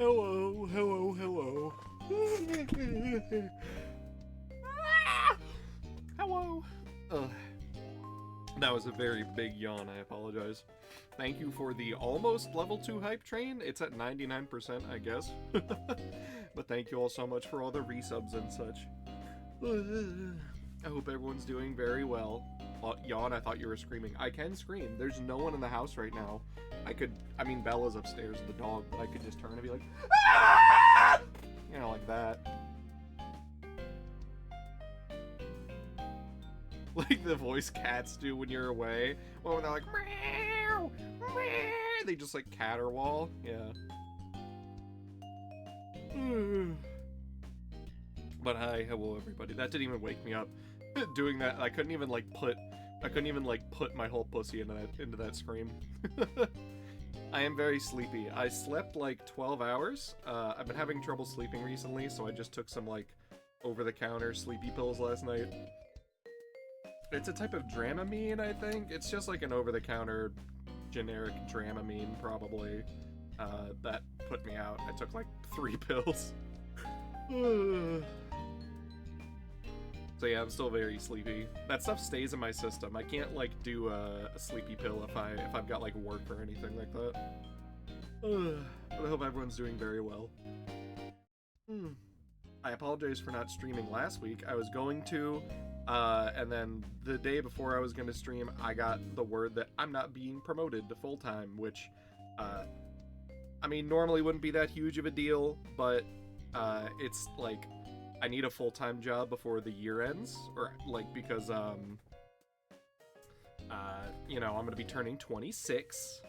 Hello, hello, hello. Hello. Ugh. That was a very big yawn, I apologize. Thank you for the almost level 2 hype train. It's at 99%, I guess. But thank you all so much for all the resubs and such. I hope everyone's doing very well. Yawn, I thought you were screaming. I can scream. There's no one in the house right now. I mean, Bella's upstairs with the dog, but I could just turn and be like, ah! You know, like that. Like the voice cats do when you're away. Well, when they're like, meow, meow, they just like caterwaul. Yeah. But hi, hello everybody. That didn't even wake me up. Doing that, I couldn't even put my whole pussy into that scream. I am very sleepy. I slept like 12 hours. I've been having trouble sleeping recently, so I just took some like over-the-counter sleepy pills last night. It's a type of Dramamine, I think. It's just like an over-the-counter generic Dramamine, probably. That put me out. I took like 3 pills. So yeah, I'm still very sleepy. That stuff stays in my system. I can't like do a sleepy pill if I've got like work or anything like that. But I hope everyone's doing very well. I apologize for not streaming last week. I was going to, and then the day before I was going to stream, I got the word that I'm not being promoted to full-time, which, I mean, normally wouldn't be that huge of a deal, but it's like, I need a full-time job before the year ends, or like, because, you know, I'm going to be turning 26,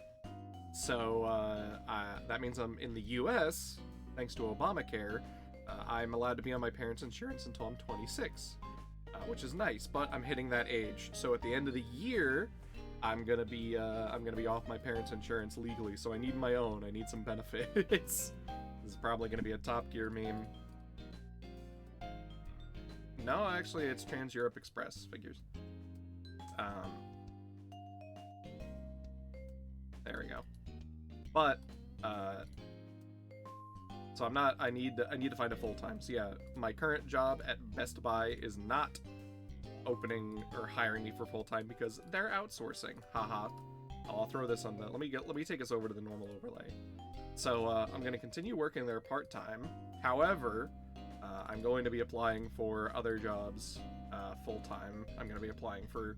so that means I'm in the US, thanks to Obamacare. I'm allowed to be on my parents' insurance until I'm 26, which is nice, but I'm hitting that age. So at the end of the year, I'm gonna be off my parents' insurance legally. So I need my own. I need some benefits. This is probably gonna be a Top Gear meme. No, actually, it's Trans Europe Express figures. There we go. But so I need to find a full-time. So yeah, my current job at Best Buy is not opening or hiring me for full-time because they're outsourcing. Haha. I'll throw this on the, let me take us over to the normal overlay. So I'm going to continue working there part-time. However, I'm going to be applying for other jobs full-time. I'm going to be applying for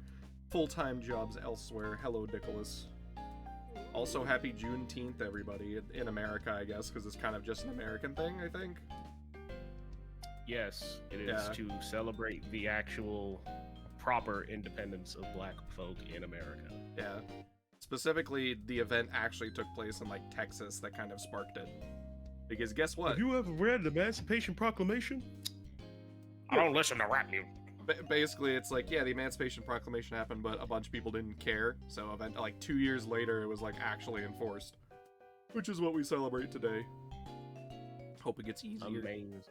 full-time jobs elsewhere. Hello, Nicholas. Also, happy Juneteenth, everybody, in America, I guess, because it's kind of just an American thing, I think. Yes, it is to celebrate the actual proper independence of black folk in America. Yeah. Specifically, the event actually took place in, like, Texas that kind of sparked it. Because guess what? Have you ever read the Emancipation Proclamation? I don't listen to rap music. Basically, it's like, yeah, the Emancipation Proclamation happened, but a bunch of people didn't care. So, like 2 years later, it was like actually enforced, which is what we celebrate today. Hope it gets easier. Amazing.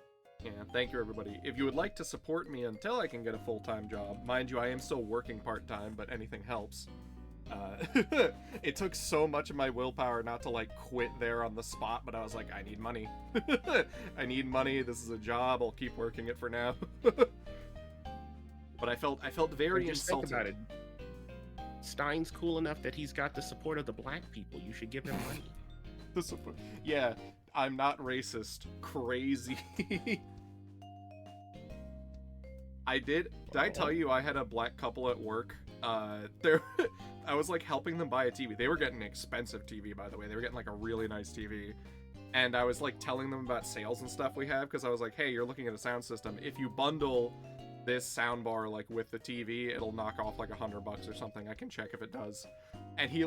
Yeah, thank you, everybody. If you would like to support me until I can get a full-time job, mind you, I am still working part-time, but anything helps. It took so much of my willpower not to like quit there on the spot, but I was like, I need money. I need money. This is a job. I'll keep working it for now. But I felt very insulted. Think about it. Stein's cool enough that he's got the support of the black people. You should give him money. The support. Yeah, I'm not racist. Crazy. Did I tell you I had a black couple at work? I was like helping them buy a TV. They were getting an expensive TV, by the way. They were getting like a really nice TV. And I was like telling them about sales and stuff we have, because I was like, hey, you're looking at a sound system. If you bundle this soundbar like with the TV, it'll knock off like $100 or something. I can check if it does. And he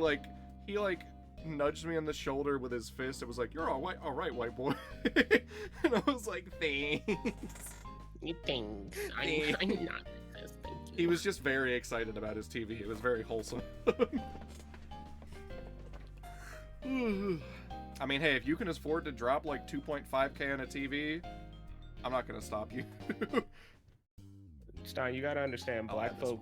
nudged me on the shoulder with his fist. It was like, you're all right, white boy. And I was like, thanks. Thanks. I'm not racist. Thank you. He was just very excited about his TV. It was very wholesome. I mean, hey, if you can afford to drop like 2.5K on a TV, I'm not gonna stop you. Stein, you gotta understand, black folk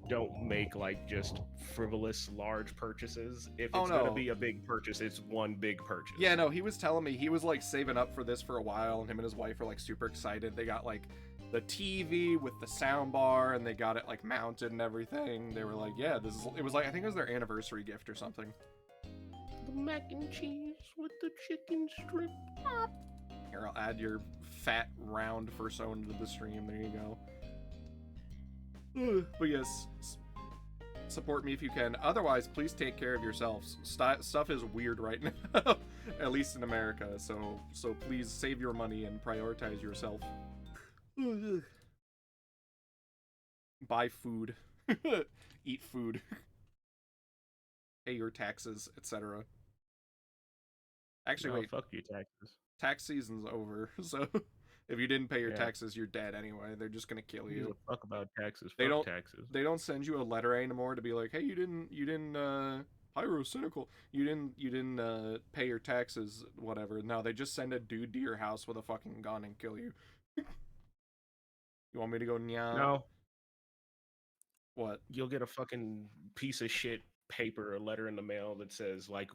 don't make like just frivolous large purchases. If Oh it's gonna no. be a big purchase, it's one big purchase. Yeah, no, he was telling me he was like saving up for this for a while, and him and his wife are like super excited. They got like the TV with the sound bar, and they got it like mounted and everything. They were like, yeah, this is. It was like, I think it was their anniversary gift or something. The mac and cheese with the chicken strip. Here, I'll add your fat round persona to the stream. There you go. But yes, support me if you can. Otherwise, please take care of yourselves. Stuff is weird right now, at least in America. So please save your money and prioritize yourself. Buy food, eat food, pay your taxes, etc. Actually, No, wait, fuck you, taxes. tax season's over, so if you didn't pay your Yeah. taxes, you're dead anyway. They're just gonna kill Who gives you. a fuck about taxes? They Fuck don't- taxes. They don't send you a letter anymore to be like, hey, you didn't pyrocynical, you didn't pay your taxes, whatever. No, they just send a dude to your house with a fucking gun and kill you. You want me to go No, What? you'll get a fucking piece of shit paper, a letter in the mail that says like,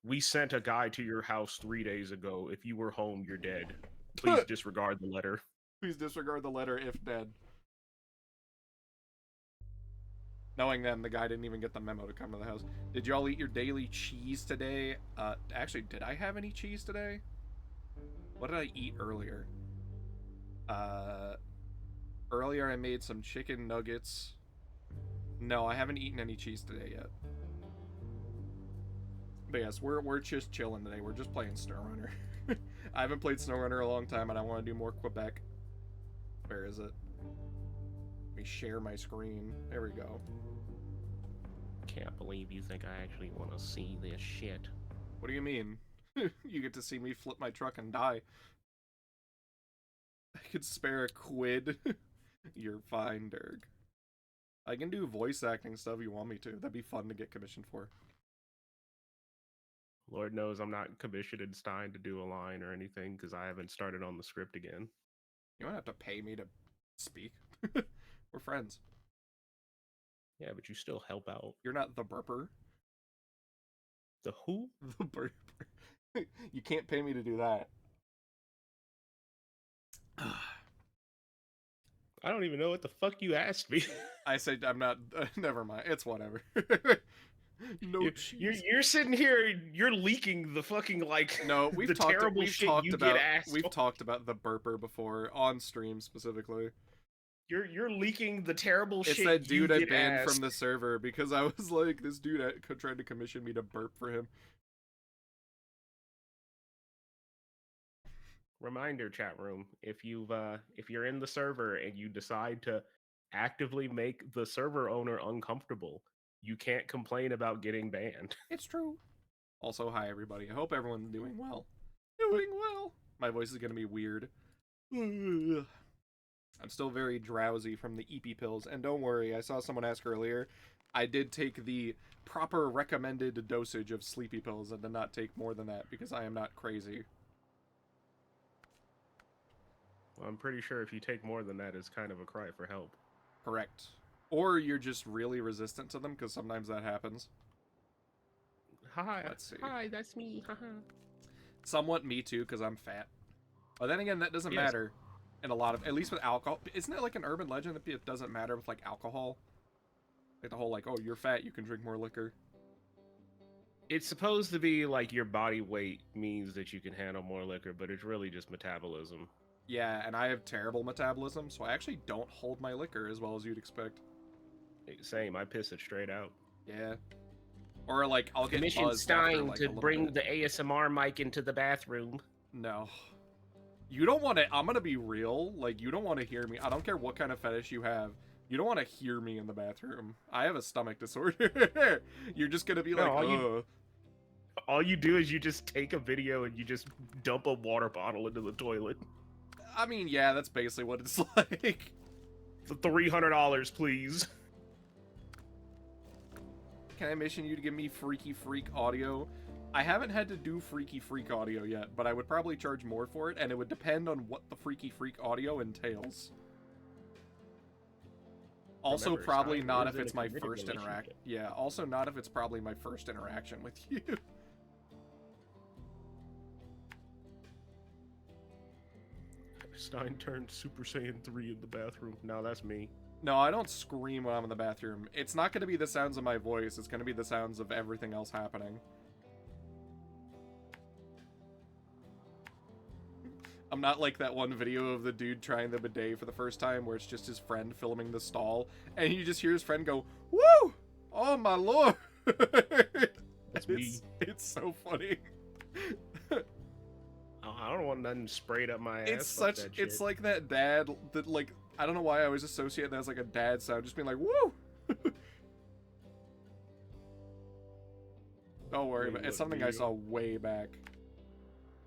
we sent a guy to your house 3 days ago. If you were home, you're dead. Please disregard the letter. Please disregard the letter if dead. Knowing then, the guy didn't even get the memo to come to the house. Did y'all eat your daily cheese today? Actually, did I have any cheese today? What did I eat earlier? Earlier I made some chicken nuggets. No, I haven't eaten any cheese today yet. But yes, we're just chilling today. We're just playing SnowRunner. I haven't played SnowRunner a long time, and I want to do more Quebec. Where is it? Let me share my screen. There we go. Can't believe you think I actually want to see this shit. What do you mean? You get to see me flip my truck and die. I could spare a quid. You're fine, Derg. I can do voice acting stuff if you want me to. That'd be fun to get commissioned for. Lord knows I'm not commissioned in Stein to do a line or anything because I haven't started on the script again. You don't have to pay me to speak. We're friends. Yeah, but you still help out. You're not the burper. The who? The burper. You can't pay me to do that. I don't even know what the fuck you asked me. I said I'm not. Never mind. It's whatever. No cheese. You're sitting here. You're leaking the fucking like. No, the we've talked. terrible We've shit talked you about. get asked. We've talked about the burper before on stream specifically. You're leaking the terrible It's shit. that dude you I get banned asked. from the server because I was like, this dude tried to commission me to burp for him. Reminder, chat room: if you're in the server and you decide to actively make the server owner uncomfortable, you can't complain about getting banned. It's true. Also, hi everybody. I hope everyone's doing well. Doing well. My voice is gonna be weird. I'm still very drowsy from the EP pills, and don't worry, I saw someone ask earlier. I did take the proper recommended dosage of sleepy pills and did not take more than that because I am not crazy. Well, I'm pretty sure if you take more than that, it's kind of a cry for help. Correct. Or you're just really resistant to them, because sometimes that happens. Hi, Let's see. Hi, that's me. Haha. Somewhat me too, because I'm fat. But then again, that doesn't Yes. matter in a lot of, at least with alcohol. Isn't it like an urban legend that it doesn't matter with like alcohol? Like the whole like, oh, you're fat, you can drink more liquor. It's supposed to be like your body weight means that you can handle more liquor, but it's really just metabolism. Yeah, and I have terrible metabolism, so I actually don't hold my liquor as well as you'd expect. Same, I piss it straight out. Yeah. Or like, I'll get Commission buzzed after, Stein like, a to little bring bit. the ASMR mic into the bathroom. No. You don't want to, I'm going to be real, like, you don't want to hear me. I don't care what kind of fetish you have. You don't want to hear me in the bathroom. I have a stomach disorder. You're just going to be like, No, all you do is you just take a video and you just dump a water bottle into the toilet. I mean, yeah, that's basically what it's like. For $300, please. Can I mission you to give me Freaky Freak audio? I haven't had to do Freaky Freak audio yet, but I would probably charge more for it, and it would depend on what the Freaky Freak audio entails. Also, Remember, probably Stein not is if in it's a my committed first interaction. relationship. Yeah, also not if it's probably my first interaction with you. Stein turned Super Saiyan 3 in the bathroom. No, that's me. No, I don't scream when I'm in the bathroom. It's not going to be the sounds of my voice. It's going to be the sounds of everything else happening. I'm not like that one video of the dude trying the bidet for the first time where it's just his friend filming the stall, and you just hear his friend go, "Woo! Oh my lord!" That's me. It's so funny. I don't want nothing sprayed up my ass. It's like that dad that, like, I don't know why I always associate that as like a dad sound, just being like, "Woo!" Don't worry, but it's something I saw way back.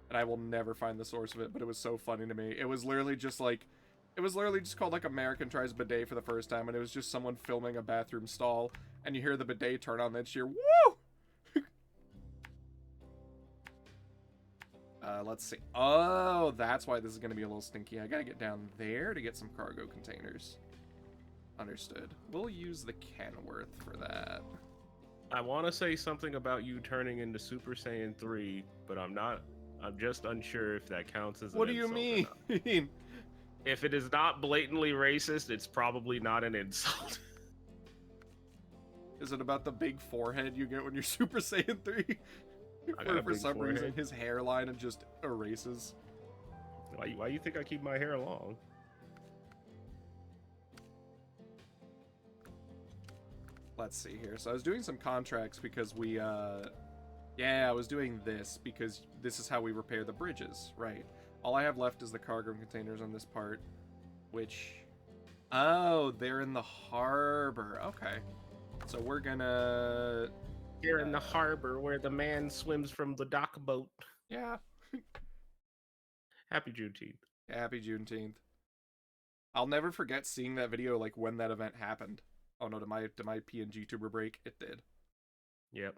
And I will never find the source of it, but it was so funny to me. It was literally just called like American Tries Bidet for the first time, and it was just someone filming a bathroom stall, and you hear the bidet turn on, then you hear, "Woo!" Let's see. Oh, that's why this is going to be a little stinky. I got to get down there to get some cargo containers. Understood. We'll use the Kenworth for that. I want to say something about you turning into Super Saiyan 3, but I'm just unsure if that counts as an What do you insult or mean? not. If it is not blatantly racist, it's probably not an insult. Is it about the big forehead you get when you're Super Saiyan 3? Where for some reason his hairline just erases. Why you think I keep my hair long? Let's see here. So I was doing some contracts because I was doing this because this is how we repair the bridges, right? All I have left is the cargo containers on this part, which... Oh, they're in the harbor. Okay. So we're gonna... Here in the harbor where the man swims from the dock boat. Yeah. Happy Juneteenth. Happy Juneteenth. I'll never forget seeing that video, like, when that event happened. Oh no, did my PNG tuber break? It did. Yep.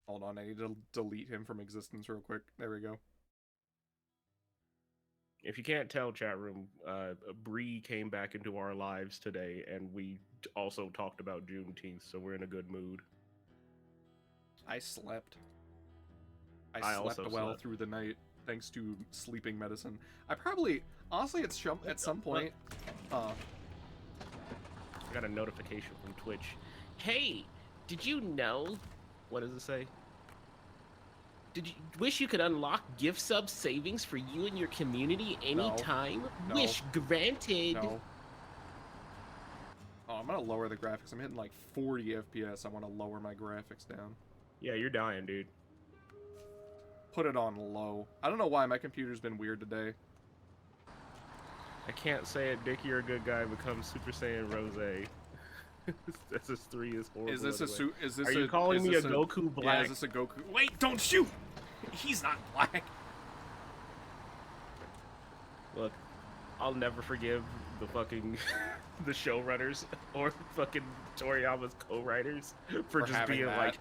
Hold on, I need to delete him from existence real quick. There we go. If you can't tell, chat room, Bree came back into our lives today, and we also talked about Juneteenth, so we're in a good mood. I slept. I slept well through the night, thanks to sleeping medicine. I probably, honestly, at some point... I got a notification from Twitch. Hey, did you know... What does it say? Did you wish you could unlock gift sub savings for you and your community anytime? No. Wish granted. No. Oh, I'm gonna lower the graphics. I'm hitting like 40 FPS. I want to lower my graphics down. Yeah, you're dying, dude. Put it on low. I don't know why my computer's been weird today. I can't say it. Dick, you're a good guy. Becomes Super Saiyan Rose. SS3 is horrible. Is this Are you calling me a Goku Black? Yeah, is this a Goku? Wait, don't shoot! He's not black. Look, I'll never forgive the fucking the showrunners or fucking Toriyama's co-writers for just being like,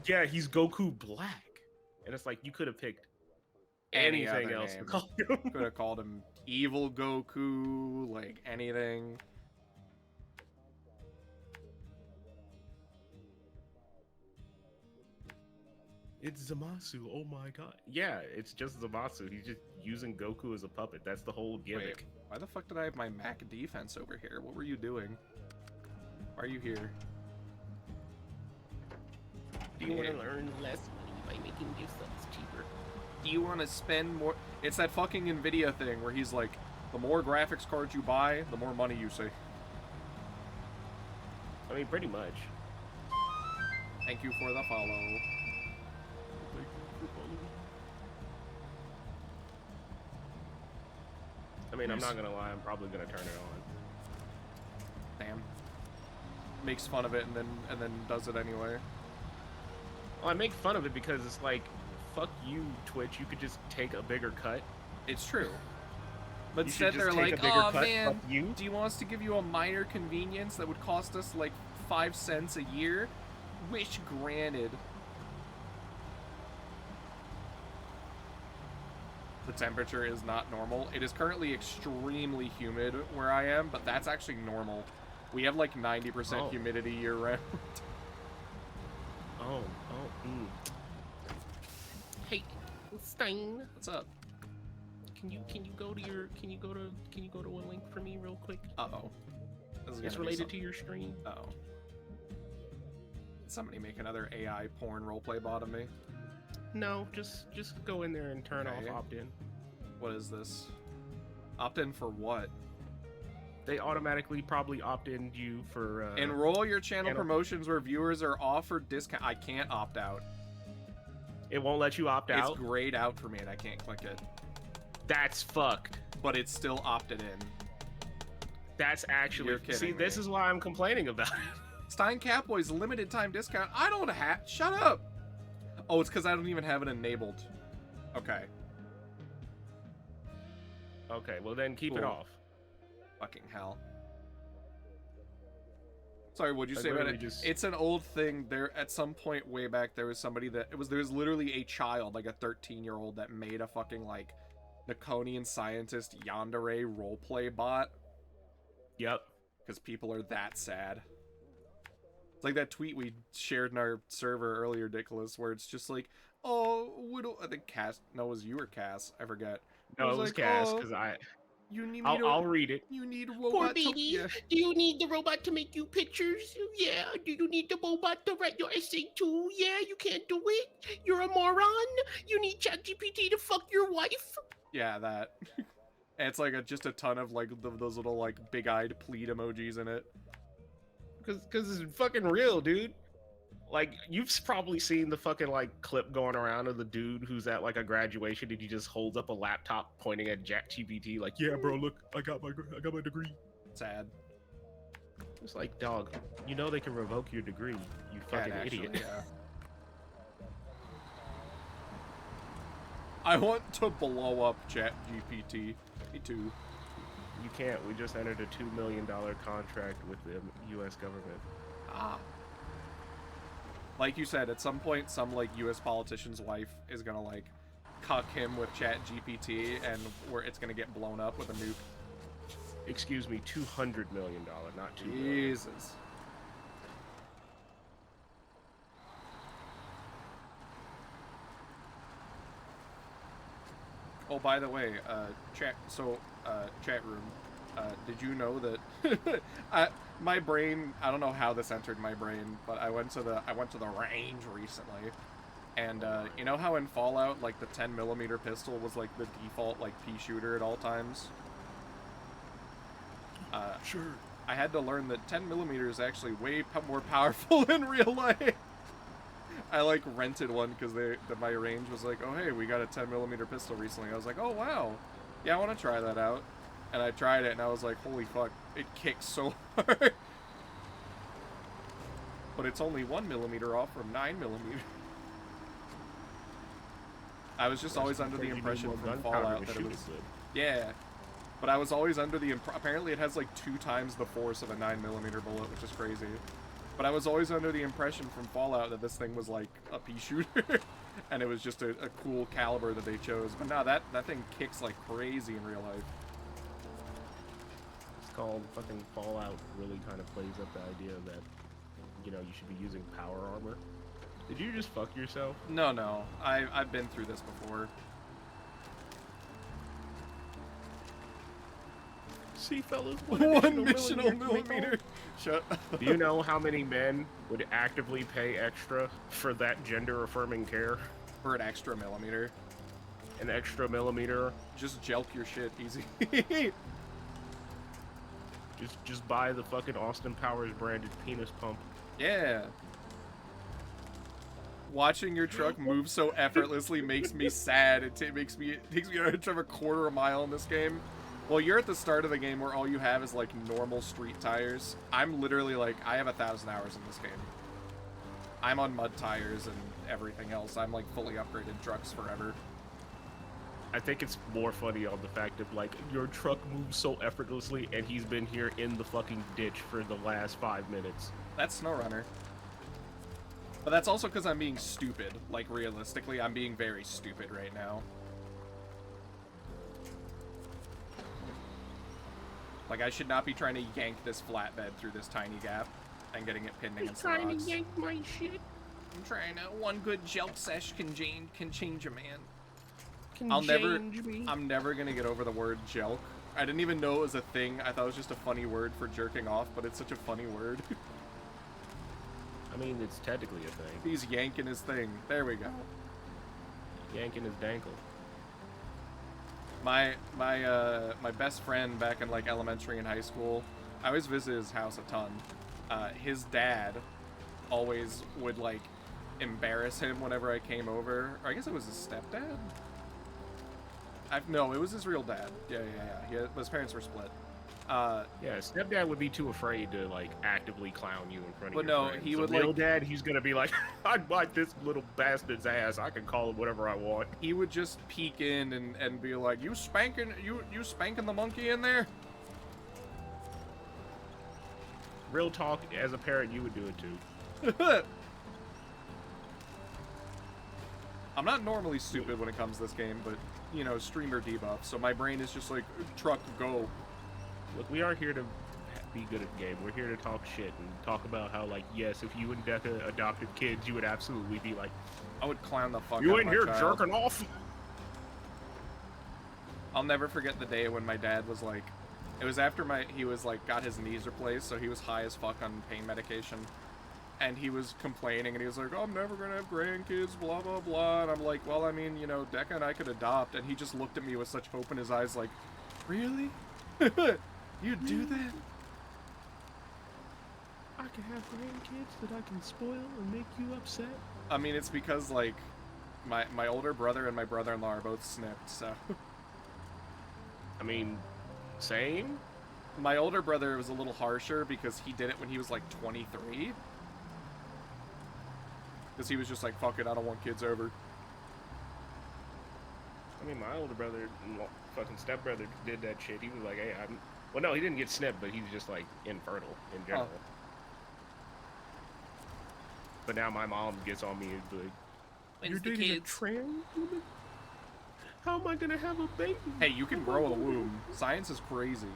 yeah, he's Goku Black, and it's like you could have picked anything else to call him. Could have called him Evil Goku, like anything. It's Zamasu, oh my god. Yeah, it's just Zamasu. He's just using Goku as a puppet. That's the whole gimmick. Wait, why the fuck did I have my Mac defense over here? What were you doing? Why are you here? Do you want to learn less money by making gift subs cheaper? Do you want to spend more? It's that fucking Nvidia thing where he's like, the more graphics cards you buy, the more money you save. I mean, pretty much. Thank you for the follow. I mean, I'm not gonna lie, I'm probably gonna turn it on. Damn. Makes fun of it and then does it anyway. Well, I make fun of it because it's like, fuck you, Twitch. You could just take a bigger cut. It's true. But You instead should they're just take like, a bigger oh cut, man, fuck you." do you want us to give you a minor convenience that would cost us like 5 cents a year? Wish granted. the temperature is not normal. It is currently extremely humid where I am, but that's actually normal. We have like 90% humidity year round. Hey, Stein. What's up? Can you go to a link for me real quick? Uh-oh. It's related to your stream. Uh-oh. Did somebody make another AI porn roleplay bot of me? No, just go in there and turn off opt-in. What is this? Opt-in for what? They automatically probably opt-in you for enroll your channel promotions where viewers are offered discount. I can't opt out. It won't let you opt out? It's grayed out for me and I can't click it. That's fucked. But it's still opted in. That's actually... You're kidding See, me. this is why I'm complaining about it. Stein Catboy's limited time discount. I don't have... Shut up! Oh, it's because I don't even have it enabled. Okay. Okay, well then keep it off. Fucking hell. Sorry, what'd you say about it? It's an old thing. There, at some point way back, there was somebody that... There was literally a child, like a 13-year-old, that made a fucking, like, Nikonian scientist yandere roleplay bot. Yep. Because people are that sad. It's like that tweet we shared in our server earlier, Nicholas, where it's just like, oh, I think Cass, no, it was you or Cass, I forget. No, it was like, Cass, because you need I'll read it. You need a robot. Poor baby. Do you need the robot to make you pictures? Yeah. Do you need the robot to write your essay too? Yeah, you can't do it. You're a moron. You need ChatGPT to fuck your wife. Yeah, that. And it's like just a ton of like those little like big-eyed plead emojis in it. Because it's fucking real, dude. Like, you've probably seen the fucking, like, clip going around of the dude who's at, like, a graduation and he just holds up a laptop pointing at ChatGPT like, yeah, bro, look, I got my degree. Sad. It's like, dog, you know they can revoke your degree, you fucking idiot. Yeah. I want to blow up ChatGPT. Me too. You can't. We just entered a $2 million contract with the U.S. government. Ah. Like you said, at some point, some, like, U.S. politician's wife is gonna, like, cuck him with ChatGPT, and where it's gonna get blown up with a nuke. Excuse me, $200 million, not $2 million. Jesus. Oh, by the way, chat room, did you know that my brain, I don't know how this entered my brain, but I went to the range recently, and you know how in Fallout, like, the 10mm pistol was like the default, like, pea shooter at all times? Sure. I had to learn that 10mm is actually way more powerful in real life. I, like, rented one because my range was like, oh, hey, we got a 10mm pistol recently. I was like, oh, wow. Yeah, I want to try that out. And I tried it, and I was like, holy fuck, it kicks so hard. But it's only 1mm off from 9mm. I was just always under the impression from Fallout that it was... Yeah. But I was always under the apparently it has like 2 times the force of a 9mm bullet, which is crazy. But I was always under the impression from Fallout that this thing was like a pea shooter. And it was just a cool caliber that they chose. But no, that thing kicks like crazy in real life. It's called fucking Fallout really kind of plays up the idea that, you know, you should be using power armor. Did you just fuck yourself? No. I've been through this before. See, fellas, one missional millimeter. Shut up. Do you know how many men would actively pay extra for that gender-affirming care? For an extra millimeter. An extra millimeter. Just jelk your shit easy. just buy the fucking Austin Powers branded penis pump. Yeah. Watching your truck move so effortlessly makes me sad. It takes me to drive a quarter of a mile in this game. Well, you're at the start of the game where all you have is, like, normal street tires. I'm literally, like, I have 1,000 hours in this game. I'm on mud tires and everything else. I'm, like, fully upgraded trucks forever. I think it's more funny on the fact of, like, your truck moves so effortlessly and he's been here in the fucking ditch for the last 5 minutes. That's SnowRunner. But that's also because I'm being stupid. Like, realistically, I'm being very stupid right now. Like, I should not be trying to yank this flatbed through this tiny gap and getting it pinned He's against the trying rocks. to yank my shit. I'm trying to. One good jelk sesh can change a man. Can I'm change never gonna get over the word jelk. I didn't even know it was a thing. I thought it was just a funny word for jerking off, but it's such a funny word. I mean, it's technically a thing. He's yanking his thing. There we go. Yanking his dankle. My best friend back in like elementary and high school, I always visit his house a ton. His dad always would like embarrass him whenever I came over. Or I guess it was his stepdad. No, it was his real dad. Yeah. His parents were split. Yeah, stepdad would be too afraid to like actively clown you in front of But your no, friends. he So would, real like- dad, he's gonna be like, I'd bite this little bastard's ass. I can call him whatever I want. He would just peek in and be like, "You spanking the monkey in there?" Real talk, as a parent, you would do it too. I'm not normally stupid when it comes to this game, but you know, streamer debuff, so my brain is just like, truck, go. Look, we aren't here to be good at the game. We're here to talk shit and talk about how, like, yes, if you and Deca adopted kids, you would absolutely be like, I would clown the fuck you out in of my here child. jerking off? I'll never forget the day when my dad was like, it was after he was like, got his knees replaced, so he was high as fuck on pain medication. And he was complaining, and he was like, oh, I'm never gonna have grandkids, blah, blah, blah. And I'm like, well, I mean, you know, Deca and I could adopt. And he just looked at me with such hope in his eyes, like, really? You'd do that? I can have grandkids that I can spoil and make you upset. I mean, it's because, like, my older brother and my brother-in-law are both snipped, so... I mean, same? My older brother was a little harsher because he did it when he was, like, 23. Because he was just like, fuck it, I don't want kids over. I mean, my older brother, fucking stepbrother, did that shit. He was like, hey, well, no, he didn't get snipped, but he was just, like, infertile in general. Oh. But now my mom gets on me and be like, When's you're the dating a kids? trans woman? How am I gonna have a baby? Hey, you can grow a womb. Science is crazy.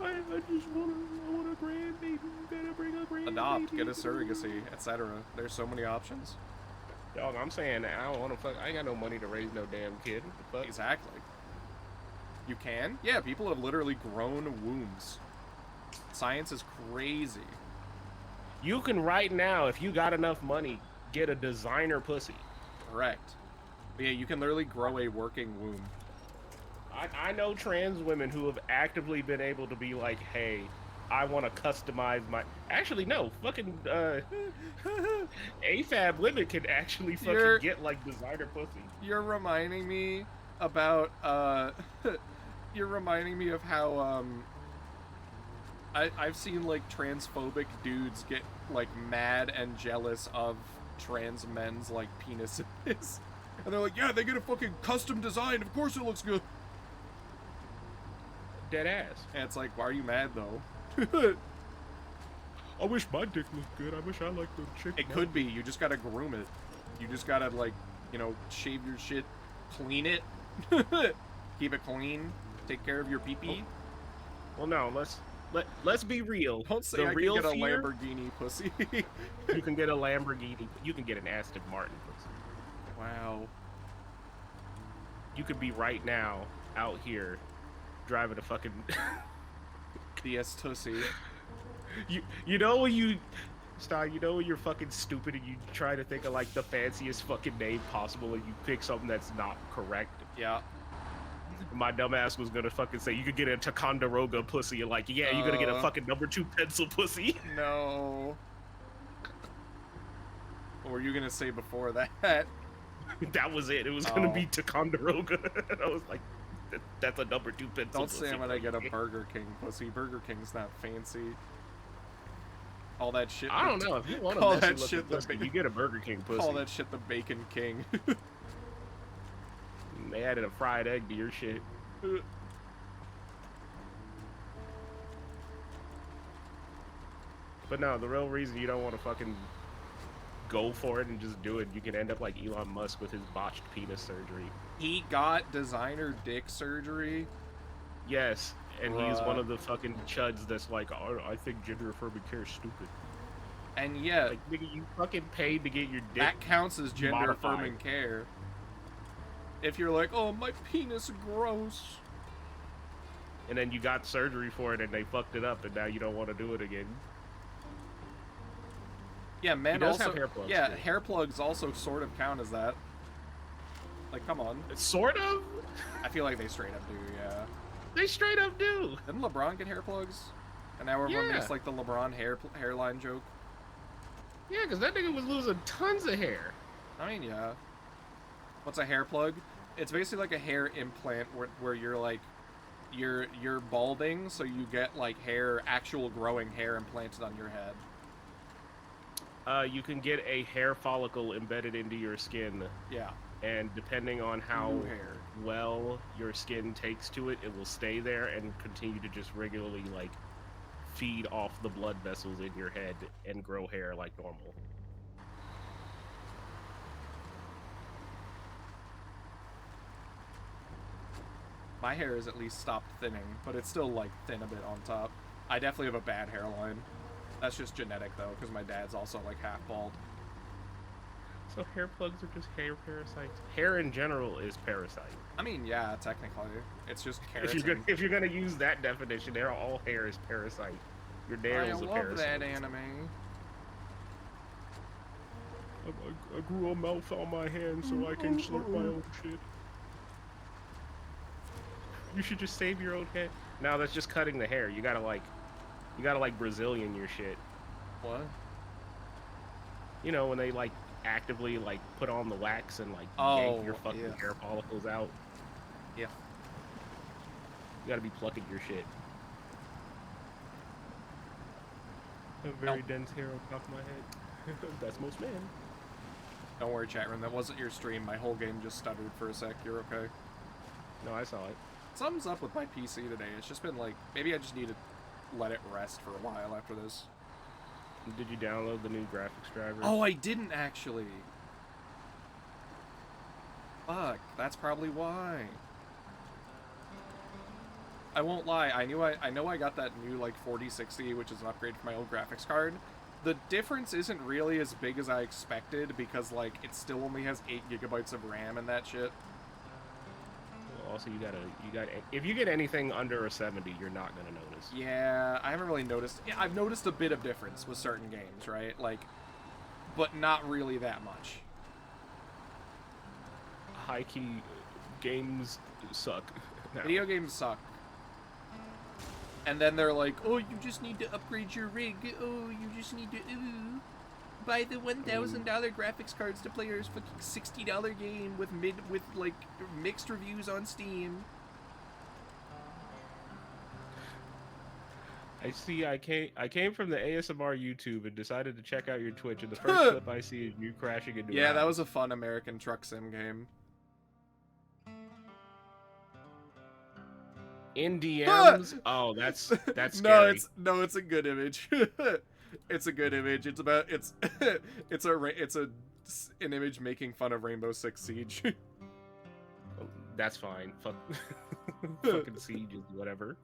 I just want a grandbaby. You gotta bring a grandbaby. Adopt, get a surrogacy, etc. There's so many options. Dog, I'm saying I don't want to fuck. I ain't got no money to raise no damn kid. What the fuck? Exactly. You can? Yeah, people have literally grown wombs. Science is crazy. You can right now, if you got enough money, get a designer pussy. Correct. But yeah, you can literally grow a working womb. I know trans women who have actively been able to be like, hey, I want to customize my... Actually, no. Fucking, AFAB women can actually fucking get, like, designer pussy. You're reminding me about, you're reminding me of how, I've seen, like, transphobic dudes get, like, mad and jealous of trans men's, like, penises. And they're like, yeah, they get a fucking custom design. Of course it looks good. Dead ass. And it's like, why are you mad, though? I wish my dick looked good. I wish I liked the chick. It could be. You just gotta groom it. You just gotta, like, you know, shave your shit, clean it, keep it clean, take care of your pee-pee. Well, no, let's be real. Don't say the I real can get a fear, Lamborghini pussy. You can get a Lamborghini. You can get an Aston Martin pussy. Wow. You could be right now out here driving a fucking... DS Tussie. You know when you... Star, you know when you're fucking stupid and you try to think of like the fanciest fucking name possible and you pick something that's not correct? Yeah. My dumbass was gonna fucking say you could get a Ticonderoga pussy and like, yeah, you're gonna get a fucking #2 pencil pussy. No. What were you gonna say before that? That was it. It was gonna be Ticonderoga. I was like, that's a #2 pencil Don't pussy. say I'm gonna get a Burger King pussy. Burger King's not fancy. All that shit. I don't know. If you want a Call messy that looking shit the pussy, ba- you get a Burger King pussy. Call that shit the Bacon King. They added a fried egg to your shit. But no, the real reason you don't want to fucking go for it and just do it, you can end up like Elon Musk with his botched penis surgery. He got designer dick surgery. Yes, and he's one Bruh. of the fucking chuds that's like, oh, I think gender affirming care is stupid. And yet, Like, nigga, you fucking paid to get your dick. that counts as gender modified. affirming care. If you're like, oh, my penis gross. And then you got surgery for it and they fucked it up and now you don't want to do it again. Yeah, men does also. have hair plugs, yeah, too. hair plugs also sort of count as that. Like, come on. Sort of? I feel like they straight up do, yeah. They straight up do. Didn't LeBron get hair plugs? And now everyone Yeah. makes like the LeBron hairline joke. Yeah, because that nigga was losing tons of hair. I mean, yeah. What's a hair plug? It's basically like a hair implant where you're like, you're balding, so you get like actual growing hair implanted on your head. You can get a hair follicle embedded into your skin, Yeah. and depending on how New hair. well your skin takes to it, it will stay there and continue to just regularly like feed off the blood vessels in your head and grow hair like normal. My hair has at least stopped thinning, but it's still like thin a bit on top. I definitely have a bad hairline. That's just genetic though, because my dad's also like half bald. So hair plugs are just hair parasites. Hair in general is parasite. I mean, yeah, technically, it's just If keratin. you're gonna use that definition, they're all hair is parasite. Your I nails are love parasite. that anime. I grew a mouth on my hand so I can slurp my own shit. You should just save your own head. No, that's just cutting the hair. You gotta like Brazilian your shit. What? You know, when they like actively like put on the wax and like Oh, yank your fucking yeah. hair follicles out. Yeah. You gotta be plucking your shit. A very dense hair on top of my head. That's most men. Don't worry, chat room. That wasn't your stream. My whole game just stuttered for a sec. You're okay. No, I saw it. Something's up with my PC today. It's just been like, maybe I just need to let it rest for a while after this. Did you download the new graphics driver? Oh, I didn't actually. Fuck, that's probably why. I won't lie. I know I got that new like 4060, which is an upgrade for my old graphics card. The difference isn't really as big as I expected because like it still only has 8 gigabytes of RAM and that shit. Also, you got if you get anything under a 70, you're not gonna notice. Yeah, I haven't really noticed. Yeah, I've noticed a bit of difference with certain games, right? Like, but not really that much. High key games suck. now. Video games suck. And then they're like, oh, you just need to upgrade your rig. Oh, you just need to buy the $1,000 graphics cards to play your fucking $60 game with like mixed reviews on Steam. I see. I came from the ASMR YouTube and decided to check out your Twitch, and the first clip I see is you crashing into. Yeah, that was a fun American truck sim game. In DMs. Oh, that's scary. No, it's a good image. It's a good image. It's about it's an image making fun of Rainbow Six Siege. That's fine. Fuck. Fucking Siege is whatever.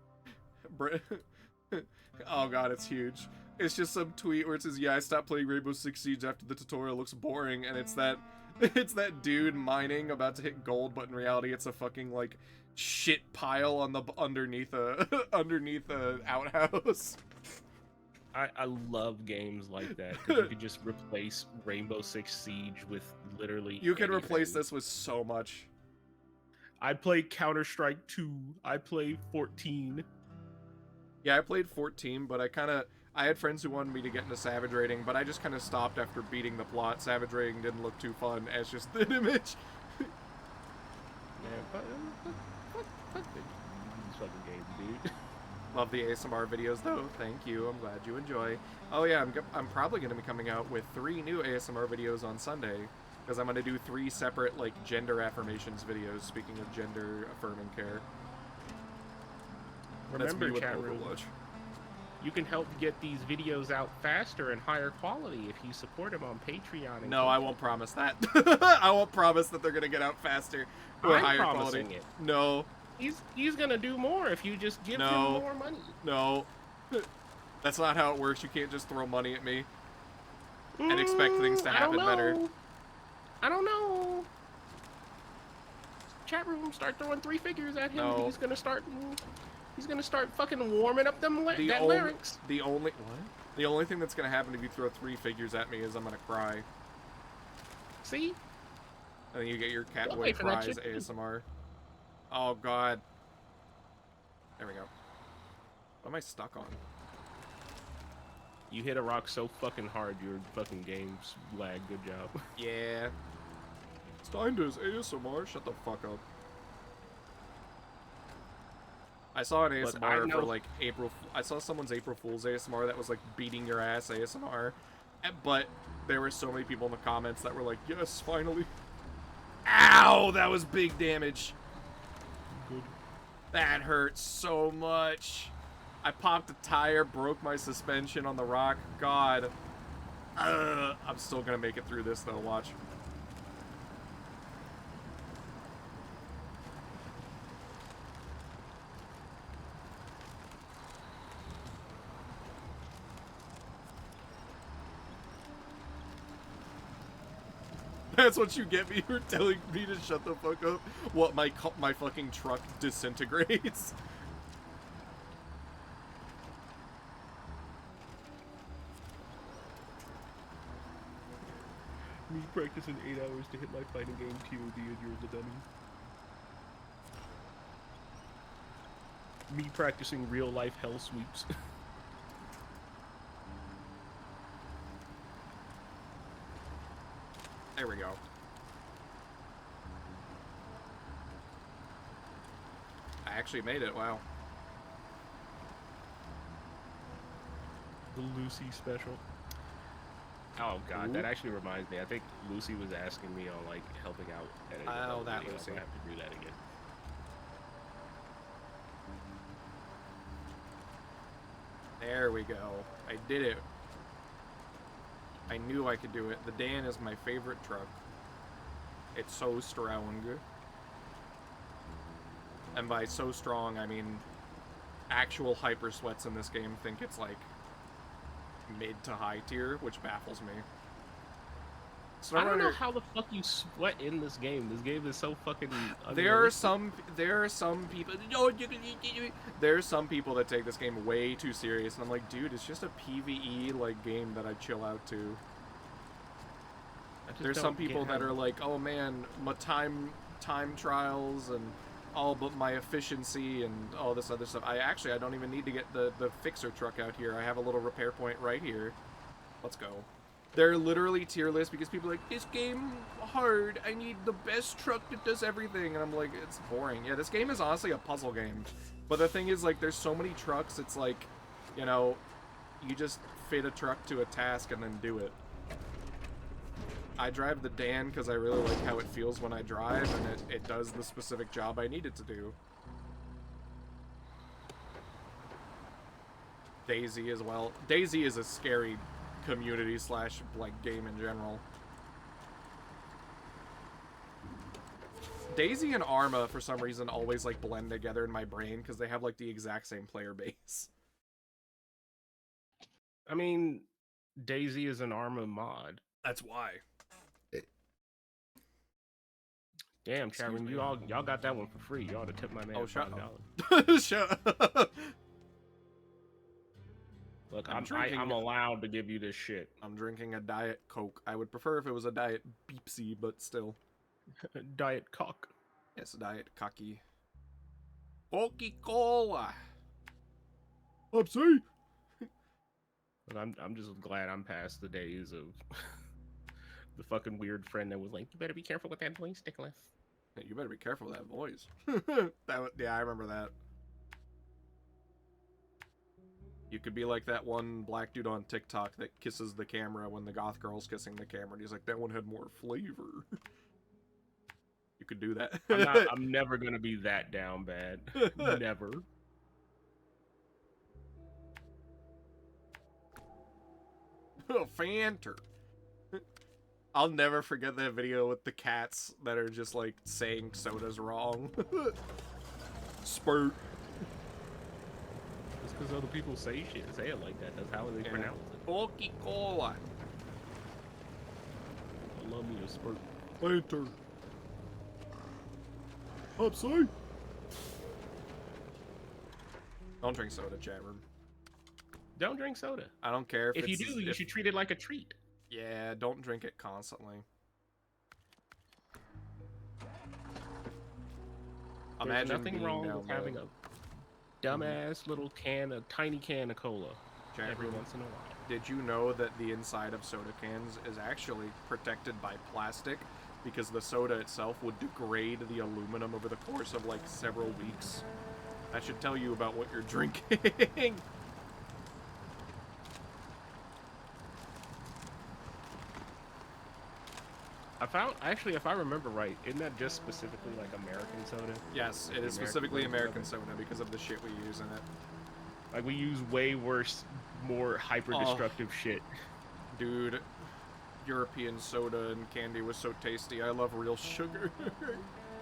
Oh god, it's huge. It's just some tweet where it says, "Yeah, I stopped playing Rainbow Six Siege after the tutorial looks boring," and it's that dude mining about to hit gold, but in reality, it's a fucking like shit pile on the underneath a outhouse. I love games like that because you could just replace Rainbow Six Siege with literally. You can replace anything. this with so much. I play Counter-Strike 2. I play 14. Yeah, I played 14, but I had friends who wanted me to get into Savage Raiding, but I just kind of stopped after beating the plot. Savage Raiding didn't look too fun as just an image. Man, fuck these fucking games, dude. Love the ASMR videos, though. Thank you. I'm glad you enjoy. Oh yeah, I'm probably going to be coming out with 3 new ASMR videos on Sunday, because I'm going to do 3 separate like gender affirmations videos. Speaking of gender affirming care. Remember, That's me with chat room, Overwatch. You can help get these videos out faster and higher quality if you support them on Patreon. And No, I won't promise that. I won't promise that they're gonna get out faster or I'm higher promising quality. it. No. He's gonna do more if you just give him more money. No. That's not how it works. You can't just throw money at me and expect things to happen better. I don't know. Chat room, start throwing 3 figures at him. No. He's gonna start fucking warming up them larynx. The only thing that's gonna happen if you throw 3 figures at me is I'm gonna cry. See? And then you get your Catboy cries ASMR. Oh god. There we go. What am I stuck on? You hit a rock so fucking hard, your fucking game's lag. Good job. Yeah. Steinder's ASMR. Shut the fuck up. I saw an ASMR for like I saw someone's April Fool's ASMR that was like beating your ass ASMR, but there were so many people in the comments that were like, "Yes, finally." Ow! That was big damage. Good. That hurt so much. I popped a tire, broke my suspension on the rock. God. I'm still gonna make it through this though. Watch. That's what you get me for telling me to shut the fuck up. What, my fucking truck disintegrates? Me practicing 8 hours to hit my fighting game TOD and you're the dummy. Me practicing real life hell sweeps. There we go. I actually made it, wow. The Lucy special. Oh god, that actually reminds me. I think Lucy was asking me on like helping out editing. Oh, that video. Lucy. I have to do that again. There we go. I did it. I knew I could do it. The Dan is my favorite truck. It's so strong. And by so strong, I mean actual hyper sweats in this game think it's like mid to high tier, which baffles me. I don't know how the fuck you sweat in this game. This game is so fucking there are some people there are some people that take this game way too serious, and I'm like, dude, it's just a PvE like game that I chill out to. There's some people that are like, oh man, my time trials and all but my efficiency and all this other stuff. I don't even need to get the fixer truck out here. I have a little repair point right here. Let's go. They're literally tier lists because people are like, this game hard, I need the best truck that does everything, and I'm like, it's boring. Yeah, this game is honestly a puzzle game, but the thing is, like, there's so many trucks, it's like, you know, you just fit a truck to a task and then do it. I drive the Dan because I really like how it feels when I drive, and it does the specific job I need it to do. Daisy as well. Daisy is a scary community slash like game in general. Daisy and Arma for some reason always like blend together in my brain because they have like the exact same player base. I mean, Daisy is an Arma mod. That's why. Damn, Charon, y'all got that one for free. You ought to tip my man. Oh, shut $5. up. Shut up. Look, I'm allowed to give you this shit. I'm drinking a Diet Coke. I would prefer if it was a Diet Beepsy, but still. Diet Cock. Yes, Diet Cocky. Coca-Cola. Upsy. But I'm just glad I'm past the days of the fucking weird friend that was like, you better be careful with that voice, Nicholas. Hey, you better be careful with that voice. Yeah, I remember that. You could be like that one black dude on TikTok that kisses the camera when the goth girl's kissing the camera, and he's like, that one had more flavor. You could do that. I'm never gonna be that down bad. Never. Fanter. I'll never forget that video with the cats that are just like saying soda's wrong. Spurt. It's because other people say it like that. That's how they pronounce it. Coca-Cola. Allow me to spurt. Fanter. Upside. Don't drink soda, chat room. Don't drink soda. I don't care if you it's, do, you should treat it like a treat. Yeah, don't drink it constantly. There's Imagine nothing being wrong down with the- having a dumbass little tiny can of cola Chat every room. once in a while. Did you know that the inside of soda cans is actually protected by plastic because the soda itself would degrade the aluminum over the course of like several weeks? That should tell you about what you're drinking. Actually, if I remember right, isn't that just specifically like American soda? Yes, it is American specifically version of American it. soda because of the shit we use in it. Like we use way worse, more hyper-destructive shit. Dude, European soda and candy was so tasty. I love real sugar.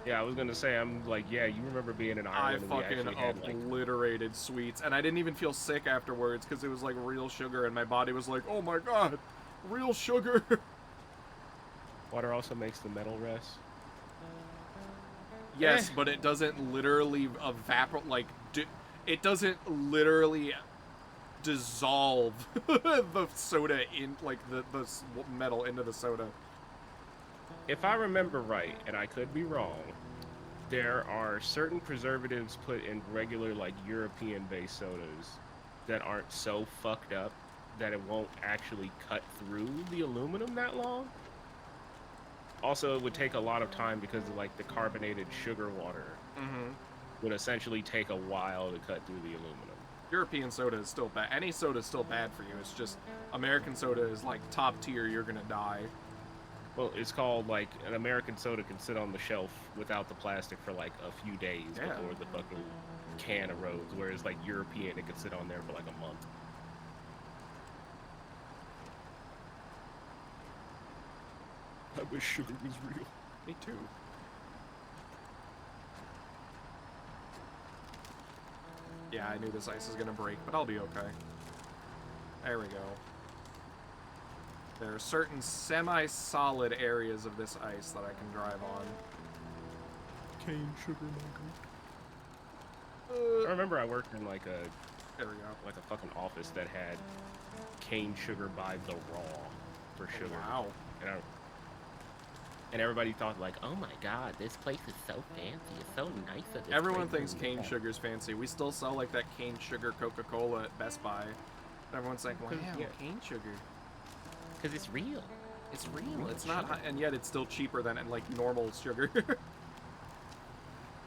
Yeah, I was gonna say, I'm like, yeah, you remember being in I Ireland and we fucking actually had like, obliterated sweets, and I didn't even feel sick afterwards because it was like real sugar, and my body was like, "Oh my god, real sugar." water also makes the metal rest. Yes, but it doesn't literally evaporate. Like, it doesn't literally dissolve the soda in like the metal into the soda. If I remember right, and I could be wrong, there are certain preservatives put in regular, like, European-based sodas that aren't so fucked up that it won't actually cut through the aluminum that long. Also, it would take a lot of time because, like, the carbonated sugar water would essentially take a while to cut through the aluminum. European soda is still bad. Any soda is still bad for you. It's just American soda is like top tier. You're gonna die. Well, it's called, like, an American soda can sit on the shelf without the plastic for, like, a few days Yeah. before the fucking can erodes, whereas, like, European, it could sit on there for, like, a month. I wish sugar was real. Me too. Yeah, I knew this ice is gonna break, but I'll be okay. There we go. There are certain semi-solid areas of this ice that I can drive on. Cane sugar, I remember I worked in, like, a There we go. like a fucking office that had cane sugar by the raw for sugar. Wow. And everybody thought, like, oh my god, this place is so fancy. It's so nice that this Everyone place thinks is cane like-" sugar's fancy. We still sell like that cane sugar Coca-Cola at Best Buy. Everyone's like, wow, Yeah. cane sugar. Because it's real. It's real. It's not, and yet it's still cheaper than like normal sugar.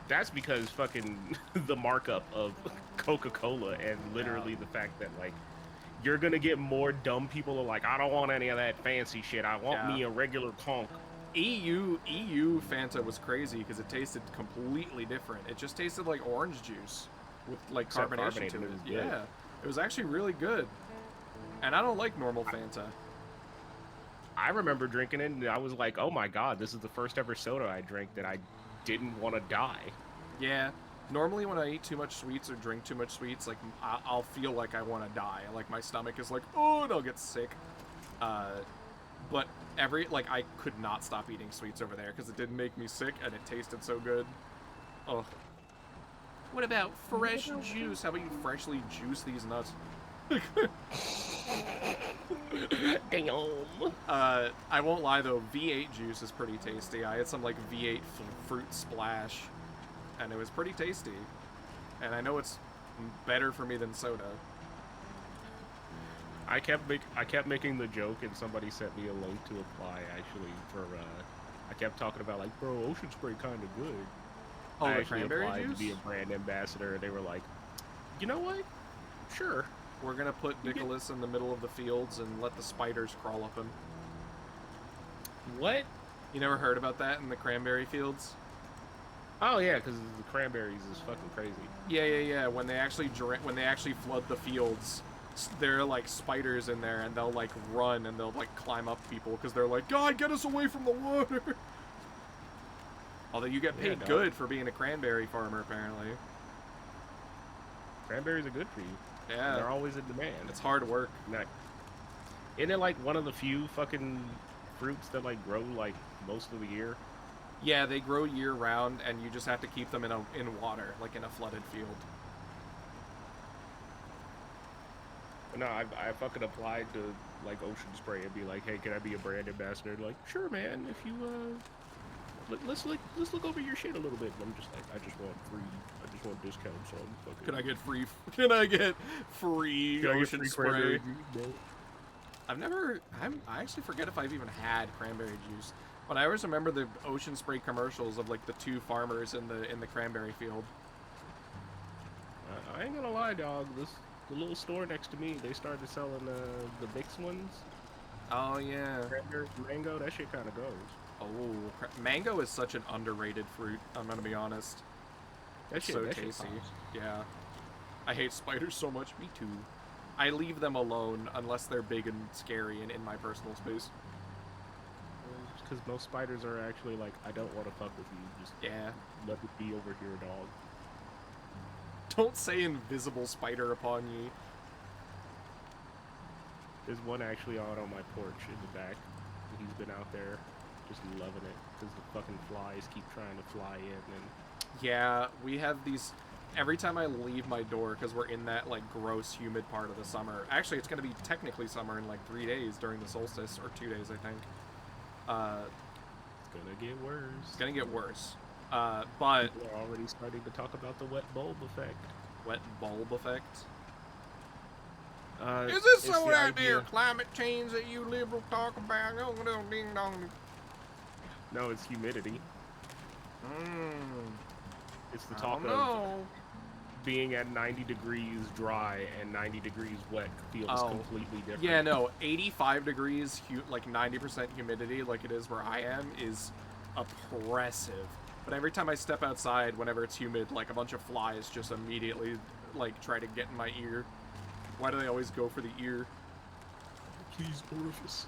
That's because fucking the markup of Coca-Cola and literally the fact that, like, you're gonna get more dumb people who are like, I don't want any of that fancy shit. I want me a regular conk. EU Fanta was crazy because it tasted completely different. It just tasted like orange juice with like Except carbonation carbonated, to it it. was good. Yeah, it was actually really good. And I don't like normal Fanta. I remember drinking it and I was like, oh my god, this is the first ever soda I drank that I didn't want to die. Yeah. Normally when I eat too much sweets or drink too much sweets, like I'll feel like I want to die. Like my stomach is like, oh, and I'll get sick. But I could not stop eating sweets over there because it didn't make me sick and it tasted so good. Ugh. What about fresh juice? How about you freshly juice these nuts? Damn. I won't lie though, V8 juice is pretty tasty. I had some like V8 fruit splash, and it was pretty tasty. And I know it's better for me than soda. I kept making the joke, and somebody sent me a link to apply actually for. I kept talking about like, bro, Ocean Spray kind of good. Oh, I the actually cranberry applied juice? to be a brand ambassador. They were like, you know what? Sure. We're gonna put Nicholas in the middle of the fields and let the spiders crawl up him. What? You never heard about that in the cranberry fields? Oh yeah, because the cranberries is fucking crazy. Yeah. When they actually flood the fields there are like spiders in there, and they'll like run and they'll like climb up people because they're like, God, get us away from the water. Although you get paid good for being a cranberry farmer, apparently. Cranberries are good for you. Yeah. And they're always in demand. It's hard work. Isn't it like one of the few fucking fruits that like grow like most of the year? Yeah, they grow year round, and you just have to keep them in water, like in a flooded field. No, I fucking applied to like Ocean Spray and be like, hey, can I be a brand ambassador? They're like, sure, man. If you let's look over your shit a little bit. And I'm just like, I just want discounts on fucking. Can I get free? Can I get free Can I get Ocean free Spray? cranberry juice? I actually forget if I've even had cranberry juice. But I always remember the Ocean Spray commercials of like the two farmers in the cranberry field. I ain't gonna lie, dog. The little store next to me, they started selling the mixed ones. Oh yeah. Cranberry, mango, that shit kind of goes. Oh, mango is such an underrated fruit. I'm gonna be honest. That It's shit, so that shit tasty. pops. Yeah. I hate spiders so much. Me too. I leave them alone unless they're big and scary and in my personal space. Because most spiders are actually like, I don't want to fuck with you. Just Yeah. let it be over here, dog. Don't say invisible spider upon ye. There's one actually out on my porch in the back. He's been out there just loving it because the fucking flies keep trying to fly in. And Yeah, we have these every time I leave my door, because we're in that like gross humid part of the summer. Actually, it's going to be technically summer in like 3 days during the solstice, or 2 days, I think. it's gonna get worse. It's going to get worse. But We're already starting to talk about the wet bulb effect. wet bulb effect. Is Is this some of that there climate change that you liberal talk about? Oh, no, ding dong. No, it's humidity. It's the I talk don't of know. being at 90 degrees dry and 90 degrees wet feels completely different. Yeah, no, 85 degrees, like 90% humidity, like it is where I am, is oppressive. But every time I step outside, whenever it's humid, like a bunch of flies just immediately, like, try to get in my ear. Why do they always go for the ear? Please, orifice.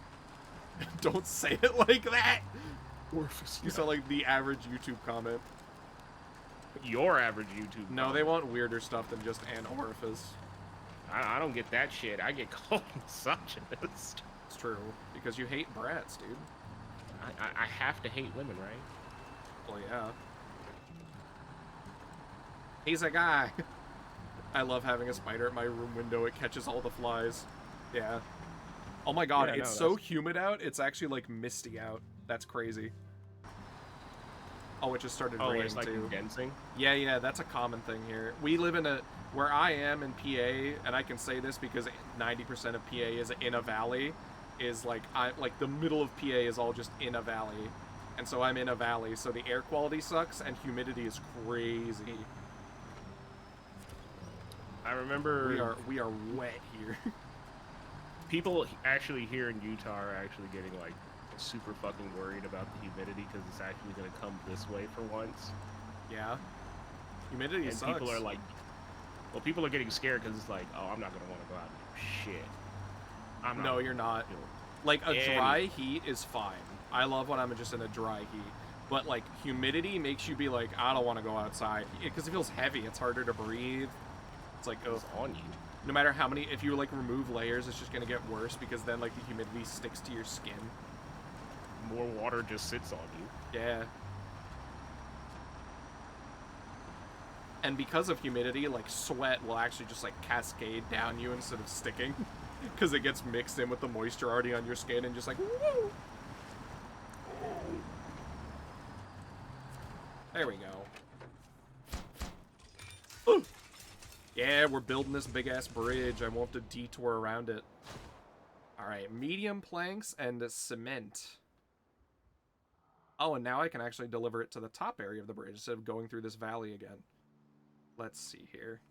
Don't say it like that! Orifice. You sound like the average YouTube comment. Your average YouTube. No, comment. they want weirder stuff than just an orifice. I don't get that shit. I get called misogynist. It's true, because you hate brats, dude. I have to hate women, right? Well, yeah. He's a guy. I love having a spider at my room window. It catches all the flies. Yeah. Oh my god, Yeah, it's no, so humid out, it's actually like misty out. That's crazy. Oh, it just started raining it's like too. condensing. Yeah, that's a common thing here. We live in where I am in PA, and I can say this because 90% of PA is in a valley, is like, the middle of PA is all just in a valley. And so I'm in a valley, so the air quality sucks and humidity is crazy. I remember we are wet here. people actually here in Utah are actually getting like super fucking worried about the humidity because it's actually going to come this way for once. Yeah. Humidity And sucks. people are like, well, people are getting scared because it's like, oh, I'm not going to want to go out and do shit. I'm not. No, you're not. Like, a dry heat is fine. I love when I'm just in a dry heat. But, like, humidity makes you be like, I don't want to go outside. Because it feels heavy. It's harder to breathe. It's like, It's on you. no matter how many, if you, like, remove layers, it's just going to get worse because then, like, the humidity sticks to your skin. More water just sits on you. Yeah. And because of humidity, like, sweat will actually just, like, cascade down you instead of sticking. Because it gets mixed in with the moisture already on your skin and just like, woo! There we go. Ooh. Yeah, we're building this big-ass bridge. I won't have to detour around it. Alright, medium planks and cement. Oh, and now I can actually deliver it to the top area of the bridge instead of going through this valley again. Let's see here.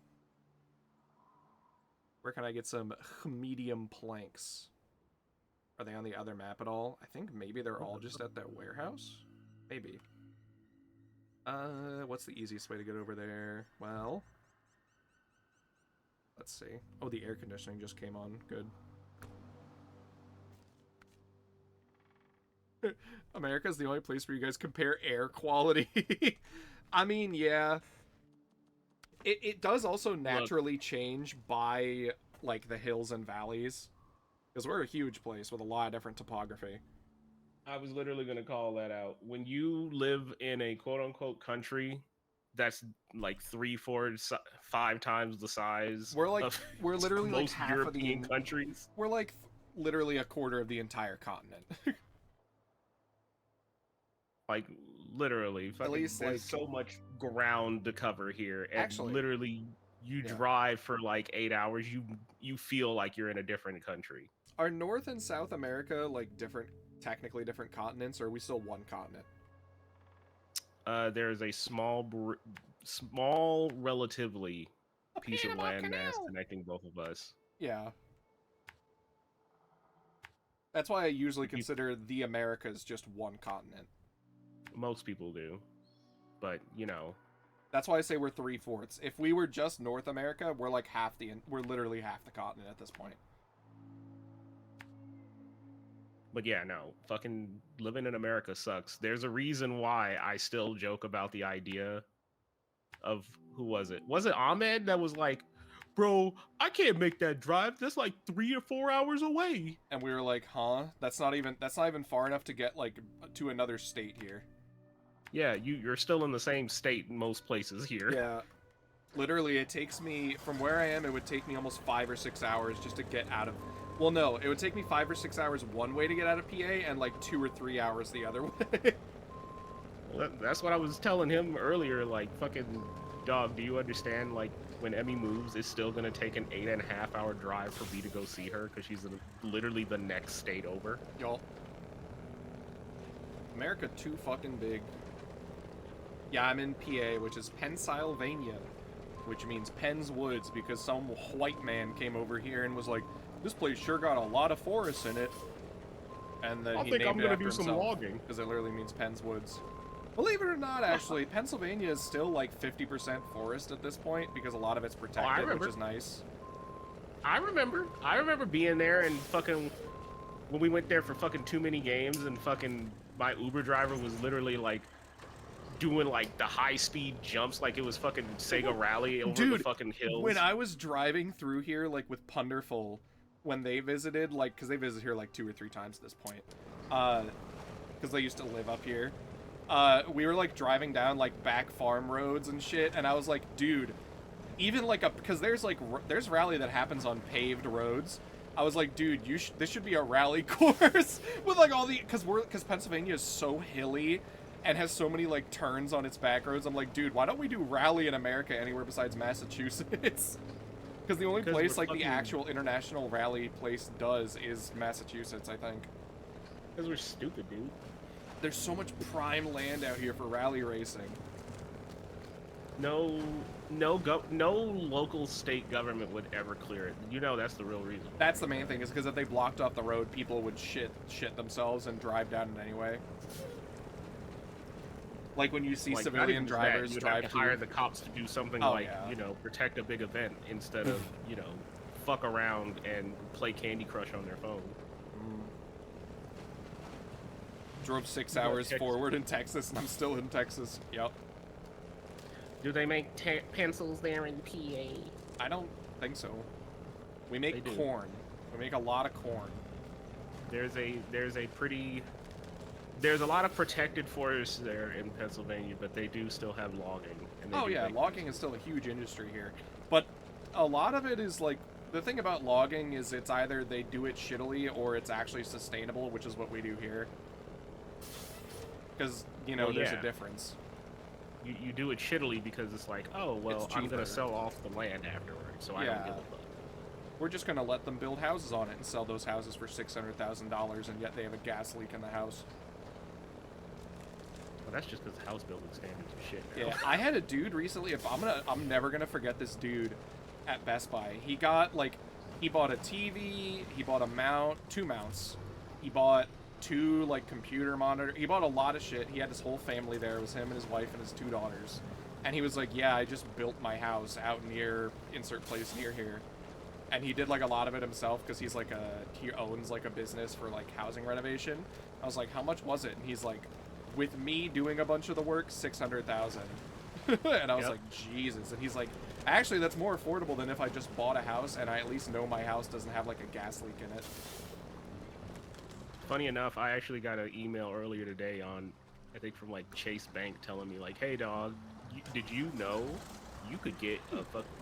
Where can I get some medium planks? Are they on the other map at all? I think maybe they're all just at that warehouse? Maybe. What's the easiest way to get over there? Well, Let's see. Oh, the air conditioning just came on. Good. America's the only place where you guys compare air quality. I mean, yeah. It does also naturally change by, like, the hills and valleys. Because we're a huge place with a lot of different topography. I was literally going to call that out. When you live in a quote-unquote country that's like 3, 4, 5 times the size We're like, of we're literally like most half European of the countries. We're like literally a quarter of the entire continent. Like literally, fucking, least, there's like- so much ground to cover here, and Actually, literally, you yeah. drive for like 8 hours, you feel like you're in a different country. Are North and South America like technically different continents, or are we still one continent? There's a small, relatively piece of landmass connecting both of us. Yeah. That's why I usually consider the Americas just one continent. Most people do, but you know. That's why I say we're 3/4. If we were just North America, we're like we're literally half the continent at this point. But yeah, no, fucking living in America sucks. There's a reason why I still joke about the idea of, who was it? Was it Ahmed that was like, bro, I can't make that drive. That's like 3 or 4 hours away. And we were like, huh? That's not even far enough to get like to another state here. Yeah, you're still in the same state in most places here. Yeah. Literally, it takes me, from where I am, it would take me almost 5 or 6 hours just to get out of... Well, no, it would take me 5 or 6 hours one way to get out of PA, and like 2 or 3 hours the other way. Well, that's what I was telling him earlier, like, fucking, dog, do you understand, like, when Emmy moves, it's still gonna take an 8.5-hour drive for me to go see her, because she's in literally the next state over. Y'all. America too fucking big. Yeah, I'm in PA, which is Pennsylvania, which means Penn's Woods, because some white man came over here and was like, this place sure got a lot of forests in it. And then he named it after himself, some logging. because it literally means Penn's Woods. Believe it or not, actually, Pennsylvania is still like 50% forest at this point, because a lot of it's protected, which is nice. I remember being there and fucking, when we went there for fucking too many games, and fucking my Uber driver was literally like doing like the high speed jumps like it was fucking Sega Rally over the fucking hills. When I was driving through here, like with Punderful, when they visited, like, because they visit here like 2 or 3 times at this point, because they used to live up here, we were like driving down like back farm roads and shit, and I was like, dude, even like because there's rally that happens on paved roads. I was like, dude, this should be a rally course with like all the, because Pennsylvania is so hilly and has so many like turns on its back roads. I'm like, dude, why don't we do rally in America anywhere besides Massachusetts? Because the only place like the actual international rally place does is Massachusetts, I think. Because we're stupid, dude. There's so much prime land out here for rally racing. No local state government would ever clear it. You know that's the real reason. That's the main thing, is because if they blocked off the road, people would shit themselves and drive down it anyway. Like when you see like, civilian drivers drive have to hire the cops to do something yeah. you know, protect a big event instead of, you know, fuck around and play Candy Crush on their phone. Drove 6 hours forward in Texas, and I'm still in Texas. Yep. Do they make pencils there in PA? I don't think so. We make corn. We make a lot of corn. There's a lot of protected forests there in Pennsylvania, but they do still have logging. And logging is still a huge industry here. But a lot of it is like, the thing about logging is it's either they do it shittily or it's actually sustainable, which is what we do here. Because, you know, there's a difference. You do it shittily because it's like, oh, well, I'm going to sell off the land afterwards, so I don't give a fuck. We're just going to let them build houses on it and sell those houses for $600,000, and yet they have a gas leak in the house. Well, that's just because house building standards are shit now. Yeah, I had a dude recently, I'm never going to forget this dude at Best Buy. He bought a TV, he bought a mount, 2 mounts. He bought 2 like computer monitors. He bought a lot of shit. He had his whole family there. It was him and his wife and his 2 daughters. And he was like, yeah, I just built my house out near insert place near here. And he did like a lot of it himself because he's like he owns like a business for like housing renovation. I was like, how much was it? And he's like, with me doing a bunch of the work, 600,000. And I was like, Jesus. And he's like, actually, that's more affordable than if I just bought a house and I at least know my house doesn't have like a gas leak in it. Funny enough, I actually got an email earlier today on, I think from like Chase Bank, telling me like, hey dog, did you know you could get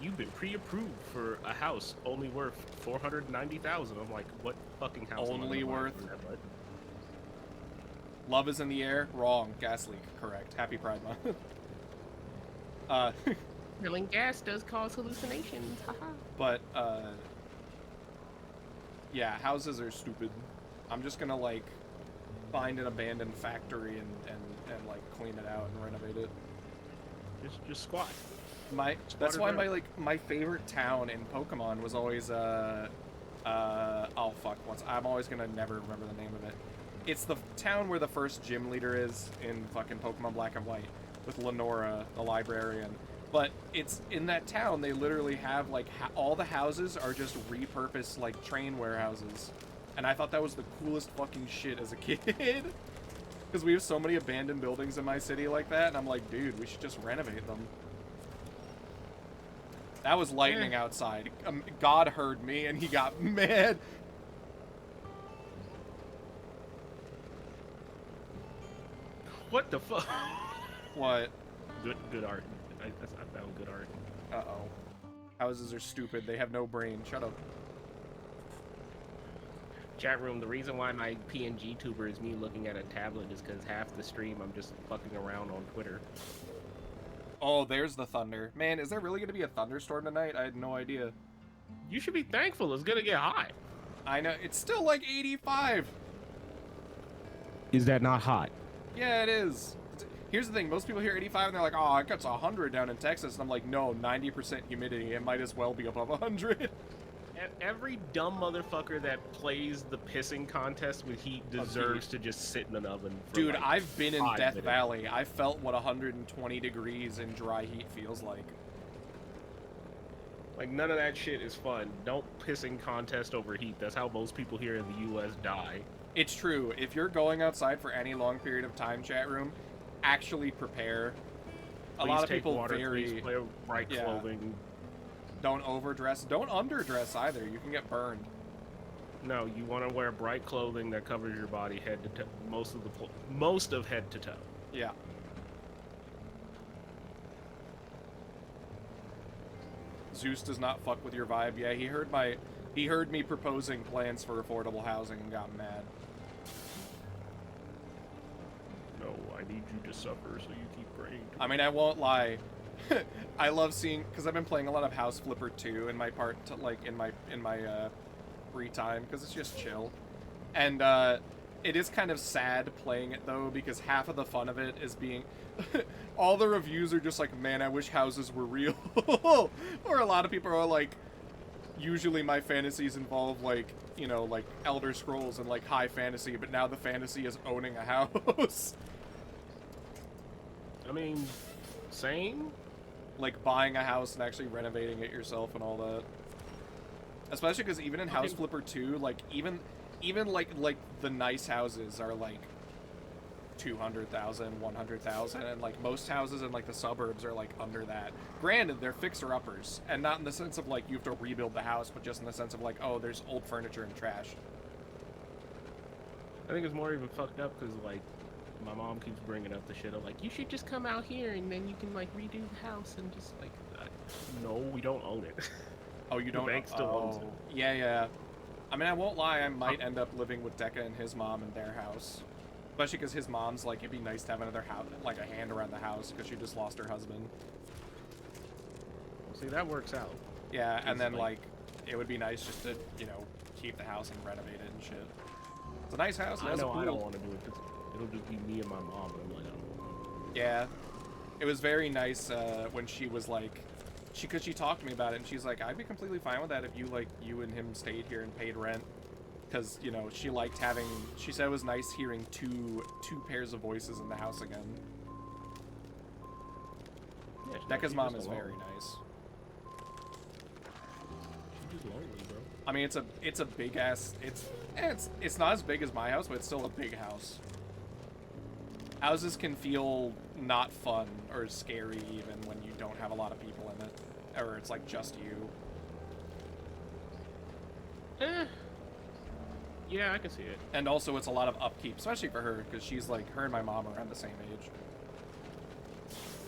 you've been pre-approved for a house only worth 490,000. I'm like, what fucking house? Only worth? Love is in the air. Wrong. Gas leak. Correct. Happy Pride Month. Filling gas does cause hallucinations. Haha. But yeah, houses are stupid. I'm just gonna like find an abandoned factory and like clean it out and renovate it. Just squat. That's why my favorite town in Pokemon was always oh fuck, I'm always gonna never remember the name of it. It's the town where the first gym leader is in fucking Pokemon Black and White with Lenora, the librarian. But it's in that town they literally have like all the houses are just repurposed like train warehouses. And I thought that was the coolest fucking shit as a kid. Because we have so many abandoned buildings in my city like that, and I'm like, dude, we should just renovate them. That was lightning outside. God heard me, and he got mad. What the fuck? What? Good art. I found good art. Uh-oh. Houses are stupid. They have no brain. Shut up. Chat room, the reason why my PNG tuber is me looking at a tablet is because half the stream I'm just fucking around on Twitter. Oh, there's the thunder. Man, is there really going to be a thunderstorm tonight? I had no idea. You should be thankful. It's going to get hot. I know. It's still like 85. Is that not hot? Yeah, it is. Here's the thing. Most people hear 85 and they're like, oh, it gets 100 down in Texas. And I'm like, no, 90% humidity. It might as well be above 100. Every dumb motherfucker that plays the pissing contest with heat deserves to just sit in an oven for Dude, like I've been in 5 Death minutes. Valley. I felt what 120 degrees in dry heat feels like. Like, none of that shit is fun. Don't pissing contest over heat. That's how most people here in the U.S. die. It's true. If you're going outside for any long period of time, chat room, actually prepare. Please a lot of take people water, very... Please wear bright clothing. Don't overdress. Don't underdress either. You can get burned. No, you want to wear bright clothing that covers your body head to toe. Most of head to toe. Yeah. Zeus does not fuck with your vibe. Yeah, he heard me proposing plans for affordable housing and got mad. No, I need you to suffer so you keep praying. I mean, I won't lie. I love seeing, because I've been playing a lot of House Flipper 2 in my free time, because it's just chill. And it is kind of sad playing it though, because half of the fun of it is being all the reviews are just like, man, I wish houses were real. Or a lot of people are like, usually my fantasies involve like, you know, like Elder Scrolls and like high fantasy, but now the fantasy is owning a house. I mean, same. Like buying a house and actually renovating it yourself and all that. Especially because even in House Flipper 2, like even like the nice houses are like 200,000, 100,000, and like most houses in like the suburbs are like under that. Granted, they're fixer-uppers, and not in the sense of like you have to rebuild the house, but just in the sense of like, oh, there's old furniture and trash. I think it's more even fucked up because like my mom keeps bringing up the shit of like, you should just come out here and then you can like redo the house and just like, no, we don't own it. Oh, you don't? The bank still owns it. Yeah, yeah. I mean, I won't lie, I might end up living with Deca and his mom in their house. Especially because his mom's like, it'd be nice to have another house, like a hand around the house, because she just lost her husband. See, that works out. Yeah, and then like, it would be nice just to, you know, keep the house and renovate it and shit. It's a nice house. I know I don't want to do it. It'll just be me and my mom. And I'm like, oh. Yeah, it was very nice when she was like, because she talked to me about it, and she's like, I'd be completely fine with that if you and him stayed here and paid rent, because you know she liked having. She said it was nice hearing two pairs of voices in the house again. Becca's She's mom just is alone. very nice. She's just lonely, bro. I mean, it's a big ass. It's not as big as my house, but it's still a big house. Houses can feel not fun or scary even when you don't have a lot of people in it, or it's like just you. Yeah, I can see it. And also, it's a lot of upkeep, especially for her, because she's like, her and my mom are around the same age.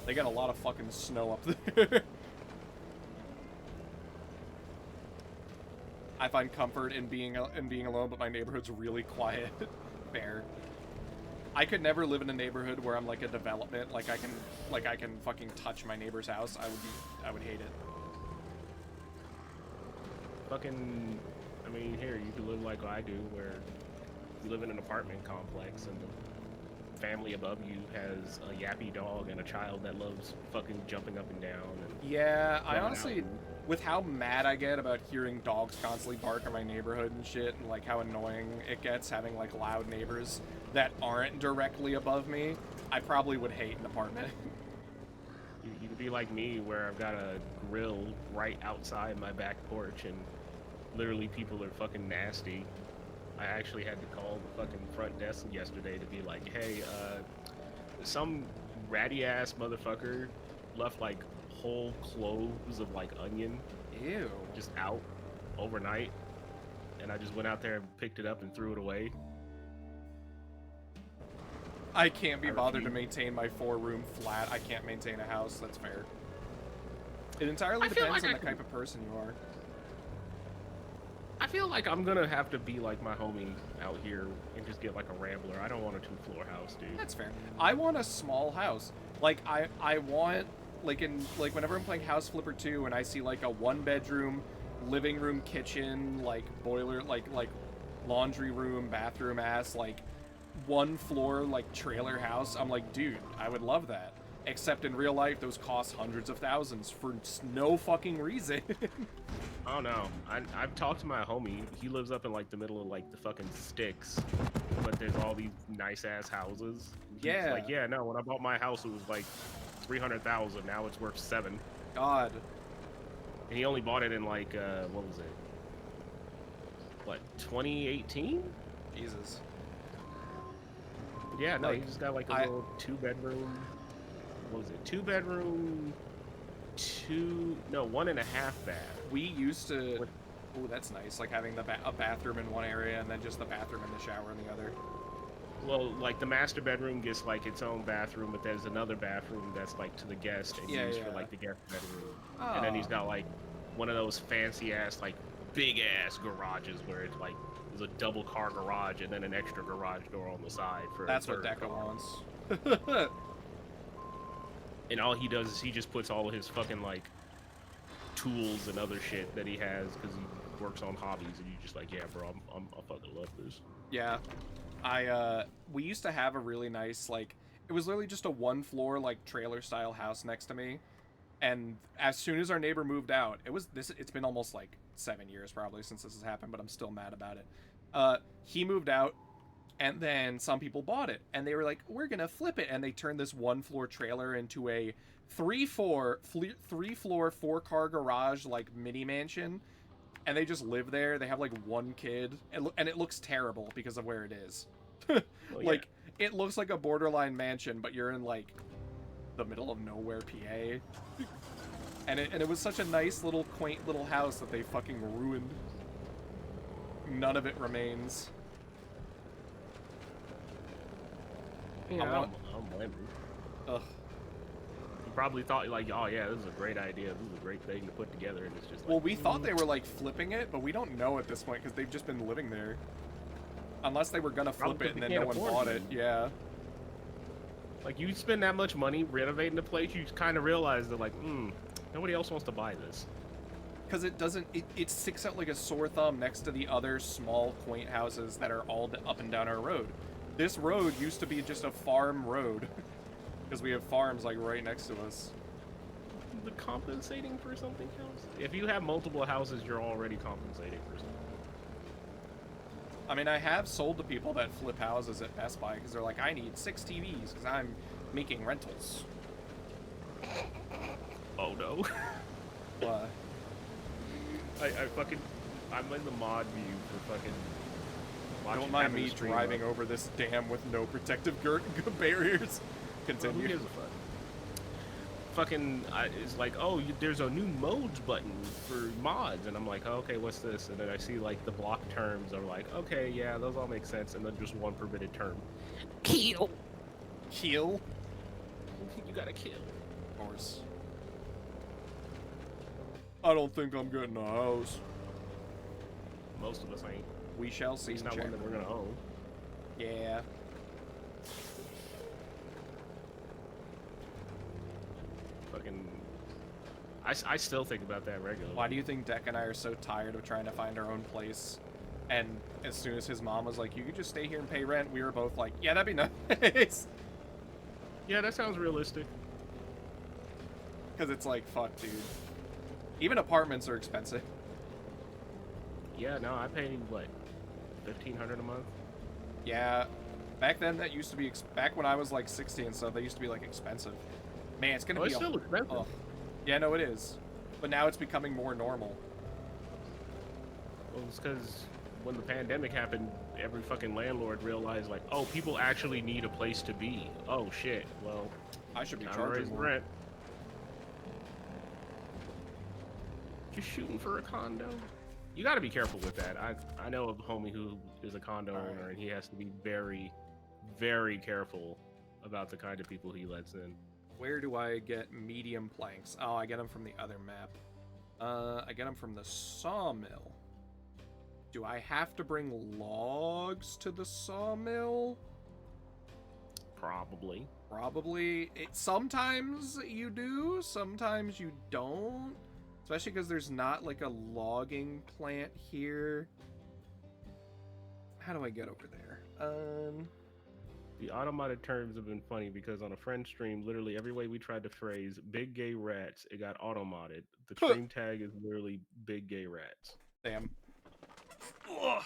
They got a lot of fucking snow up there. I find comfort in being alone, but my neighborhood's really quiet. Fair. I could never live in a neighborhood where I'm like a development, like I can fucking touch my neighbor's house. I would hate it. Fucking, I mean, here, you can live like I do, where you live in an apartment complex and the family above you has a yappy dog and a child that loves fucking jumping up and down. And Yeah, I running honestly, out. with how mad I get about hearing dogs constantly bark in my neighborhood and shit, and like how annoying it gets having like loud neighbors that aren't directly above me, I probably would hate an apartment. You could be like me, where I've got a grill right outside my back porch, and literally people are fucking nasty. I actually had to call the fucking front desk yesterday to be like, hey, some ratty ass motherfucker left like whole cloves of like onion Ew. just out overnight, and I just went out there and picked it up and threw it away. I can't be I bothered to refuse. maintain my 4-room flat. I can't maintain a house. That's fair. It entirely I feel depends like on I the type of person you are. I feel like I'm gonna have to be like my homie out here and just get like a Rambler. I don't want a 2-floor house, dude. That's fair. I want a small house. Like I want like whenever I'm playing House Flipper 2 and I see like a 1-bedroom, living room, kitchen, like boiler, like laundry room, bathroom ass, like 1-floor like trailer house, I'm like, dude, I would love that. Except in real life, those cost hundreds of thousands for no fucking reason. I don't know. I've talked to my homie. He lives up in like the middle of like the fucking sticks, but there's all these nice ass houses. He's Yeah. like, yeah, no. When I bought my house, it was like 300,000. Now it's worth 7. God. And he only bought it in like what was it? What, 2018? Jesus. Yeah, no. Like, He just got like a I- little 2-bedroom. What was it? 2-bedroom. 1.5 bath. We used to. What- Oh, that's nice. Like having a bathroom in one area and then just the bathroom and the shower in the other. Well, like the master bedroom gets like its own bathroom, but there's another bathroom that's like to the guest and Yeah, used for yeah. like the guest bedroom. And then he's Ah. got like one of those fancy ass, like big ass garages where it's like there's a double car garage and then an extra garage door on the side for. That's a what third Deca car. wants. And all he does is he just puts all of his fucking like tools and other shit that he has because he works on hobbies, and you just like, yeah, bro, I fucking love this. Yeah. We used to have a really nice, like, it was literally just a 1-floor, like, trailer style house next to me. And as soon as our neighbor moved out, it's been almost like 7 years probably since this has happened, but I'm still mad about it. He moved out, and then some people bought it, and they were like, we're gonna flip it. And they turned this 1-floor trailer into a 3-floor, 4-car garage, like, mini mansion. And they just live there. They have like 1 kid, and it looks terrible because of where it is. Well, Like, it looks like a borderline mansion, but you're in like the middle of nowhere, PA. And it was such a nice little quaint little house that they fucking ruined. None of it remains. yeah, I want- I don't blame him. Ugh. You probably thought like, oh yeah, this is a great idea. This is a great thing to put together, and it's just like, Well, we thought they were like flipping it, but we don't know at this point because they've just been living there. Unless they were gonna flip Probably it and 'cause then they no can't one afford bought it. it. Yeah. like you spend that much money renovating the place, you kind of realize that like, nobody else wants to buy this. Because it sticks out like a sore thumb next to the other small, quaint houses that are all up and down our road. This road used to be just a farm road. Because we have farms like right next to us. The compensating for something else. If you have multiple houses, you're already compensating for something. I mean, I have sold to people that flip houses at Best Buy because they're like, I need 6 TVs because I'm making rentals. know. Why? I'm in the mod view for fucking. Don't mind me driving over this dam with no protective barriers. Continue. Who gives a fuck? Fucking, it's like, oh, there's a new modes button for mods, and I'm like, oh, okay, what's this? And then I see like the block terms are like, okay, yeah, those all make sense, and then just one permitted term. Kill. Kill? You gotta kill. Of course. I don't think I'm getting a house. Most of us ain't. We shall see. It's not one that we're gonna own. Yeah. Fucking. I still think about that regularly. Why do you think Deck and I are so tired of trying to find our own place? And as soon as his mom was like, you could just stay here and pay rent, we were both like, yeah, that'd be nice. Yeah, that sounds realistic. Because it's like, fuck, dude. Even apartments are expensive. Yeah, no, I pay, what, $1,500 a month? Yeah. Back then, that used to be, back when I was like 60 and stuff, they used to be like expensive. Man, it's gonna be It's still expensive. Oh. Yeah, no, it is. But now it's becoming more normal. Well, it's because when the pandemic happened, every fucking landlord realized, like, oh, people actually need a place to be. Oh, shit. Well, I should be time to charging raise the more. rent. Just shooting for a condo. You got to be careful with that. I know of a homie who is a condo owner, and he has to be very, very careful about the kind of people he lets in. Where do I get medium planks? Oh, I get them from the other map. I get them from the sawmill. Do I have to bring logs to the sawmill? Probably. Probably. Sometimes you do, sometimes you don't. Especially because there's not like a logging plant here. How do I get over there? The automated terms have been funny because on a friend stream, literally every way we tried to phrase big gay rats, it got automated. The stream tag is literally big gay rats. Damn. Ugh.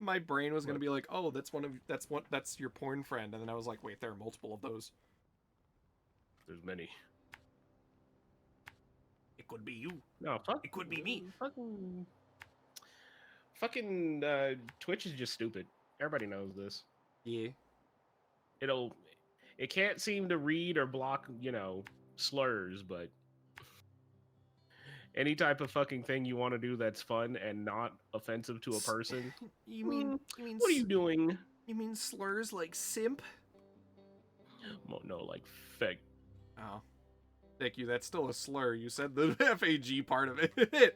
My brain was gonna be like, oh, that's your porn friend, and then I was like, wait, there are multiple of those. There's many. It could be you. No, fuck. It could be me. Fucking Twitch is just stupid. Everybody knows this. Yeah. It can't seem to read or block, slurs, but any type of fucking thing you want to do that's fun and not offensive to a person. You mean What are you doing? You mean slurs like simp? Well, no, like fake. Oh. Thank you, that's still a slur. You said the FAG part of it.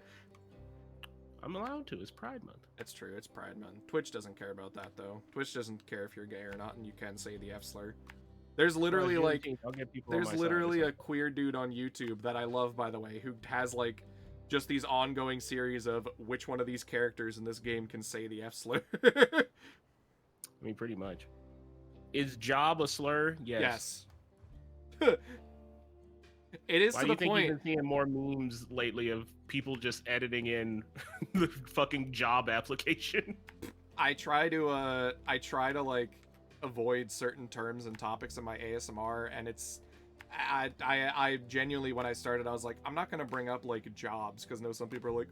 I'm allowed to. It's Pride Month. It's true, it's Pride Month. Twitch doesn't care about that, though. Twitch doesn't care if you're gay or not, and you can say the F slur. There's literally, there's literally a queer dude on YouTube that I love, by the way, who has, just these ongoing series of which one of these characters in this game can say the F slur. I mean, pretty much. Is job a slur? Yes. It is. Why to do you the think point. you've been seeing more memes lately of people just editing in the fucking job application? I try to avoid certain terms and topics in my ASMR, and it's I genuinely, when I started, I was like, I'm not gonna bring up jobs, because I know some people are like,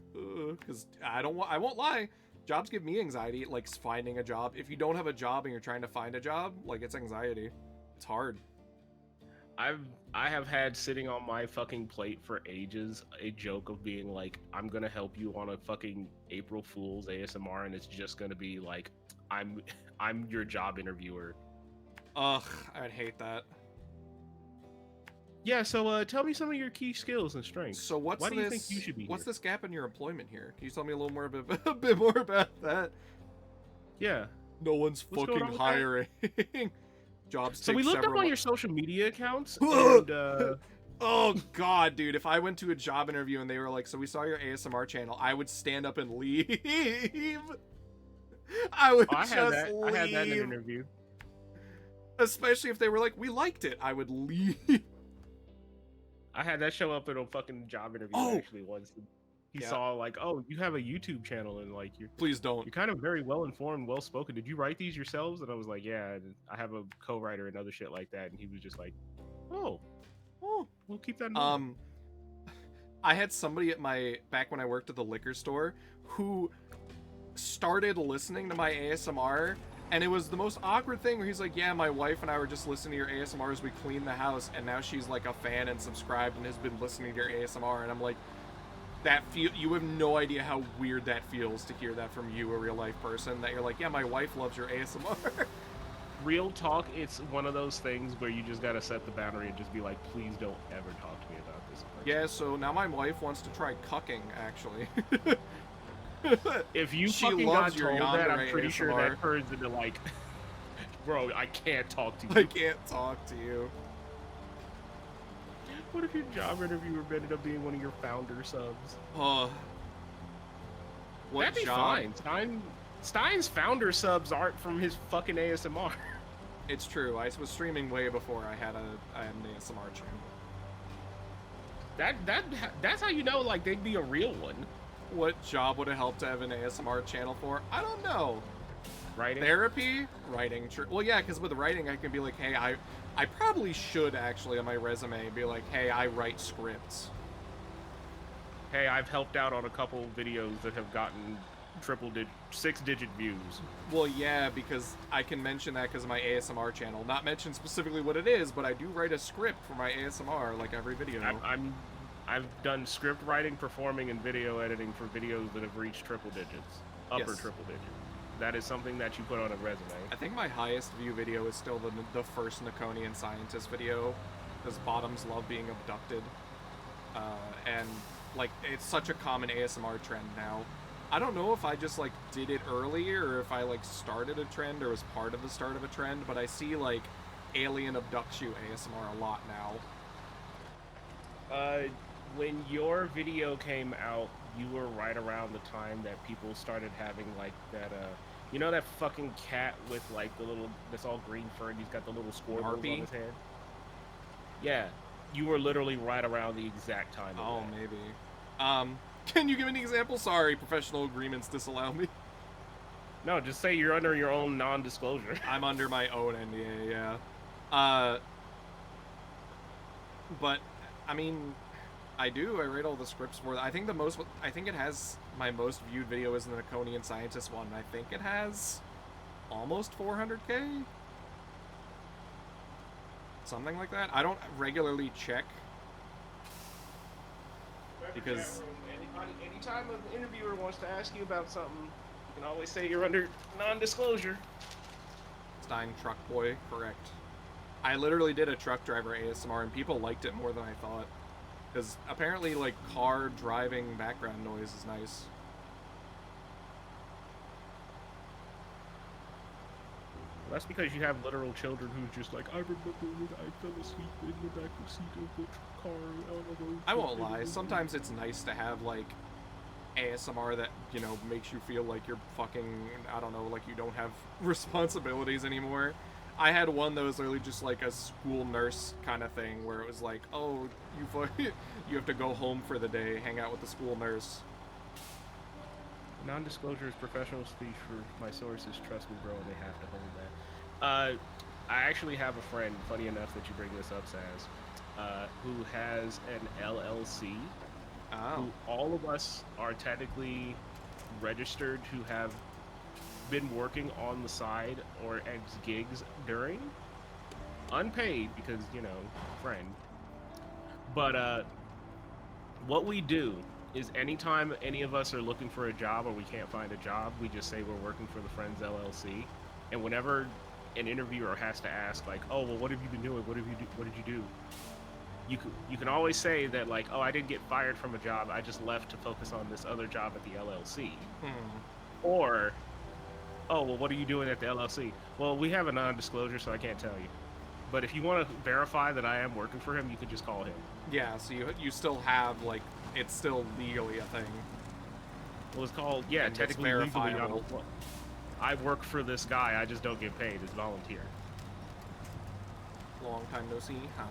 because I won't lie, jobs give me anxiety, like finding a job. If you don't have a job and you're trying to find a job, it's anxiety. It's hard. I have had sitting on my fucking plate for ages a joke of being like, I'm gonna help you on a fucking April Fool's ASMR, and it's just gonna be like, I'm your job interviewer. Ugh, I'd hate that. Yeah, so tell me some of your key skills and strengths. So why do you think you should be what's here? this gap in your employment here? Can you tell me a little more a bit more about that? Yeah. No one's What's fucking going on with hiring. Jobs So take we looked up several on your social media accounts, and oh god, dude, if I went to a job interview and they were like, so we saw your ASMR channel, I would stand up and leave. I would I just had that. leave. I had that in an interview. Especially if they were like, we liked it, I would leave. I had that show up in a fucking job interview Oh! actually once. He Yeah. saw like, oh, you have a YouTube channel and like Please don't. you're kind of very well informed, well spoken. Did you write these yourselves? And I was like, yeah, and I have a co-writer and other shit like that. And he was just like, oh, we'll keep that in mind. I had somebody at back when I worked at the liquor store who started listening to my ASMR, and it was the most awkward thing where he's like, yeah, my wife and I were just listening to your ASMR as we clean the house, and now she's like a fan and subscribed and has been listening to your ASMR. And I'm like, you have no idea how weird that feels to hear that from you, a real life person, that you're like, yeah, my wife loves your ASMR. Real talk, it's one of those things where you just gotta set the boundary and just be like, please don't ever talk to me about this person. Yeah, so now my wife wants to try cucking, actually. If you She fucking loves got your told that, yandere I'm pretty sure ASMR. that turns into like, bro, I can't talk to you. I can't talk to you. What if your job interviewer ended up being one of your founder subs? What That'd be job? fine. Stein's founder subs aren't from his fucking ASMR. It's true. I was streaming way before I had an ASMR channel. That's how you know like they'd be a real one. What job would it help to have an ASMR channel for? I don't know. Writing? Therapy? Writing. Well, yeah, because with writing, I can be like, hey, I probably should actually on my resume be like, hey, I write scripts. Hey, I've helped out on a couple videos that have gotten six-digit views. Well, yeah, because I can mention that because of my ASMR channel. Not mention specifically what it is, but I do write a script for my ASMR, like every video. I've done script writing, performing, and video editing for videos that have reached triple digits, upper Yes. triple digits. That is something that you put on a resume. I think my highest view video is still the first Naconian scientist video, because bottoms love being abducted, and like it's such a common ASMR trend now. I don't know if I just like did it earlier or if I like started a trend or was part of the start of a trend, but I see like alien abducts you ASMR a lot now. When your video came out, you were right around the time that people started having like that, you know that fucking cat with like the little, that's all green fur and he's got the little squirrels on his head? Yeah, you were literally right around the exact time of Oh, that. maybe. Can you give me an example? Sorry, professional agreements disallow me. No, just say you're under your own non-disclosure. I'm under my own NDA, yeah. But, I mean, I write all the scripts for that. I think it has, my most viewed video is the Naconian Scientist one. I think it has almost 400K? Something like that. I don't regularly check. Because anytime an interviewer wants to ask you about something, you can always say you're under non-disclosure. Stein Truck Boy, correct. I literally did a truck driver ASMR and people liked it more than I thought. Because apparently, like, car driving background noise is nice. That's because you have literal children who's just like, I remember when I fell asleep in the back seat of the car on a road. I won't lie, sometimes it's nice to have, like, ASMR that, you know, makes you feel like you're fucking, I don't know, like you don't have responsibilities anymore. I had one that was literally just like a school nurse kind of thing, where it was like, oh, you have to go home for the day, hang out with the school nurse. Non-disclosure is professional speech for my sources. Trust me, bro, and they have to hold that. I actually have a friend, funny enough that you bring this up, Saz, who has an LLC. Oh. Who all of us are technically registered who have been working on the side or as gigs during. Unpaid because, you know, friend. But what we do is anytime any of us are looking for a job or we can't find a job, we just say we're working for the Friends LLC. And whenever an interviewer has to ask, like, oh, well, what have you been doing? What did you do? You can always say that, like, oh, I didn't get fired from a job. I just left to focus on this other job at the LLC. Or, oh, well, what are you doing at the LLC? Well, we have a non-disclosure, so I can't tell you. But if you want to verify that I am working for him, you can just call him. Yeah, so you still have, like, it's still legally a thing. Well, it's called, yeah, And it's technically legally. verifiable. I work for this guy. I just don't get paid. It's volunteer. Long time no see. Hi.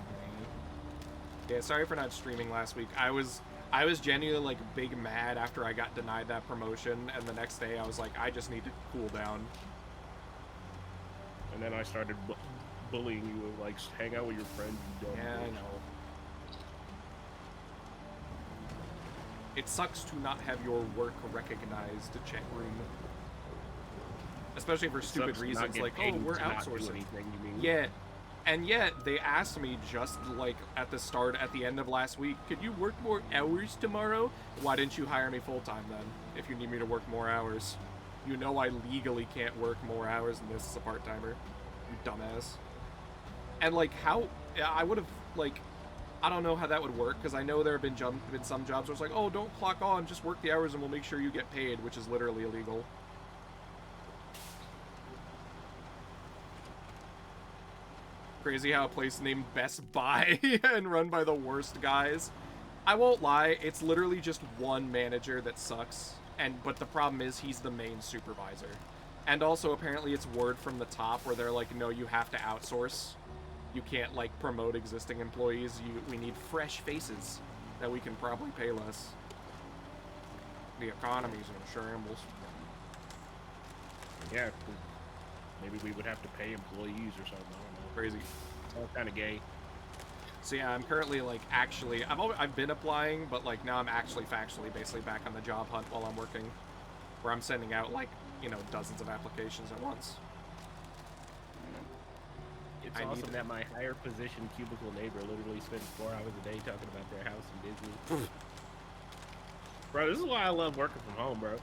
Yeah, sorry for not streaming last week. I was I was genuinely like big mad after I got denied that promotion, and the next day I was like, I just need to cool down. And then I started bullying you of like, hang out with your friends. You dumb Yeah, I bitch. know. It sucks to not have your work recognized, chat room. Especially for stupid Sucks to not reasons get like, paid oh, we're to not do outsourcing. anything, you mean? Yeah. And yet, they asked me just, like, at the end of last week, could you work more hours tomorrow? Why didn't you hire me full-time then, if you need me to work more hours? You know I legally can't work more hours than this as a part-timer. You dumbass. And, like, how... I would have, like... I don't know how that would work, because I know there have been some jobs where it's like, oh, don't clock on, just work the hours and we'll make sure you get paid, which is literally illegal. Crazy how a place named Best Buy and run by the worst guys. I won't lie, it's literally just one manager that sucks, but the problem is he's the main supervisor. And also apparently it's word from the top where they're like, no, you have to outsource. You can't like promote existing employees. We need fresh faces that we can probably pay less. The economy's in shambles. Yeah, maybe we would have to pay employees or something. I don't know. Crazy. It's all kind of gay. So yeah, I'm currently like actually I've been applying, but like now I'm actually factually basically back on the job hunt while I'm working, where I'm sending out like, you know, dozens of applications at once. It's I awesome need- that my higher position cubicle neighbor literally spends 4 hours a day talking about their house in Disney. Bro, this is why I love working from home, bro.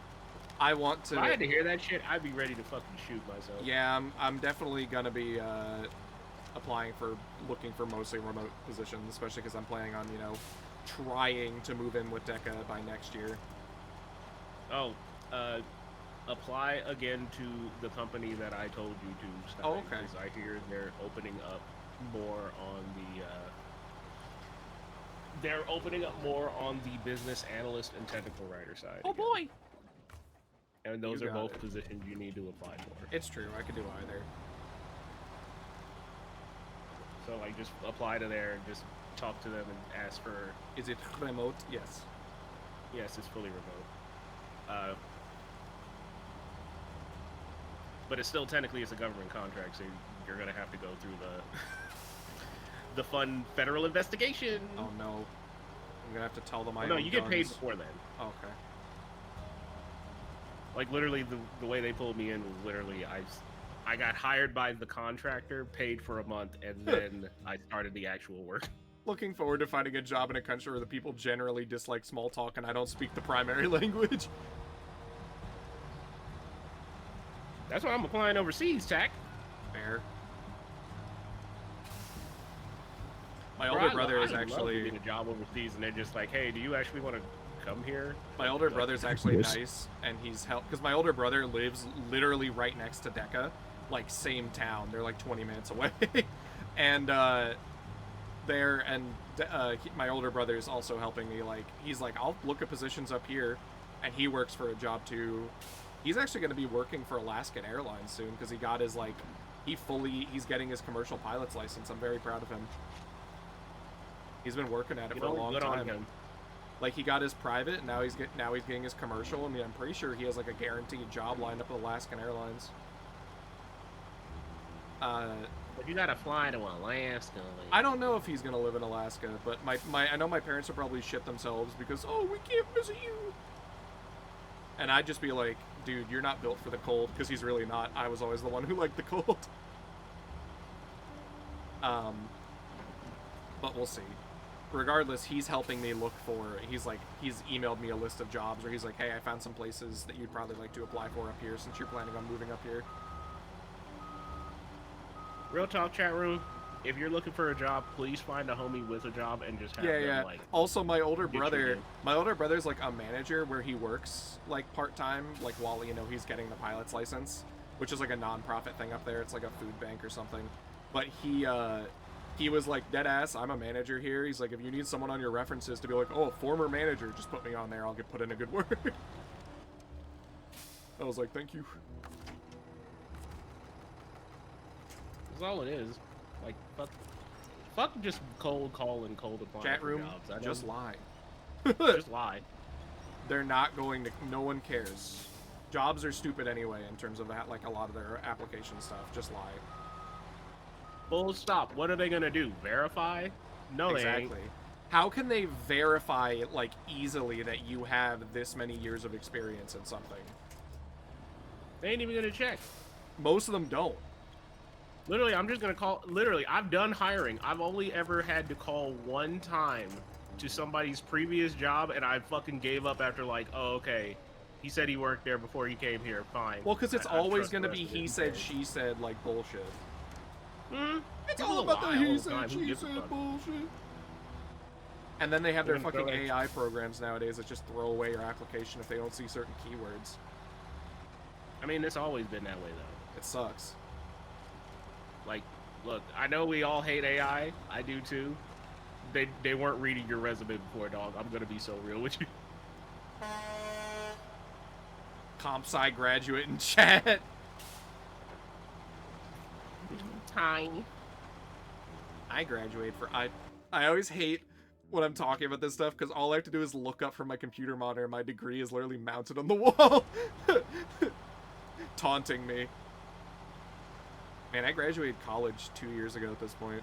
I want to. If I had to hear that shit, I'd be ready to fucking shoot myself. Yeah, I'm definitely gonna be looking for mostly remote positions, especially because I'm planning on, you know, trying to move in with Deca by next year. Oh, apply again to the company that I told you to start. Oh, okay. Because I hear they're opening up more on the business analyst and technical writer side. Oh again. boy! And those You are got both it. positions you need to apply for. It's true, I could do either. So like, just apply to there and just talk to them and ask for. Is it remote? Yes. Yes, it's fully remote. But it still technically is a government contract, so you're gonna have to go through the fun federal investigation. Oh no. I'm gonna have to tell them I Oh, no, own you get paid guns. before then. Oh, okay. Like literally, the way they pulled me in was literally I got hired by the contractor, paid for a month, and then I started the actual work. Looking forward to finding a job in a country where the people generally dislike small talk and I don't speak the primary language. That's why I'm applying overseas, Tack. Fair. My Bro, older brother I is love actually... getting a job overseas, and they're just like, "Hey, do you actually want to come here?" My older brother's actually Yes. nice, and he's helped... Because my older brother lives literally right next to Deca. Like, same town. They're like 20 minutes away. And, my older brother is also helping me. Like, he's like, I'll look at positions up here. And he works for a job, too. He's actually going to be working for Alaskan Airlines soon, because he got his, like... He's getting his commercial pilot's license. I'm very proud of him. He's been working at it for a long good on time. him. Like, he got his private, and now he's getting his commercial. I mean, I'm pretty sure he has like a guaranteed job lined up with Alaskan Airlines. But you gotta fly to Alaska. Like. I don't know if he's gonna live in Alaska, but I know my parents will probably shit themselves because, oh, we can't visit you. And I'd just be like, dude, you're not built for the cold, because he's really not. I was always the one who liked the cold. But we'll see. Regardless, he's helping me look for, he's emailed me a list of jobs where he's like, hey, I found some places that you'd probably like to apply for up here since you're planning on moving up here. Real talk, chat room. If you're looking for a job, please find a homie with a job and just have Yeah, them, yeah. like... Also, my older get you brother, in. like a manager where he works like part-time, like while, you know, he's getting the pilot's license, which is like a non-profit thing up there. It's like a food bank or something. But he was like, dead ass, I'm a manager here. He's like, if you need someone on your references to be like, oh, former manager, just put me on there. I'll get put in a good word. I was like, thank you. That's all it is. Like, fuck just cold call and cold applying Chat for room, jobs. just lie. Just lie. They're not going to. No one cares. Jobs are stupid anyway in terms of like a lot of their application stuff. Just lie. Full stop. What are they gonna do? Verify? No, they ain't. Exactly. How can they verify like easily that you have this many years of experience in something? They ain't even gonna check. Most of them don't. Literally, I'm just gonna call. Literally, I've done hiring. I've only ever had to call one time to somebody's previous job, and I fucking gave up after like, oh, okay. He said he worked there before he came here. Fine. Well, because it's I always trust going to the be rest of he it. said, she said, like bullshit. It's People all about lie the he all the said, time. Who she gives a said fuck? bullshit. And then they have their They're gonna fucking throw it. AI programs nowadays that just throw away your application if they don't see certain keywords. I mean, it's always been that way though. It sucks. Like, look, I know we all hate AI. I do too. They weren't reading your resume before, dog. I'm gonna be so real with you. Comp sci graduate in chat. Tiny. I graduated for I always hate when I'm talking about this stuff because all I have to do is look up from my computer monitor and my degree is literally mounted on the wall. Taunting me. Man, I graduated college 2 years ago at this point.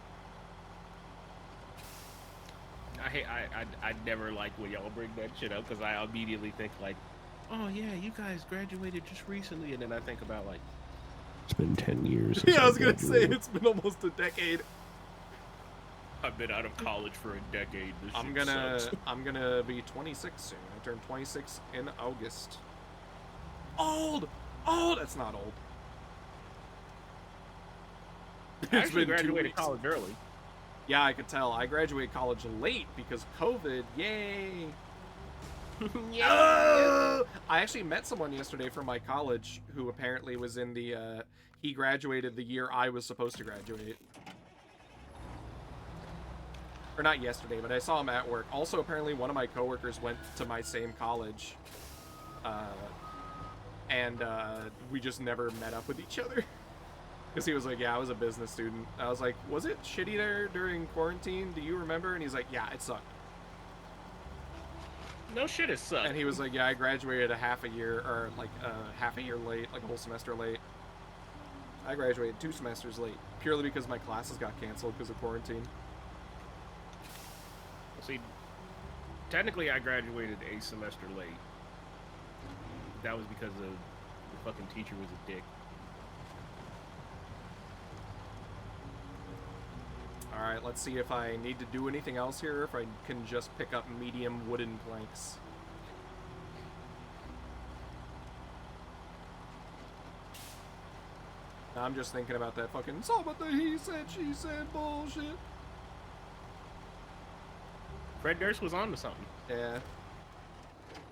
I never like when y'all bring that shit up because I immediately think like, oh yeah, you guys graduated just recently, and then I think about like, it's been 10 years. Since Yeah, I was gonna say graduated. it's been almost a decade. I've been out of college for a decade. This I'm shit gonna sucks. be 26 soon. I turned 26 in August. Old, that's not old. I It's actually been 2 graduated weeks. college early. Yeah, I could tell. I graduated college late because COVID. Yay! Oh! I actually met someone yesterday from my college who apparently was in the. He graduated the year I was supposed to graduate. Or not yesterday, but I saw him at work. Also, apparently, one of my coworkers went to my same college, and we just never met up with each other. Because he was like, yeah, I was a business student. I was like, was it shitty there during quarantine? Do you remember? And he's like, yeah, it sucked. No shit, it sucked. And he was like, yeah, I graduated a half a year, or like half a year late, like a whole semester late. I graduated 2 semesters late, purely because my classes got canceled because of quarantine. See, technically I graduated a semester late. That was because the fucking teacher was a dick. Alright, let's see if I need to do anything else here, or if I can just pick up medium wooden planks. I'm just thinking about that fucking, it's all about the he said, she said bullshit. Fred Durst was on to something. Yeah.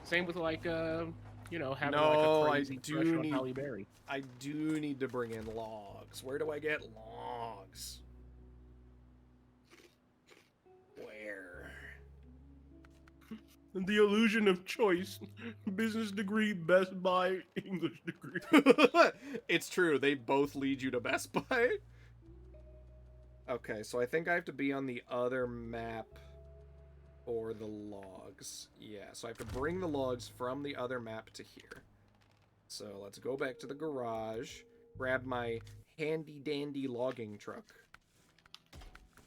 Same with like, you know, having No, like I a crazy do crush on need- Halle Berry. I do need to bring in logs. Where do I get logs? Where? The illusion of choice. Business degree, Best Buy, English degree. It's true. They both lead you to Best Buy. Okay, so I think I have to be on the other map for the logs. Yeah, so I have to bring the logs from the other map to here. So let's go back to the garage, grab my handy-dandy logging truck.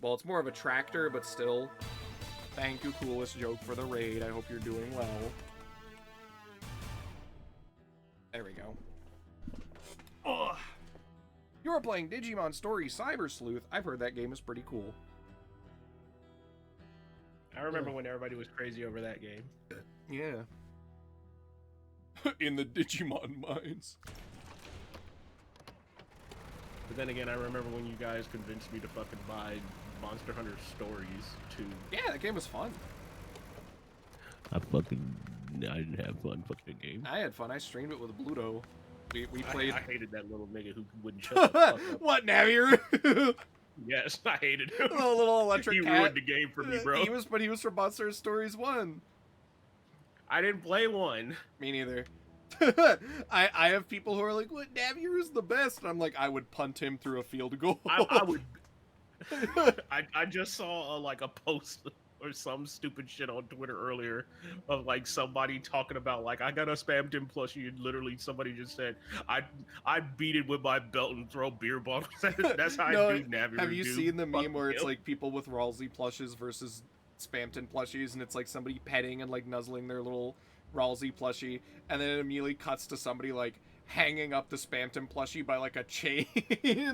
Well, it's more of a tractor, but still. Thank you, coolest joke for the raid. I hope you're doing well. There we go. Ugh. You're playing Digimon Story Cyber Sleuth. I've heard that game is pretty cool. I remember when everybody was crazy over that game. Yeah. In the Digimon mines. But then again, I remember when you guys convinced me to fucking buy Monster Hunter Stories too. Yeah, that game was fun. I didn't have fun fucking a game. I had fun. I streamed it with Bluto. We played. I hated that little nigga who wouldn't shut the fuck up. What, Navier? Yes, I hated him. A little electric He cat. ruined the game for me, bro. He was from Monster Stories 1. I didn't play one. Me neither. I have people who are like, what, Navier is the best? And I'm like, I would punt him through a field goal. I would. I just saw like a post or some stupid shit on Twitter earlier of like somebody talking about like I got a spammed in plushie and literally somebody just said I beat it with my belt and throw beer bottles. That's how No, I do Navi have you review. seen the Fuck meme where it's you. like people with Ralsei plushes versus Spamton plushies, and it's like somebody petting and like nuzzling their little Ralsei plushie, and then it immediately cuts to somebody like hanging up the Spamton plushie by like a chain,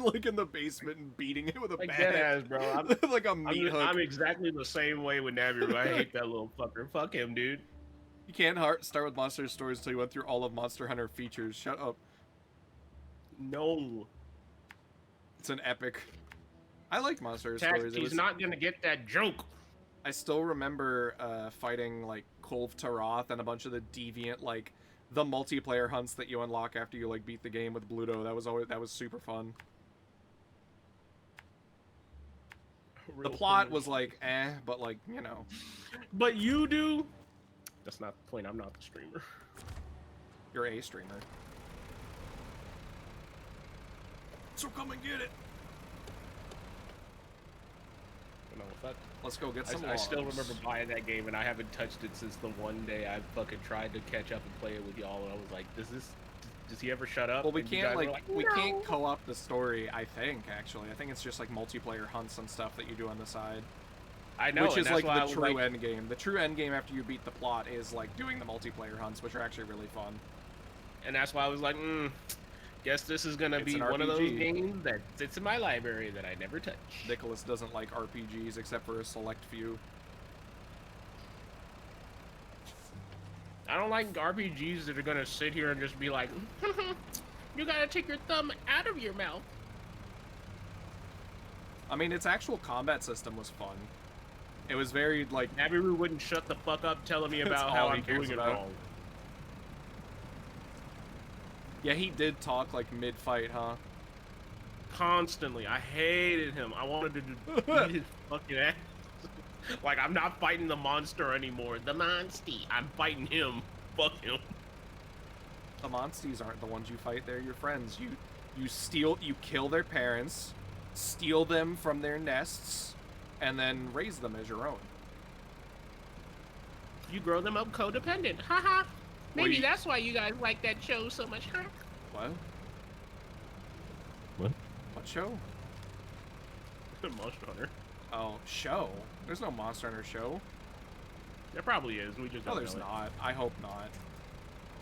like in the basement, and beating it with a Like bat, dead ass, bro. like a meat hook. I'm exactly the same way with Navi review. I hate that little fucker. Fuck him, dude. You can't start with Monster Stories until you went through all of Monster Hunter features. Shut up. No. It's an epic. I like Monster Tax, Stories. he's not gonna get that joke. I still remember fighting like Kolv Taroth and a bunch of the deviant like the multiplayer hunts that you unlock after you like beat the game with Bluto. That was super fun. The plot was like but like, you know. But you do. That's not the point. I'm not the streamer. You're a streamer. So come and get it. No, fuck. Let's go get some I still logs. remember buying that game and I haven't touched it since the one day I fucking tried to catch up and play it with y'all and I was like, does he ever shut up? Well, we And you can't guys were like we "No." can't co-op the story. I think actually, I think it's just like multiplayer hunts and stuff that you do on the side. I know, Which and is that's like why I the was true like, end game. The true end game after you beat the plot is like doing the multiplayer hunts, which are actually really fun. and that's why I was like, guess this is gonna It's be an one of those RPG. games that sits in my library that I never touch. Nicholas doesn't like RPGs except for a select few. I don't like RPGs that are gonna sit here and just be like, you gotta take your thumb out of your mouth. I mean, its actual combat system was fun. It was very like Nabiru wouldn't shut the fuck up telling me That's about all how he I'm cares doing it about. wrong. yeah, he did talk like mid-fight, huh? Constantly. I hated him. I wanted to beat his fucking ass. Like, I'm not fighting the monster anymore. The monstie. I'm fighting him. Fuck him. The Monsties aren't the ones you fight; they're your friends. You kill their parents, steal them from their nests, and then raise them as your own. You grow them up codependent. Haha. Maybe you- that's why you guys like that show so much, huh? What? What? What show? Monster Hunter. Oh, show. There's no Monster Hunter show. There probably is. We just No, don't there's know it. not. I hope not.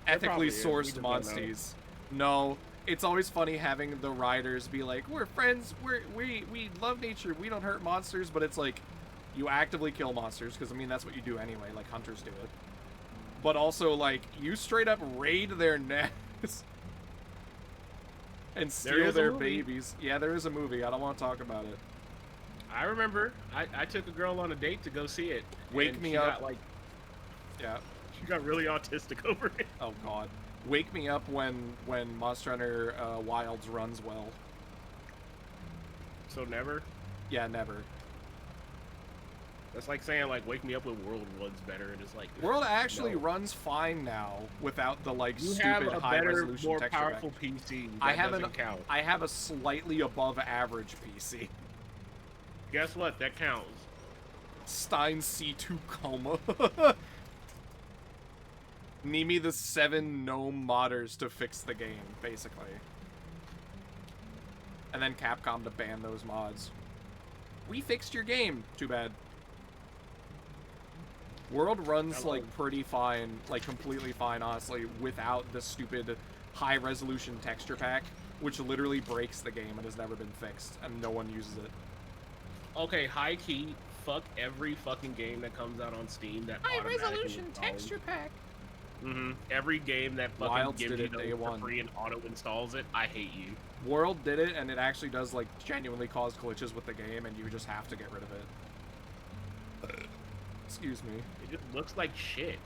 There Ethically probably is. We sourced just don't know. Monsties. No, it's always funny having the riders be like, "We're friends. We love nature. We don't hurt monsters." But it's like, you actively kill monsters because I mean that's what you do anyway. Like hunters do it. But also like you straight up raid their nests and There steal is a their movie. babies. Yeah, there is a movie. I don't want to talk about it. I remember. I took a girl on a date to go see it. Wake and me she up. Got, like, Yeah. she got really autistic over it. Oh god. Wake me up when Monster Hunter Wilds runs well. So never. Yeah, never. That's like saying like wake me up when World was better, and it's like World actually no. runs fine now without the like You stupid have a high better, resolution more texture powerful pack. PC. That I have doesn't count. I have a slightly above average PC. Guess what? That counts. Stein C2 coma. Need me the 7 gnome modders to fix the game, basically. And then Capcom to ban those mods. We fixed your game. Too bad. World runs Hello. like pretty fine, like completely fine, honestly, without the stupid high resolution texture pack, which literally breaks the game and has never been fixed, and no one uses it. Okay, high key. Fuck every fucking game that comes out on Steam that High automatically resolution installs. texture pack. Every game that fucking Wilds gives did you it those day for one. free and auto installs it. I hate you. World did it, and it actually does like genuinely cause glitches with the game, and you just have to get rid of it. Excuse me. It just looks like shit.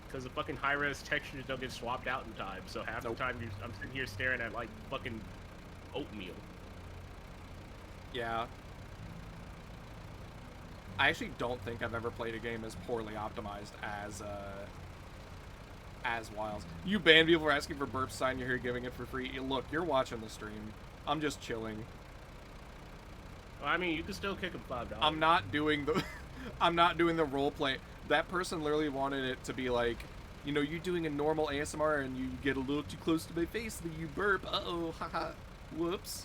Because the fucking high res textures don't get swapped out in time. So half Nope. the time I'm sitting here staring at like fucking oatmeal. Yeah. I actually don't think I've ever played a game as poorly optimized as Wilds. You ban people for asking for burp sign, you're here giving it for free. Look, you're watching the stream. I'm just chilling. Well, I mean, you can still kick them $5. I'm not doing the I'm not doing the role play. That person literally wanted it to be like, you know, you doing a normal ASMR and you get a little too close to my face and you burp. Uh-oh, haha. Whoops.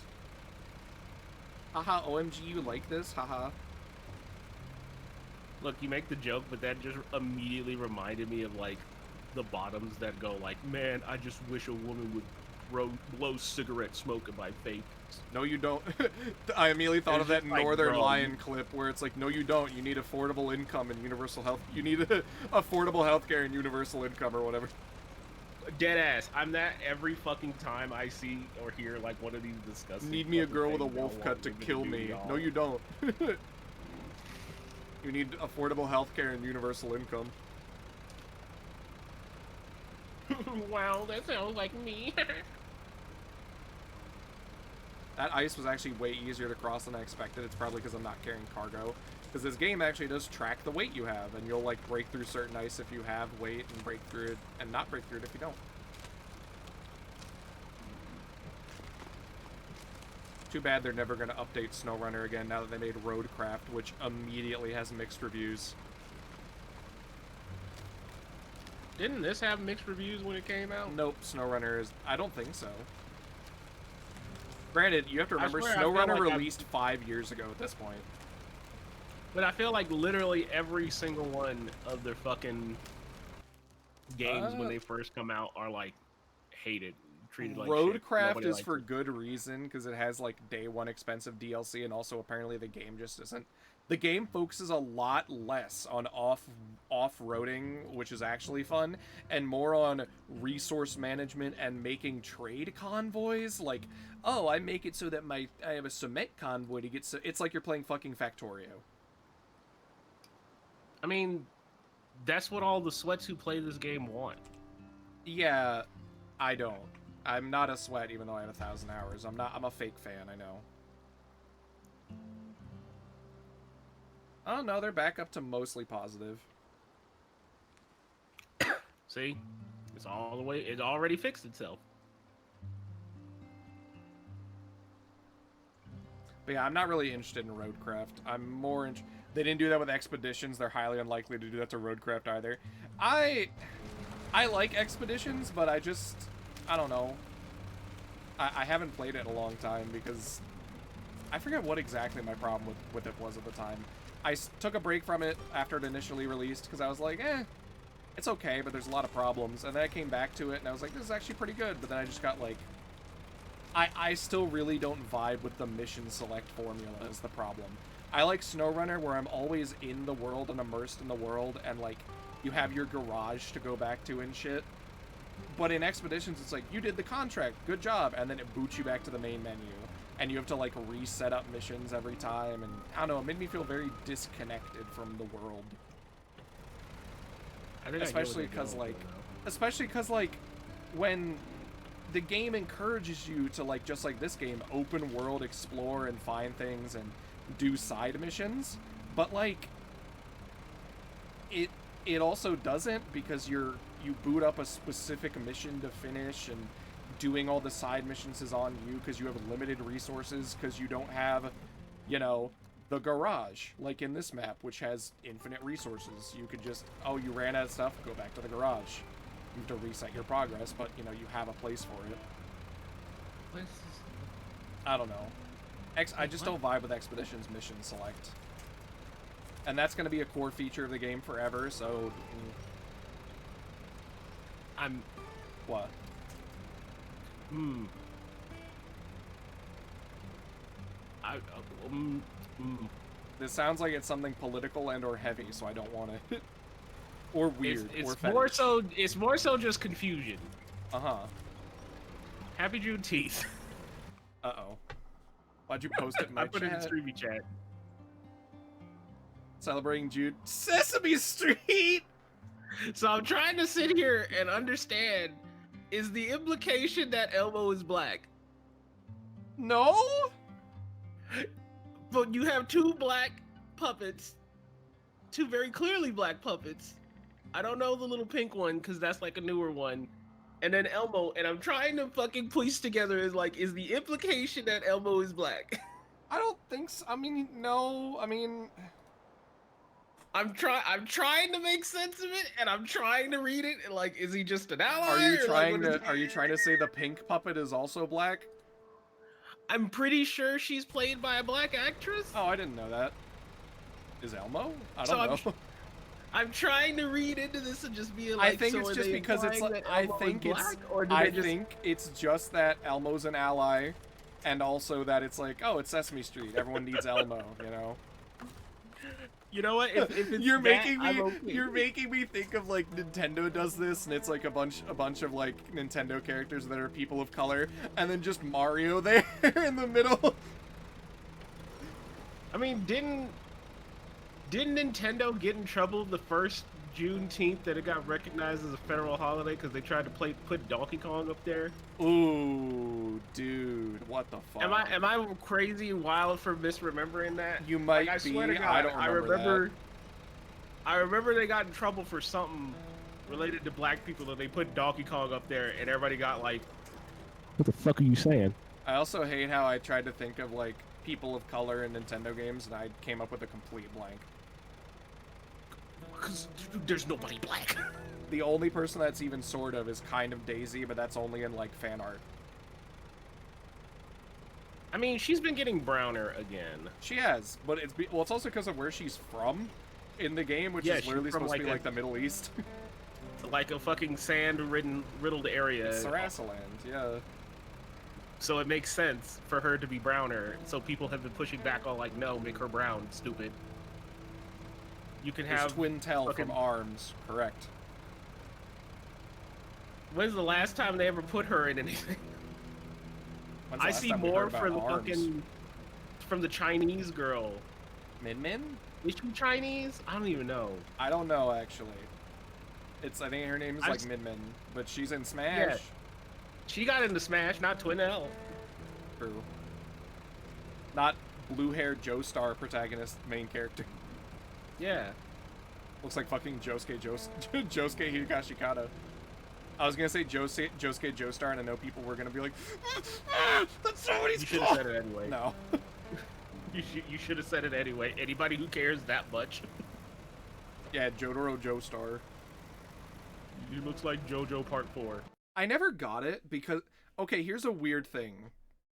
Haha, OMG, you like this? Haha. Look, you make the joke, but that just immediately reminded me of like the bottoms that go like, man, I just wish a woman would blow cigarette smoke in my face. No, you don't. I immediately thought of that just like, Northern bro, Lion clip where it's like, no, you don't. You need affordable income and universal health. You need affordable healthcare and universal income or whatever. Dead ass. I'm that every fucking time I see or hear like one of these disgusting. Need me a fucking girl with a things y'all wolf cut want to women kill do, me. y'all. No, you don't. You need affordable healthcare and universal income. Wow, that sounds like me. That ice was actually way easier to cross than I expected. It's probably because I'm not carrying cargo. Because this game actually does track the weight you have, and you'll like break through certain ice if you have weight, and break through it, and not break through it if you don't. Too bad they're never going to update SnowRunner again now that they made Roadcraft, which immediately has mixed reviews. Didn't this have mixed reviews when it came out? Nope, SnowRunner is... I don't think so. Granted, you have to remember, swear, I feel SnowRunner like released 5 years ago at this point. But I feel like literally every single one of their fucking games when they first come out are like hated, treated like shit. Roadcraft Nobody is likes for it. good reason, because it has like day one expensive DLC, and also apparently the game just isn't. The game focuses a lot less on off-roading, which is actually fun, and more on resource management and making trade convoys. Like, oh, I make it so that I have a cement convoy to get. It's like you're playing fucking Factorio. I mean, that's what all the sweats who play this game want. Yeah, I don't. I'm not a sweat, even though I have 1,000 hours. I'm a fake fan, I know. Oh no, they're back up to mostly positive. See? It's all the way, it already fixed itself. But yeah, I'm not really interested in Roadcraft. I'm more they didn't do that with Expeditions. They're highly unlikely to do that to Roadcraft either. I like Expeditions, but I don't know. I haven't played it in a long time because I forget what exactly my problem with it was at the time. I took a break from it after it initially released because I was like, it's okay, but there's a lot of problems. And then I came back to it and I was like, this is actually pretty good. But then I just got like, I still really don't vibe with the mission select formula is the problem. I like SnowRunner where I'm always in the world and immersed in the world and like you have your garage to go back to and shit. But in Expeditions, it's like, you did the contract, good job, and then it boots you back to the main menu. And you have to like reset up missions every time, and I don't know, it made me feel very disconnected from the world. Especially because like when the game encourages you to like, just like this game, open world explore and find things and do side missions, but like it also doesn't, because you boot up a specific mission to finish, and doing all the side missions is on you because you have limited resources, because you don't have, you know, the garage like in this map, which has infinite resources. You could just, oh, you ran out of stuff, go back to the garage. You have to reset your progress, but you know, you have a place for it. I don't know. I just don't vibe with Expeditions mission select. And that's going to be a core feature of the game forever, so... What? This sounds like it's something political and or heavy, so I don't want to... or weird, it's or more fetish. so. It's more so just confusion. Uh-huh. Happy Juneteenth. Uh-oh. Why'd you post it in my I put it in chat? Streamy chat. Celebrating Jude. Sesame Street! So I'm trying to sit here and understand, is the implication that Elmo is black? No? But you have two black puppets, two very clearly black puppets. I don't know the little pink one because that's like a newer one. And then Elmo, and I'm trying to fucking piece together is the implication that Elmo is black? I don't think so. I mean, no. I mean... I'm trying to make sense of it, and I'm trying to read it. And like, is he just an ally? Are you or, like, trying what is to? he- Are you trying to say the pink puppet is also black? I'm pretty sure she's played by a black actress. Oh, I didn't know that. Is Elmo? I So don't know. I'm trying to read into this and just be like, I think so it's are just they because it's implying like that I Elmo is think it's black, or do I they just... think it's just that Elmo's an ally, and also that it's like, oh, it's Sesame Street. Everyone needs Elmo, you know. You know what? If it's you're that, making me I'm okay. you're making me think of like Nintendo does this, and it's like a bunch of like Nintendo characters that are people of color, and then just Mario there in the middle. I mean, didn't Nintendo get in trouble the first Juneteenth that it got recognized as a federal holiday because they tried to put Donkey Kong up there? Ooh, dude, what the fuck? Am I crazy wild for misremembering that? You might I be. swear to God, I don't remember that. I remember they got in trouble for something related to black people that they put Donkey Kong up there, and everybody got like, "What the fuck are you saying?" I also hate how I tried to think of like people of color in Nintendo games, and I came up with a complete blank. Because there's nobody black. The only person that's even sort of is kind of Daisy, but that's only in like fan art. I mean, she's been getting browner again. She has, but it's also because of where she's from in the game, which Yeah, is literally she's from, supposed to be like, like the Middle East. Like a fucking riddled area. It's Sarasaland, yeah. So it makes sense for her to be browner. So people have been pushing back on like, no, make her brown, stupid. You can It's have Twin Tail fucking... from ARMS, correct. When's the last time they ever put her in anything? When's the I last see time we more heard about for the ARMS? fucking from the Chinese girl. Min Min? Is she Chinese? I don't even know. I don't know actually. I think her name is like I've... Min Min, but she's in Smash. Yeah. She got into Smash, not Twin L. True. Not blue-haired Joestar protagonist main character. Yeah. Looks like fucking Josuke Higashikata. I was gonna say Josuke Joestar, and I know people were gonna be like, that's not what he's You should have called. said it anyway. No. You should have said it anyway. Anybody who cares that much. Yeah, Jotaro Joestar. He looks like JoJo Part 4. I never got it because, okay, here's a weird thing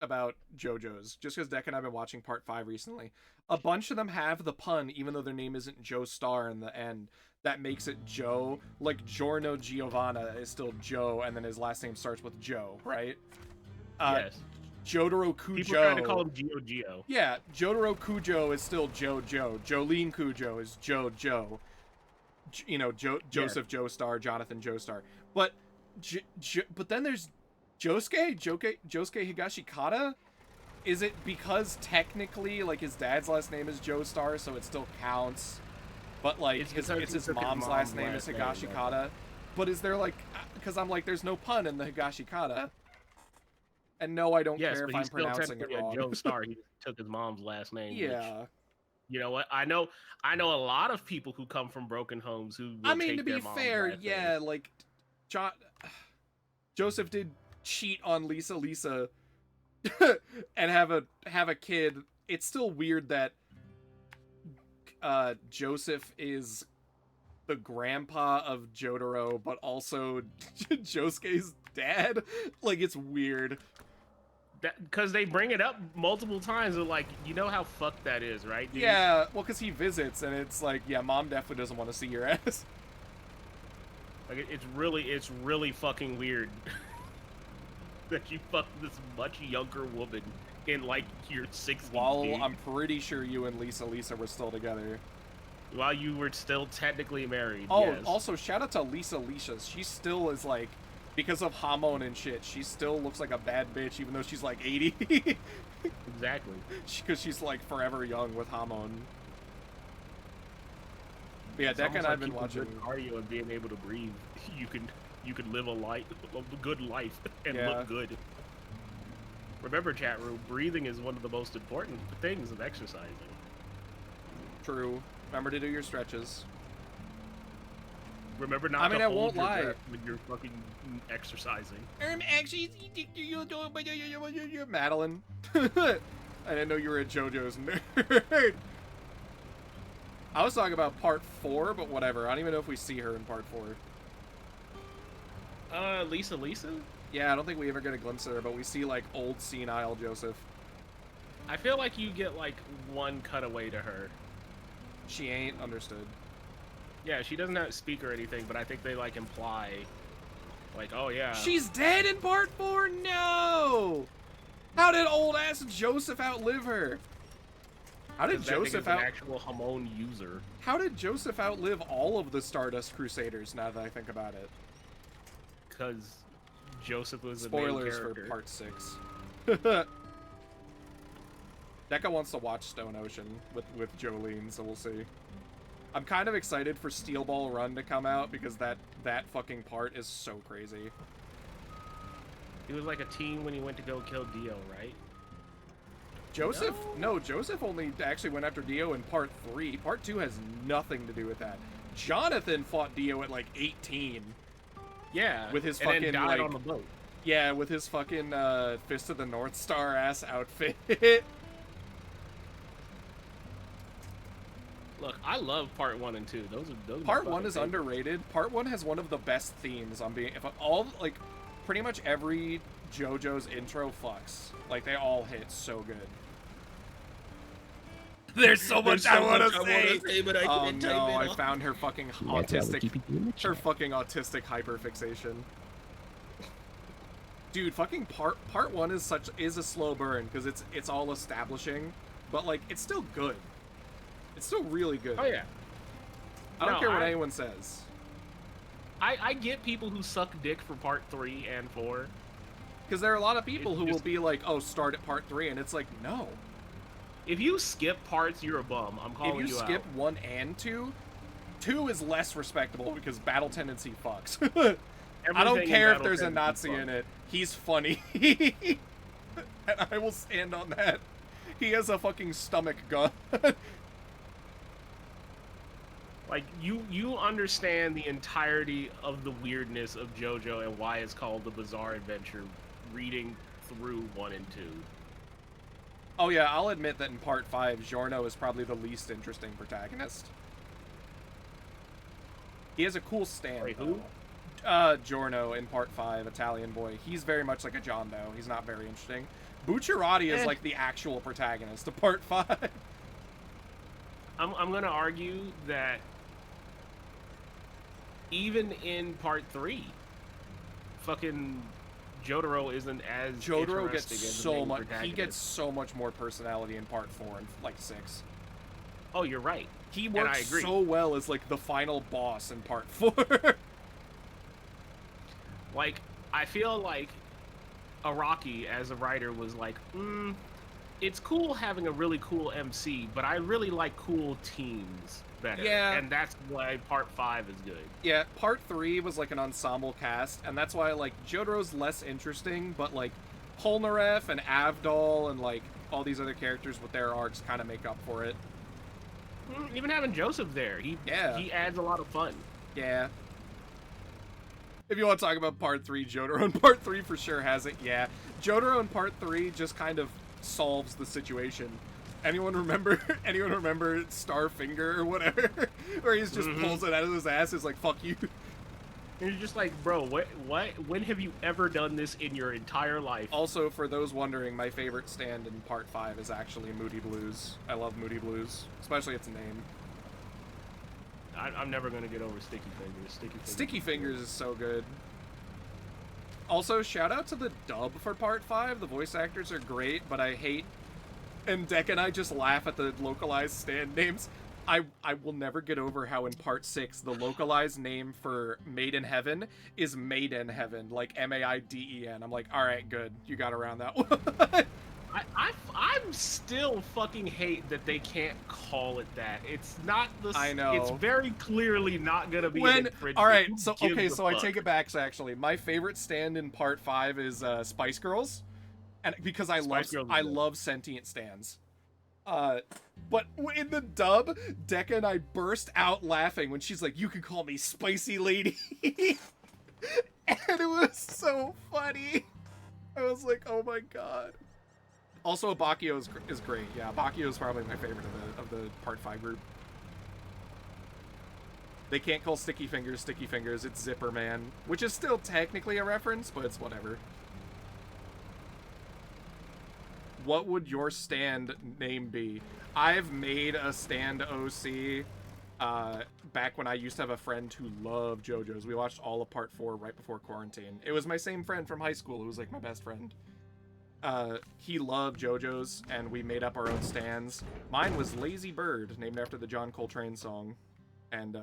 about JoJo's. Just because Deck and I've been watching Part 5 recently. A bunch of them have the pun, even though their name isn't Joestar in the end. That makes it Joe. Like, Giorno Giovanna is still Joe, and then his last name starts with Joe, right? Yes. Jotaro Kujo. People try to call him Geo. Yeah, Jotaro Kujo is still Joe. Jolene Kujo is Joe. You know, Joseph Joestar, Jonathan Joestar. But but then there's Josuke Higashikata. Is it because technically like his dad's last name is Joestar, so it still counts? But like it's his mom's last name is Higashikata. But is there like, because I'm like, there's no pun in the Higashikata. And no, I don't care if I'm pronouncing it wrong. Joestar. He took his mom's last name. Yeah. Which, you know what? I know a lot of people who come from broken homes who. I mean, to be fair, yeah, like Joseph did cheat on Lisa and have a kid. It's still weird that Joseph is the grandpa of Jotaro, but also Josuke's dad. Like, it's weird. Because they bring it up multiple times. They're like, you know how fucked that is, right, dude? Yeah, well, because he visits, and it's like, yeah, mom definitely doesn't want to see your ass. Like, it's really fucking weird that you fucked this much younger woman in, like, your 60s. While dude. I'm pretty sure you and Lisa were still together. While you were still technically married. Oh, yes. Also, shout out to Lisa. She still is, like, because of hormone and shit, she still looks like a bad bitch, even though she's, like, 80. Exactly. Because she's, like, forever young with hormone. But yeah, Deck and I've been watching cardio and being able to breathe. You can live a good life, and look good. Remember, chat room, breathing is one of the most important things of exercising. True. Remember to do your stretches. Remember not to I hold won't your lie. breath when you're fucking exercising. Actually, Madeline. I didn't know you were a JoJo's nerd. I was talking about part 4, but whatever. I don't even know if we see her in part 4. Lisa? Yeah, I don't think we ever get a glimpse of her, but we see, like, old senile Joseph. I feel like you get, like, one cutaway to her. She ain't understood. Yeah, she doesn't have speak or anything, but I think they, like, imply, like, oh, yeah. She's dead in part 4? No! How did old-ass Joseph outlive her? How did Joseph an actual Hamon user? How did Joseph outlive all of the Stardust Crusaders, now that I think about it? Because Joseph was the Spoilers main for character. part 6. Deca wants to watch Stone Ocean with Jolene, so we'll see. I'm kind of excited for Steel Ball Run to come out because that fucking part is so crazy. He was like a teen when he went to go kill Dio, right? Joseph? No, Joseph only actually went after Dio in part 3. Part 2 has nothing to do with that. Jonathan fought Dio at like 18. Yeah, with his and fucking then died like, on the boat. Yeah, with his fucking Fist of the North Star ass outfit. Look, I love part 1 and 2. Those Part 1 is underrated. Part 1 has one of the best themes on being like pretty much every JoJo's intro fucks. Like they all hit so good. There's so much I want to say, but I oh couldn't no, type it I all. found her fucking her fucking autistic hyperfixation. Dude, fucking part 1 is a slow burn because it's all establishing, but like it's still good. It's still really good. Oh yeah. I don't care what anyone says. I get people who suck dick for part 3 and 4. Because there are a lot of people who will be like, oh, start at part 3, and it's like, no. If you skip parts, you're a bum. I'm calling you out. If you skip 1 and 2, 2 is less respectable because Battle Tendency fucks. I don't care if there's a Nazi in it. He's funny. And I will stand on that. He has a fucking stomach gun. Like, you understand the entirety of the weirdness of JoJo and why it's called The Bizarre Adventure, reading through 1 and 2. Oh yeah, I'll admit that in part 5, Giorno is probably the least interesting protagonist. He has a cool stand. Wait, who? Giorno in part 5, Italian boy. He's very much like a John Doe. He's not very interesting. Bucciarati is like the actual protagonist of part 5. I'm gonna argue that even in part 3, fucking Jotaro isn't as Jotaro gets interesting as the so main much. He protagonist. gets so much more personality in part 4 and like 6. Oh, you're right. He And I works agree. so well as like the final boss in part 4. Like, I feel like Araki as a writer was like, it's cool having a really cool MC, but I really like cool teams better. Yeah. And that's why part 5 is good. Yeah, part 3 was like an ensemble cast, and that's why like Jotaro's less interesting, but like Polnareff and Avdol and like all these other characters with their arcs kind of make up for it. Even having Joseph there, he adds a lot of fun. Yeah. If you want to talk about part 3, Jotaro in part 3 for sure has it. Yeah, Jotaro in part 3 just kind of solves the situation. Anyone remember Starfinger or whatever? Where he's just pulls it out of his ass, is like, fuck you. And you're just like, bro, what, when have you ever done this in your entire life? Also, for those wondering, my favorite stand in part 5 is actually Moody Blues. I love Moody Blues, especially its name. I'm never gonna get over Sticky Fingers. Sticky Fingers is so good. Also, shout out to the dub for part 5. The voice actors are great, but I hate... And Deck and I just laugh at the localized stand names. I will never get over how in part 6, the localized name for Maiden Heaven is Maiden Heaven, like M-A-I-D-E-N. I'm like, alright, good. You got around that one. I'm still fucking hate that they can't call it that. It's not the... I know. It's very clearly not gonna be an infringement. Alright, Who so, gives okay, a so I fuck? take it back, actually. My favorite stand in part 5 is Spice Girls. And because I love sentient stands. But in the dub, Decca and I burst out laughing when she's like, you can call me Spicy Lady. And it was so funny. I was like, oh my god. Also, Bakio is great. Yeah, Bakio is probably my favorite of the part 5 group. They can't call Sticky Fingers, it's Zipper Man, which is still technically a reference, but it's whatever. What would your stand name be? I've made a stand OC back when I used to have a friend who loved JoJo's. We watched all of Part 4 right before quarantine. It was my same friend from high school who was like my best friend. He loved JoJo's, and we made up our own stands. Mine was Lazy Bird, named after the John Coltrane song. And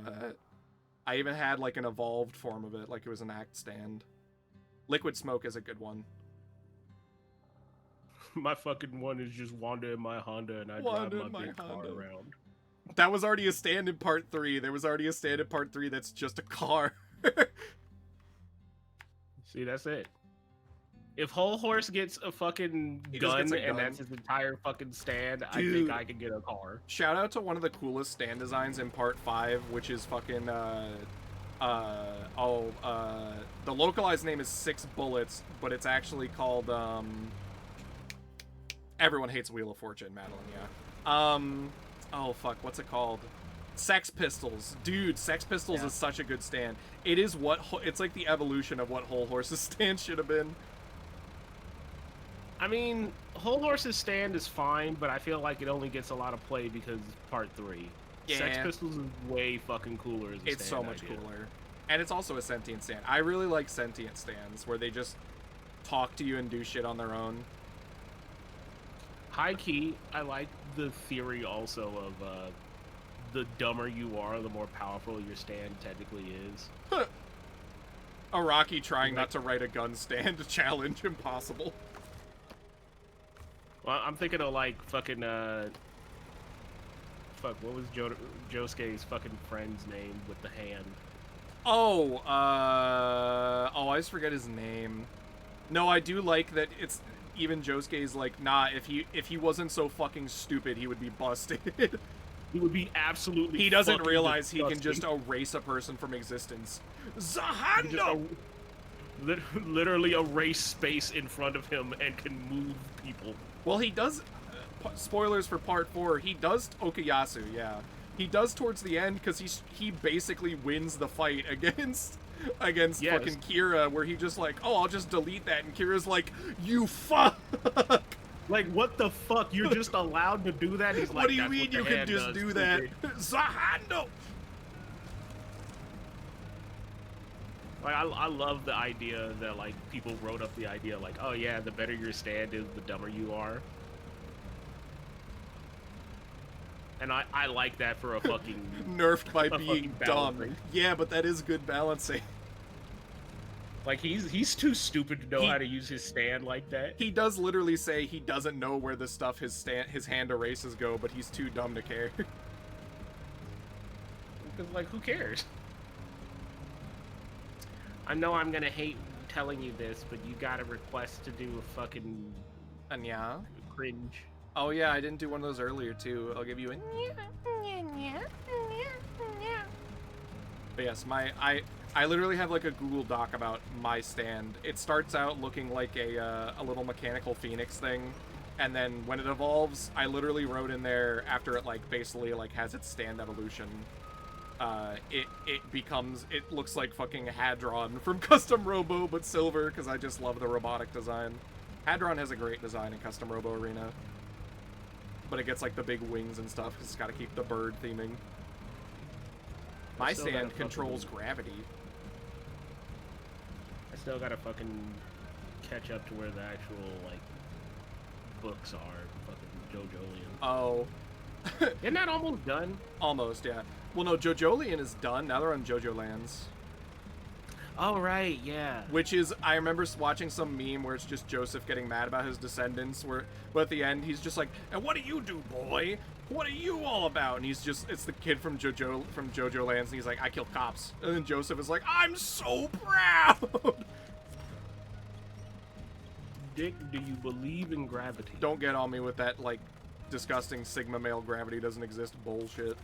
I even had like an evolved form of it, like it was an act stand. Liquid Smoke is a good one. My fucking one is just Wanda in my Honda, and I drive my big car around. That was already a stand in Part 3. There was already a stand in Part 3 that's just a car. See, that's it. If Whole Horse gets a fucking gun and that's his entire fucking stand, dude, I think I can get a car. Shout out to one of the coolest stand designs in Part 5, which is fucking, the localized name is 6 Bullets, but it's actually called, Everyone Hates Wheel of Fortune, Madeline, yeah. Oh fuck, what's it called? Sex Pistols. Dude, Sex Pistols is such a good stand. It is it's like the evolution of what Whole Horse's stand should have been. I mean, Whole Horse's stand is fine, but I feel like it only gets a lot of play because it's Part 3. Yeah. Sex Pistols is way fucking cooler as a stand. It's so much cooler. And it's also a sentient stand. I really like sentient stands, where they just talk to you and do shit on their own. High key, I like the theory also of the dumber you are, the more powerful your stand technically is. Araki trying not to write a gun stand challenge impossible. Well, I'm thinking of like fucking fuck, what was Josuke's fucking friend's name with the hand? Oh, I always forget his name. No, I do like that it's even Josuke's like, nah, if he wasn't so fucking stupid, he would be busted. He would be absolutely. He doesn't realize disgusting. He can just erase a person from existence. Zahando! Literally erase space in front of him and can move people. Well, he does. Spoilers for Part 4. He does Okuyasu. Yeah, he does towards the end because he basically wins the fight against fucking Kira, where he just like, oh, I'll just delete that, and Kira's like, you fuck. Like, what the fuck? You're just allowed to do that? He's like, what do you mean you can just do that? Zahando! Like, I love the idea that, like, people wrote up the idea, like, oh yeah, the better your stand is, the dumber you are. And I like that for a fucking... Nerfed by being dumb. Yeah, but that is good balancing. Like, he's too stupid to know how to use his stand like that. He does literally say he doesn't know where the stuff his hand erases go, but he's too dumb to care. Because, like, who cares? I know I'm gonna hate telling you this, but you got a request to do a fucking... Yeah? Cringe. Oh yeah, I didn't do one of those earlier too. I'll give you a... But yes, I literally have like a Google Doc about my stand. It starts out looking like a little mechanical phoenix thing, and then when it evolves, I literally wrote in there after it like basically like has its stand evolution. It looks like fucking Hadron from Custom Robo, but silver, because I just love the robotic design. Hadron has a great design in Custom Robo Arena, but it gets like the big wings and stuff, because it's got to keep the bird theming. My stand controls gravity. I still gotta fucking catch up to where the actual, like, books are. Fucking JoJolian. Oh. Isn't that almost done? Almost, yeah. Well, no, JoJolian is done. Now they're on JoJo Lands. Oh, right, yeah. Which is, I remember watching some meme where it's just Joseph getting mad about his descendants, but at the end, he's just like, and what do you do, boy? What are you all about? And it's the kid from JoJo Lands, and he's like, I kill cops. And then Joseph is like, I'm so proud! Dick, do you believe in gravity? Don't get on me with that, like, disgusting Sigma male gravity doesn't exist bullshit.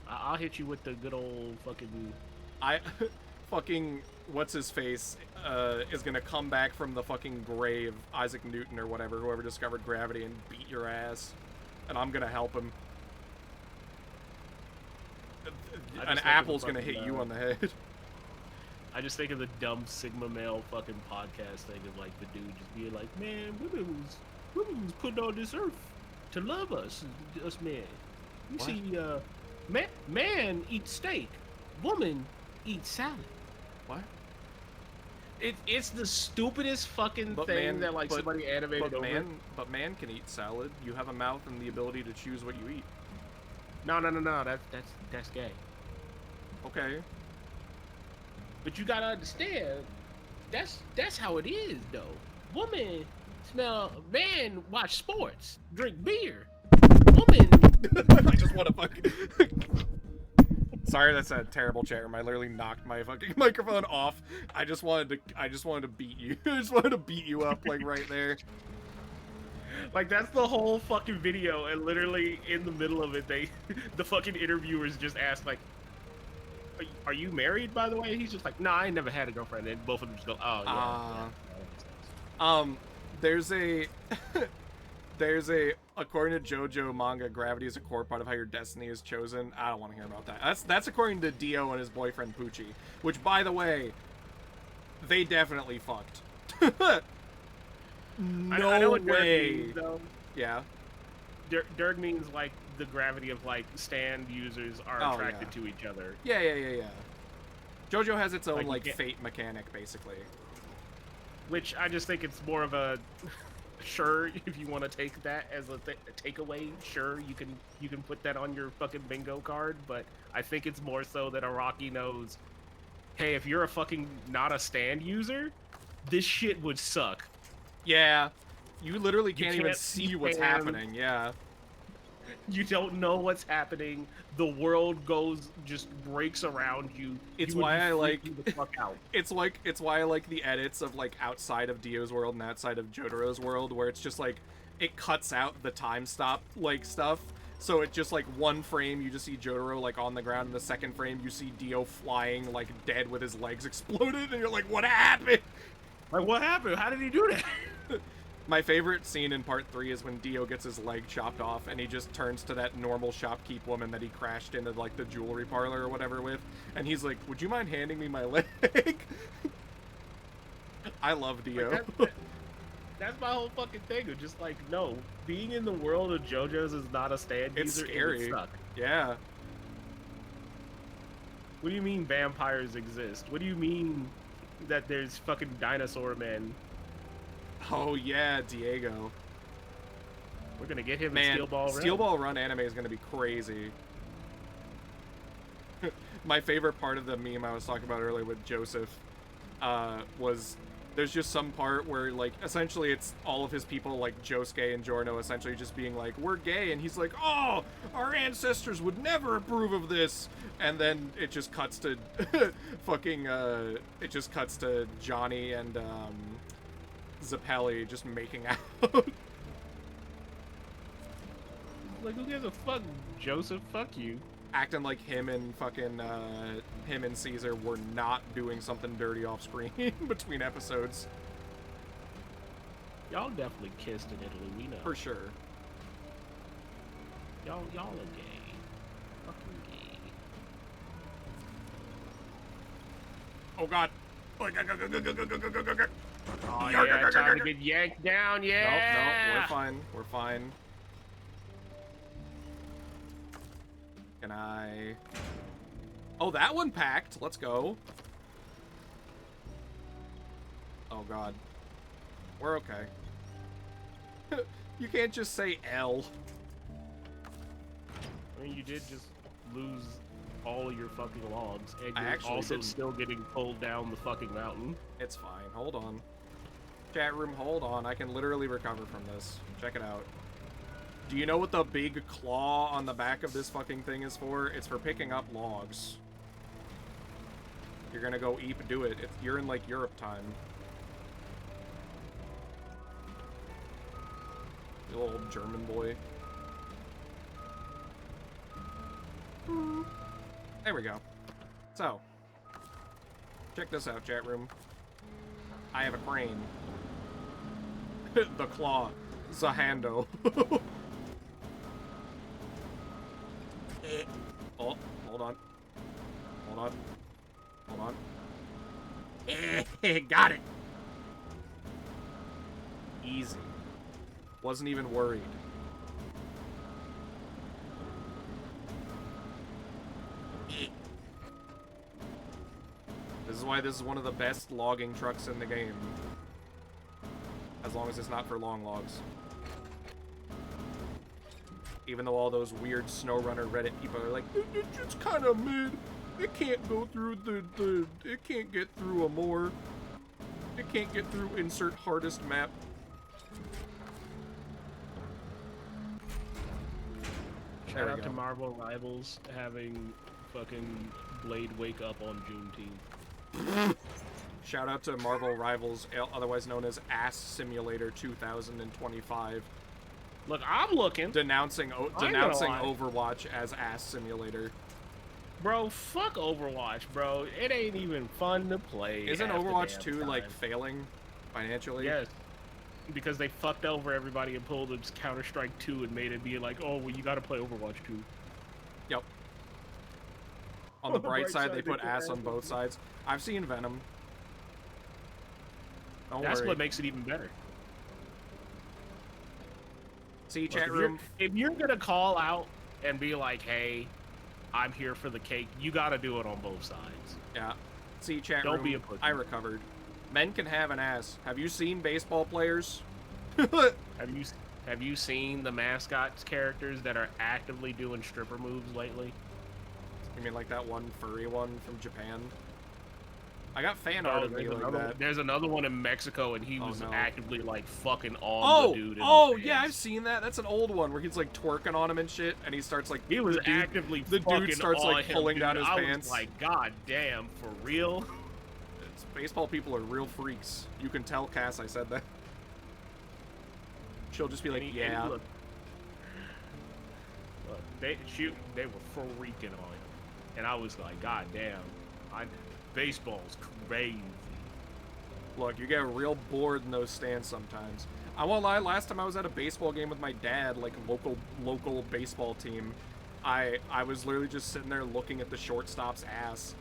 I'll hit you with the good old fucking... fucking, what's-his-face, is gonna come back from the fucking grave, Isaac Newton or whatever, whoever discovered gravity, and beat your ass. And I'm gonna help him. an apple's gonna hit you on the head. I just think of the dumb Sigma male fucking podcast thing of like the dude just being like, man, women was put on this earth to love us men. You What? see, man eats steak, woman eats salad. What? It's the stupidest fucking But thing man- that like but- somebody animated over. But man can eat salad. You have a mouth and the ability to choose what you eat. No, that's gay. Okay. But you gotta understand, that's how it is though. Woman smell, man watch sports, drink beer. Woman, I just want to fucking. Sorry, that's a terrible chat room. I literally knocked my fucking microphone off. I just wanted to beat you. I just wanted to beat you up like right there. like that's the whole fucking video, and literally in the middle of it, the fucking interviewers just asked like, "Are you married, by the way?" He's just like, "No, I ain't never had a girlfriend." And both of them just go, "Oh yeah." There's a according to JoJo manga, gravity is a core part of how your destiny is chosen. I don't want to hear about that. That's according to Dio and his boyfriend Poochie, which, by the way, they definitely fucked. No I know what Dirk way. means, though. Yeah. Dirk means like the gravity of like stand users are Oh, attracted yeah. to each other. Yeah. JoJo has its own Like, you like can't- fate mechanic, basically. Which I just think it's more of a sure, if you want to take that as a takeaway, sure, you can put that on your fucking bingo card, but I think it's more so that Araki knows, hey, if you're a fucking not a stand user, this shit would suck. Yeah. You literally can't even can't see see what's fans. happening. Yeah. You don't know what's happening. The world just breaks around you. It's You would why be I like- freaking the fuck out. It's why I like the edits of like outside of Dio's world and outside of Jotaro's world, where it's just like it cuts out the time stop like stuff. So it just like one frame you just see Jotaro like on the ground, and the second frame you see Dio flying like dead with his legs exploded, and you're like, what happened? Like, what happened? How did he do that? My favorite scene in part 3 is when Dio gets his leg chopped off and he just turns to that normal shopkeep woman that he crashed into like the jewelry parlor or whatever with, and he's like, would you mind handing me my leg? I love Dio. Like, that's my whole fucking thing. Of just like, no, being in the world of JoJo's is not a stand It's user. scary. It would suck. Yeah. What do you mean vampires exist? What do you mean that there's fucking dinosaur men? Oh yeah, Diego. We're gonna get him in Man, Steel Ball Run. Steel Ball Run anime is gonna be crazy. My favorite part of the meme I was talking about earlier with Joseph was there's just some part where like essentially it's all of his people like Josuke and Giorno essentially just being like, we're gay, and he's like, oh, our ancestors would never approve of this, and then it just cuts to fucking it just cuts to Johnny and Zappelli just making out. Like, who gives a fuck, Joseph? Fuck you. Acting like him and fucking him and Caesar were not doing something dirty off screen between episodes. Y'all definitely kissed in Italy. We know. For sure. Y'all are gay. Fucking gay. Oh god. Oh yeah, time to get yanked down. Yeah. Nope, we're fine. We're fine. Can I... Oh, that one packed. Let's go. Oh god. We're okay. You can't just say L. I mean, you did just lose all your fucking logs, and I you're actually also didn't. still getting pulled down the fucking mountain. It's fine. Hold on. Chat room, hold on. I can literally recover from this. Check it out. Do you know what the big claw on the back of this fucking thing is for? It's for picking up logs. You're gonna go do it. You're in, like, Europe time. You little German boy. There we go. So, check this out, chat room. I have a crane. The claw. Zahando. Oh, hold on. Hold on. Hold on. Got it. Easy. Wasn't even worried. This is why this is one of the best logging trucks in the game. As long as it's not for long logs. Even though all those weird SnowRunner Reddit people are like, it's kind of mid. It can't go through it can't get through a more. It can't get through insert hardest map. Shout out to Marvel Rivals having fucking Blade wake up on Juneteenth. Shout out to Marvel Rivals, otherwise known as Ass Simulator 2025. Look, I'm looking. Denouncing Overwatch as Ass Simulator. Bro, fuck Overwatch, bro. It ain't even fun to play. Isn't Overwatch 2 like failing financially? Yes. Because they fucked over everybody and pulled Counter-Strike 2 and made it be like, oh, well, you gotta play Overwatch 2. Yep. On the bright side, they put ass on both sides. I've seen Venom. That's what makes it even better. See, chat room. If you're gonna call out and be like, hey, I'm here for the cake, you gotta do it on both sides. Yeah. See, chat room. Don't be a pussy. I recovered. Men can have an ass. Have you seen baseball players? Have you seen the mascots characters that are actively doing stripper moves lately? You mean like that one furry one from Japan? I got fan art of me like that. There's another one in Mexico, and he was actively like fucking on the dude. Yeah, I've seen that. That's an old one where he's like twerking on him and shit, and he starts like he was actively the dude starts like pulling down his pants. Was like, god damn, for real. Baseball people are real freaks. You can tell Cass I said that. She'll just be like, yeah. Look, they were freaking on him, and I was like, god damn, baseball's crazy. Look, you get real bored in those stands sometimes. I won't lie, last time I was at a baseball game with my dad, like a local baseball team, I was literally just sitting there looking at the shortstop's ass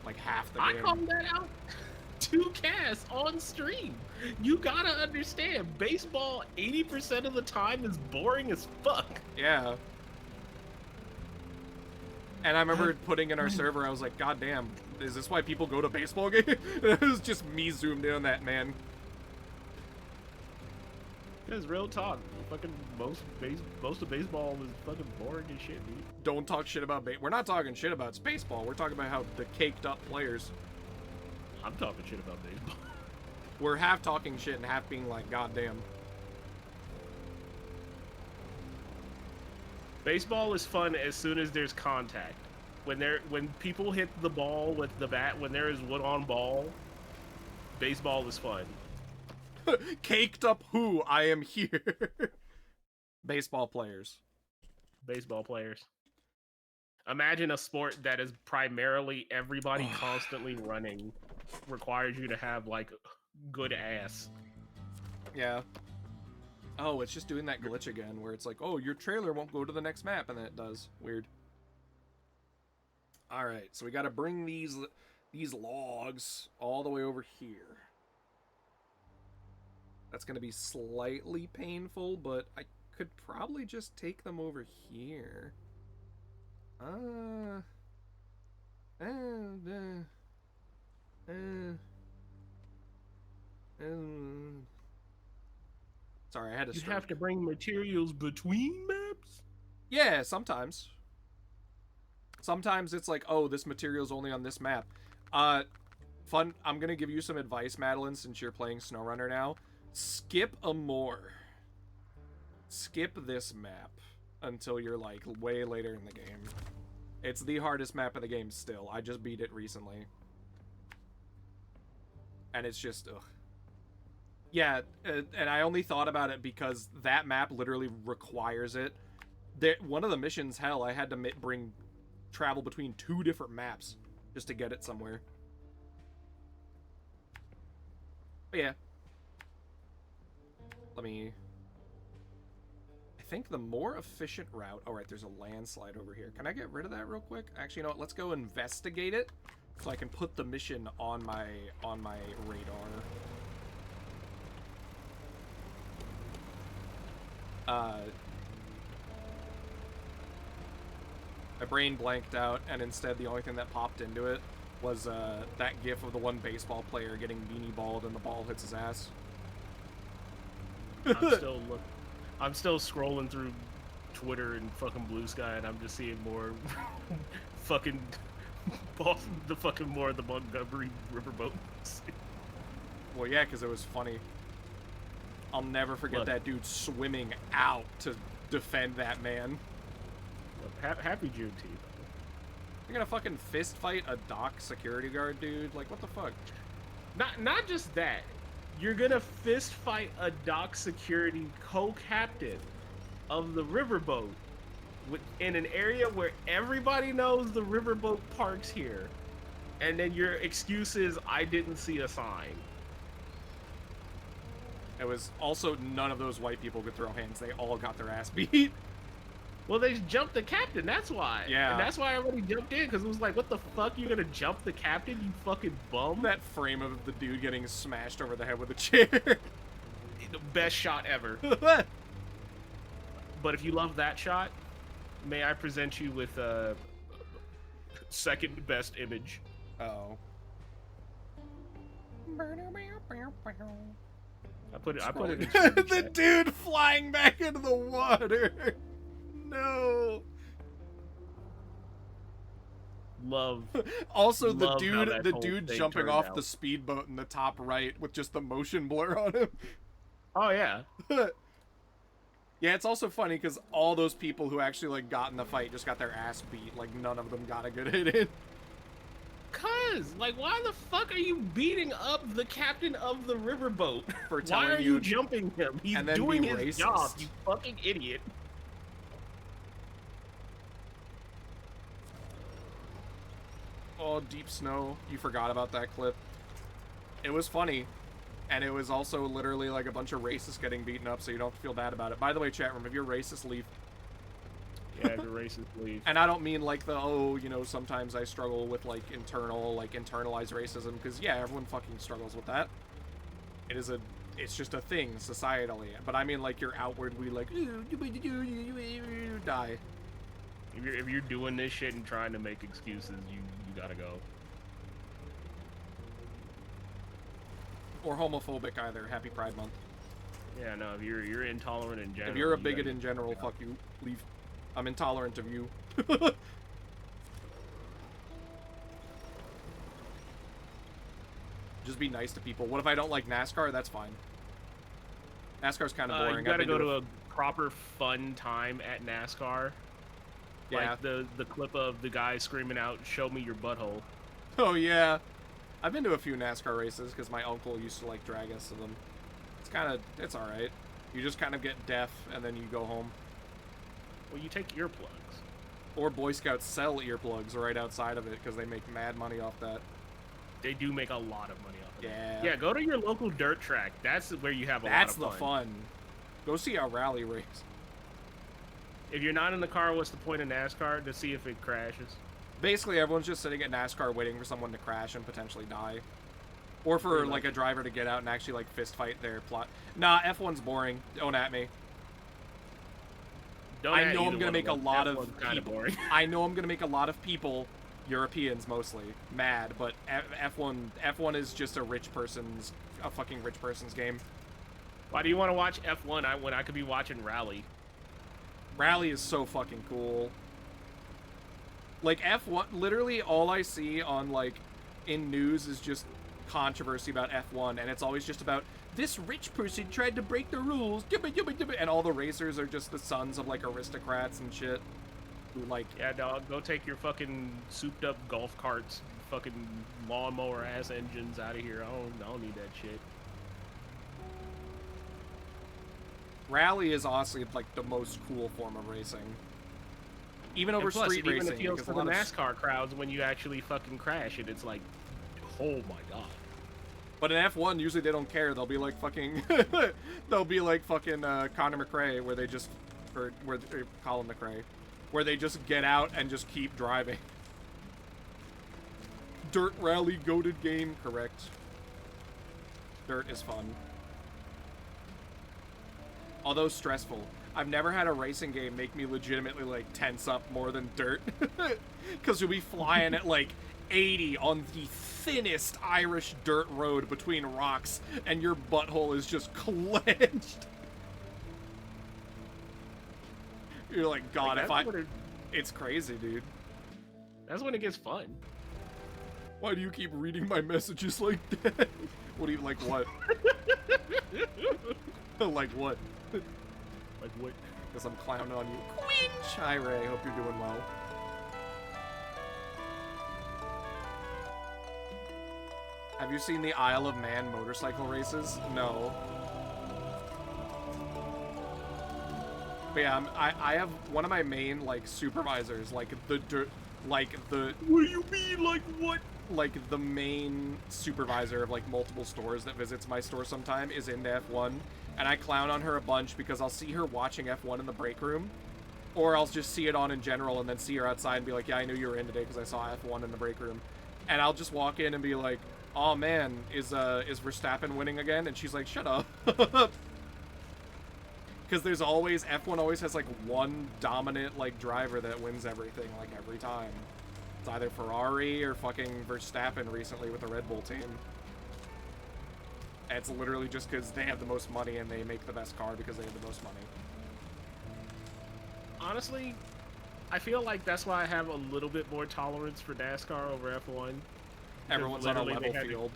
like half the game. I called that out to Cass on stream. You gotta understand, baseball 80% of the time is boring as fuck. Yeah. And I remember putting in our server, I was like, god damn, is this why people go to baseball games? It was just me zoomed in on that man. It's real talk. Fucking most of baseball is fucking boring as shit, dude. Don't talk shit about we're not talking shit about baseball. We're talking about how the caked up players. I'm talking shit about baseball. We're half talking shit and half being like, god damn. Baseball is fun as soon as there's contact. When people hit the ball with the bat, when there is wood on ball, baseball is fun. Caked up who? I am here. Baseball players. Baseball players. Imagine a sport that is primarily everybody constantly running, requires you to have like good ass. Yeah. Oh, it's just doing that glitch again where it's like, oh, your trailer won't go to the next map, and then it does. Weird. Alright, so we gotta bring these logs all the way over here. That's gonna be slightly painful, but I could probably just take them over here. Sorry, I had to. You have to bring materials between maps? Yeah, sometimes. Sometimes it's like, oh, this material's only on this map. Fun. I'm gonna give you some advice, Madeline, since you're playing SnowRunner now. Skip a more. Skip this map until you're like way later in the game. It's the hardest map of the game still. I just beat it recently. And it's just, ugh. Yeah, and I only thought about it because that map literally requires it. One of the missions, hell, I had to travel between 2 different maps just to get it somewhere. But yeah. I think the more efficient route... Oh, right, there's a landslide over here. Can I get rid of that real quick? Actually, you know what? Let's go investigate it so I can put the mission on my radar. My brain blanked out, and instead the only thing that popped into it was that gif of the one baseball player getting beanie balled and the ball hits his ass. I'm still scrolling through Twitter and fucking Blue Sky, and I'm just seeing more fucking more of the Montgomery riverboats. Well, yeah, because it was funny. I'll never forget Look. that dude swimming out to defend that man. Happy Juneteenth. You're gonna fucking fist fight a dock security guard, dude? Like, what the fuck? Not just that. You're gonna fist fight a dock security co-captain of the riverboat in an area where everybody knows the riverboat parks here, and then your excuse is, I didn't see a sign. It was also none of those white people could throw hands. They all got their ass beat. Well, they jumped the captain, that's why. Yeah. And that's why everybody jumped in, because it was like, what the fuck, you gonna jump the captain, you fucking bum? That frame of the dude getting smashed over the head with a chair. The best shot ever. But if you love that shot, may I present you with second best image. Oh. I put it in the chat. dude flying back into the water. No. Love. Also, Love how that the whole dude thing jumping turned off out. the speedboat in the top right with just the motion blur on him. Oh yeah. Yeah, it's also funny because all those people who actually like got in the fight just got their ass beat. Like none of them got a good hit in. Cuz, like, why the fuck are you beating up the captain of the riverboat? For Why telling are you you jumping him? He's and then doing be his racist. job, you fucking idiot. Oh, Deep Snow. You forgot about that clip. It was funny. And it was also literally like a bunch of racists getting beaten up, so you don't have to feel bad about it. By the way, chat room, if you're racist, leave. Yeah, the racist leave. And I don't mean like the, oh, you know, sometimes I struggle with like internalized racism, because yeah, everyone fucking struggles with that. It's just a thing societally. But I mean like you're outwardly like, die. If you're doing this shit and trying to make excuses, you gotta go. Or homophobic either. Happy Pride Month. Yeah, no, if you're intolerant in general. If you're a you bigot gotta in general, get out. fuck you. Leave. I'm intolerant of you. Just be nice to people. What if I don't like NASCAR? That's fine. NASCAR's kind of boring. You gotta go to a proper fun time at NASCAR. Yeah. Like the clip of the guy screaming out, "Show me your butthole." Oh yeah. I've been to a few NASCAR races because my uncle used to like drag us to them. It's all right. You just kind of get deaf and then you go home. Well, you take earplugs. Or Boy Scouts sell earplugs right outside of it because they make mad money off that. They do make a lot of money off of it. Yeah. Yeah, go to your local dirt track. That's where you have a That's lot the of fun. fun. Go see a rally race. If you're not in the car, what's the point of NASCAR? To see if it crashes. Basically, everyone's just sitting at NASCAR waiting for someone to crash and potentially die. Or for, Pretty like, much. a driver to get out and actually, like, fist fight their plot. Nah, F1's boring. Don't at me. Don't I at know I'm either gonna one make a them. lot That of one's kinda people. boring. I know I'm gonna make a lot of people, Europeans mostly, mad. But F1 is just a fucking rich person's game. Why do you want to watch F1 when I could be watching Rally? Rally is so fucking cool. Like F1, literally all I see on like in news is just controversy about F1, and it's always just about this rich person tried to break the rules, and all the racers are just the sons of like aristocrats and shit. Who like, Yeah, dog, go take your fucking souped up golf carts, fucking lawnmower ass engines out of here. I don't need that shit. rally is honestly like the most cool form of racing. Even over And plus, street it even racing, appeals because to a the lot of NASCAR crowds when you actually fucking crash it. It's like, oh my god. But in F1, usually they don't care. They'll be like fucking, Conor McRae, where they just or Colin McRae, where they just get out and just keep driving. Dirt Rally goated game, correct. Dirt is fun. Although stressful. I've never had a racing game make me legitimately, like, tense up more than Dirt. Because you'll be flying at, like, 80 on the thinnest Irish dirt road between rocks, and your butthole is just clenched. You're like, God, like, It's crazy, dude. That's when it gets fun. Why do you keep reading my messages like that? What do you, like what? Like what? Like what? Because I'm clowning on you. Quinch! Hi, Ray. Hope you're doing well. Have you seen the Isle of Man motorcycle races? No. But yeah, I have one of my main, like, supervisors, like, What do you mean, like, what? Like, the main supervisor of, like, multiple stores that visits my store sometime is into F1, and I clown on her a bunch because I'll see her watching F1 in the break room, or I'll just see it on in general and then see her outside and be like, yeah, I knew you were in today because I saw F1 in the break room. And I'll just walk in and be like, oh man, is Verstappen winning again? And she's like, shut up. Because there's always, F1 always has, like, one dominant, like, driver that wins everything, like, every time. It's either Ferrari or fucking Verstappen recently with the Red Bull team. And it's literally just because they have the most money and they make the best car because they have the most money. Honestly, I feel like that's why I have a little bit more tolerance for NASCAR over F1. Everyone's on a level field.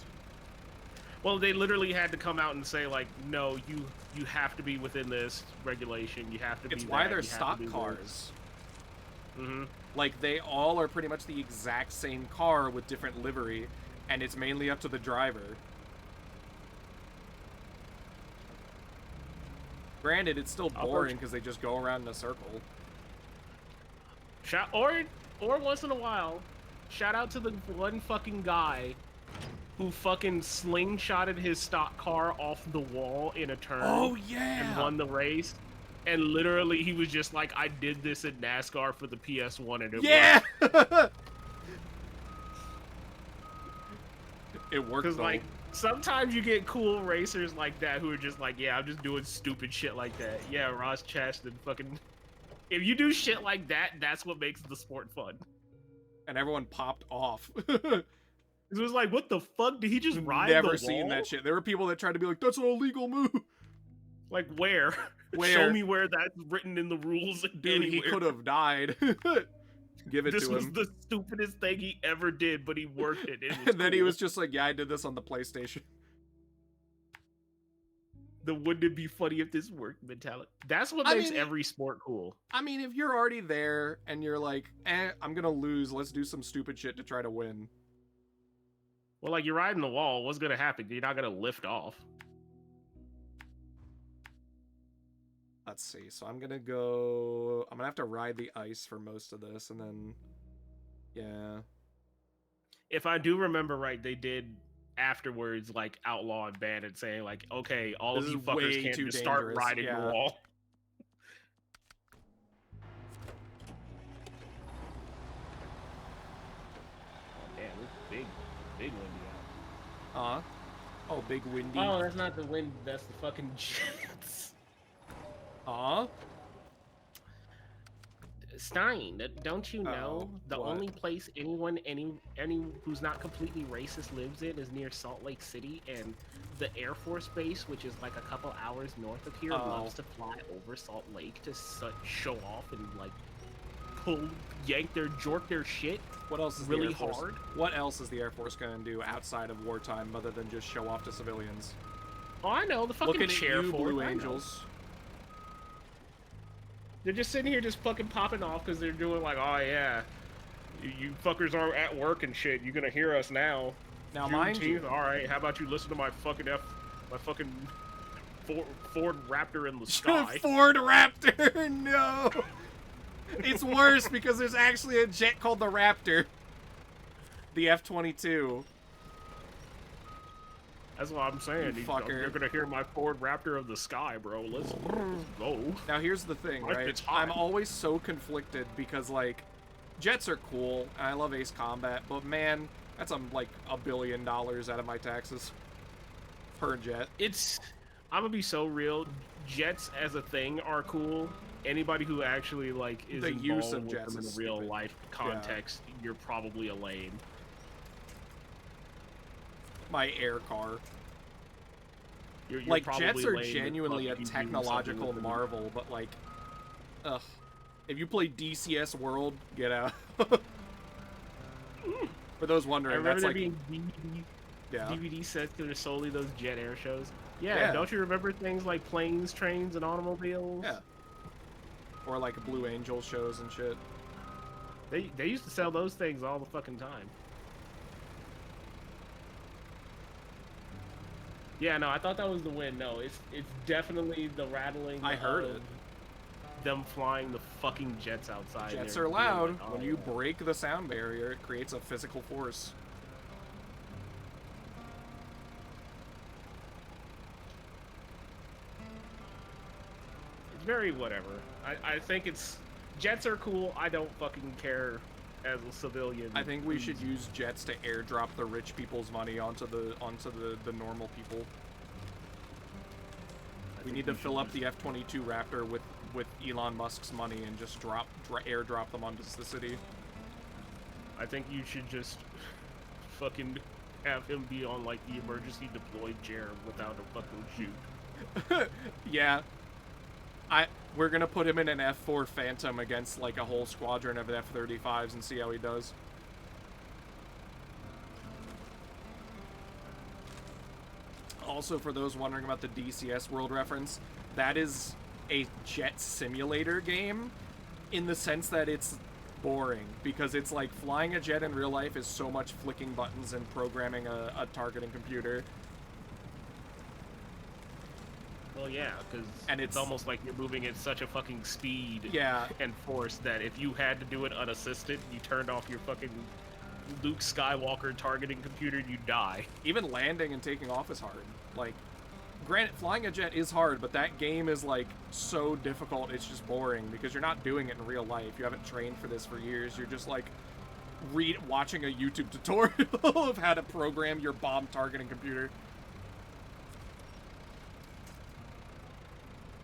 Well, they literally had to come out and say, like, no, you have to be within this regulation. You have to be. It's why they're stock cars. Mm-hmm. Like, they all are pretty much the exact same car with different livery, and it's mainly up to the driver. Granted, it's still boring because they just go around in a circle. Or once in a while, shout out to the one fucking guy who fucking slingshotted his stock car off the wall in a turn. Oh, yeah! And won the race. And literally, he was just like, I did this in NASCAR for the PS1 and it worked. It worked, because, like, sometimes you get cool racers like that who are just like, yeah, I'm just doing stupid shit like that. Yeah, Ross Chastain fucking... If you do shit like that, that's what makes the sport fun. And everyone popped off. It was like, what the fuck? Did he just ride Never the wall? seen that shit. There were people that tried to be like, that's an illegal move. Like, where? Show me where that's written in the rules. Dude, anywhere. He could have died. Give it to him. This was the stupidest thing he ever did, but he worked it. And then he was just like, yeah, I did this on the PlayStation. The wouldn't it be funny if this worked mentality. That's what makes every sport cool. I mean, if you're already there and you're like, I'm gonna lose, let's do some stupid shit to try to win. Well, like, you're riding the wall, what's gonna happen? You're not gonna lift off. Let's see, so I'm gonna have to ride the ice for most of this, and then, yeah. If I do remember right, they did afterwards, like, outlaw and ban it, saying, like, okay, all of you fuckers can't just start riding the wall. Oh, man, this big windy out. Oh, big windy. Oh, that's not the wind, that's the fucking jets. Stein, don't you know the only place anyone who's not completely racist lives in is near Salt Lake City, and the Air Force Base, which is like a couple hours north of here, loves to fly over Salt Lake to show off and like jork their shit. What else is really the Air Force, hard? What else is the Air Force gonna do outside of wartime other than just show off to civilians? Oh, I know, the fucking Looking chair at you, for Blue Angels. They're just sitting here just fucking popping off because they're doing like, oh yeah, you fuckers are at work and shit. You're gonna hear us now. Now, mind you, all right, how about you listen to my fucking Ford Raptor in the sky? Ford Raptor, no. It's worse because there's actually a jet called the Raptor. The F-22. That's what I'm saying. You fucker. You're gonna hear my Ford Raptor of the sky, bro. Let's go. Now here's the thing, right? It's hot. I'm always so conflicted because like jets are cool and I love Ace Combat, but man, that's like $1 billion out of my taxes per jet. I'm gonna be so real. Jets as a thing are cool. Anybody who actually like is The involved use of with jets them in a is real stupid. life context, you're probably a lame. My air car. You're Like probably jets are lame as genuinely a fuck if you do something technological with them. marvel, but like, ugh. If you play DCS World, get out. For those I wondering, remember that's there like being yeah. DVD sets that are solely those jet air shows. Yeah, Yeah. don't you remember things like planes, trains, and automobiles? Yeah. Or like Blue Angel shows and shit. They used to sell those things all the fucking time. Yeah, no, I thought that was the wind. No, it's definitely the rattling. I heard of it. Them flying the fucking jets outside. Jets there are being loud. like, When oh, you break the sound barrier, it creates a physical force. It's very whatever. I think it's jets are cool. I don't fucking care as a civilian. I think we should use jets to airdrop the rich people's money onto the normal people. We need to fill up the F-22 Raptor with Elon Musk's money and just airdrop them onto the city. I think you should just fucking have him be on like the emergency deployed chair without a fucking chute. Yeah. We're gonna put him in an F-4 Phantom against like a whole squadron of F-35s and see how he does. Also, for those wondering about the DCS World reference, that is a jet simulator game in the sense that it's boring, because it's like flying a jet in real life is so much flicking buttons and programming a targeting computer. Well, yeah, because And it's almost like you're moving at such a fucking speed Yeah, and force that if you had to do it unassisted, you turned off your fucking Luke Skywalker targeting computer, you die. even landing and taking off is hard. Like, granted, flying a jet is hard, but that game is like so difficult, it's just boring because you're not doing it in real life. You haven't trained for this for years. You're just like watching a YouTube tutorial of how to program your bomb targeting computer.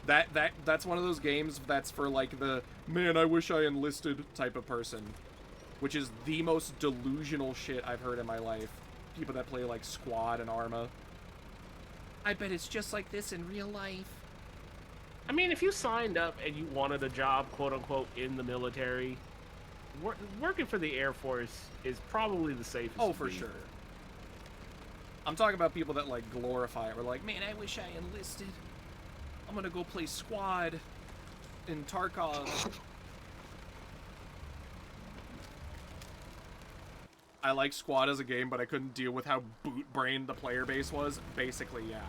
That's one of those games that's for like the man, I wish I enlisted type of person, which is the most delusional shit I've heard in my life. People that play like Squad and Arma. I bet it's just like this in real life. I mean, if you signed up and you wanted a job, quote unquote, in the military, working for the Air Force is probably the safest. Oh, for sure. I'm talking about people that like glorify it. We're like, man, I wish I enlisted. I'm gonna go play Squad in Tarkov. I like Squad as a game, but I couldn't deal with how boot-brained the player base was. Basically, yeah.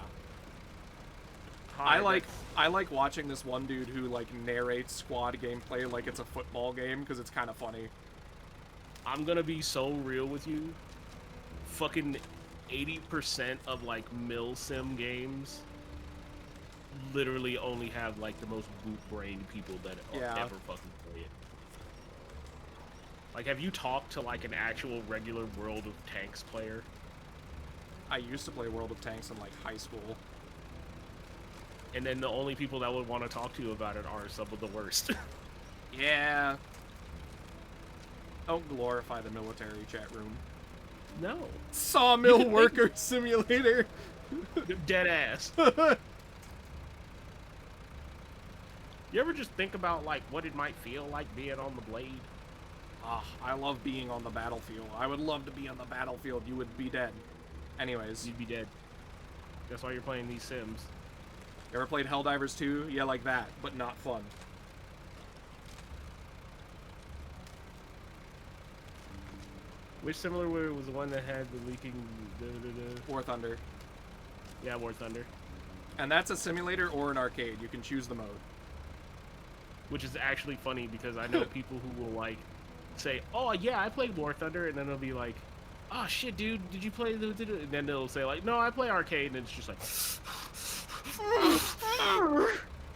I like watching this one dude who like narrates Squad gameplay like it's a football game because it's kind of funny. I'm gonna be so real with you. Fucking 80% of like mil-sim games literally only have like the most boot-brained people that ever fucking play it. Like, have you talked to like an actual regular World of Tanks player? I used to play World of Tanks in like high school. And then the only people that would want to talk to you about it are some of the worst. Yeah. Don't glorify the military chat room. No. Sawmill Worker Simulator. Dead ass. You ever just think about like what it might feel like being on the blade? Ah, I love being on the battlefield. I would love to be on the battlefield. You would be dead. Anyways. You'd be dead. That's why you're playing these sims. You ever played Helldivers 2? Yeah, like that, but not fun. Which similar was the one that had the leaking... War Thunder. Yeah, War Thunder. And that's a simulator or an arcade. You can choose the mode. Which is actually funny because I know people who will like say, oh yeah, I played War Thunder, and then they'll be like, oh shit, dude, did you play the? And then they'll say like, no, I play arcade, and it's just like,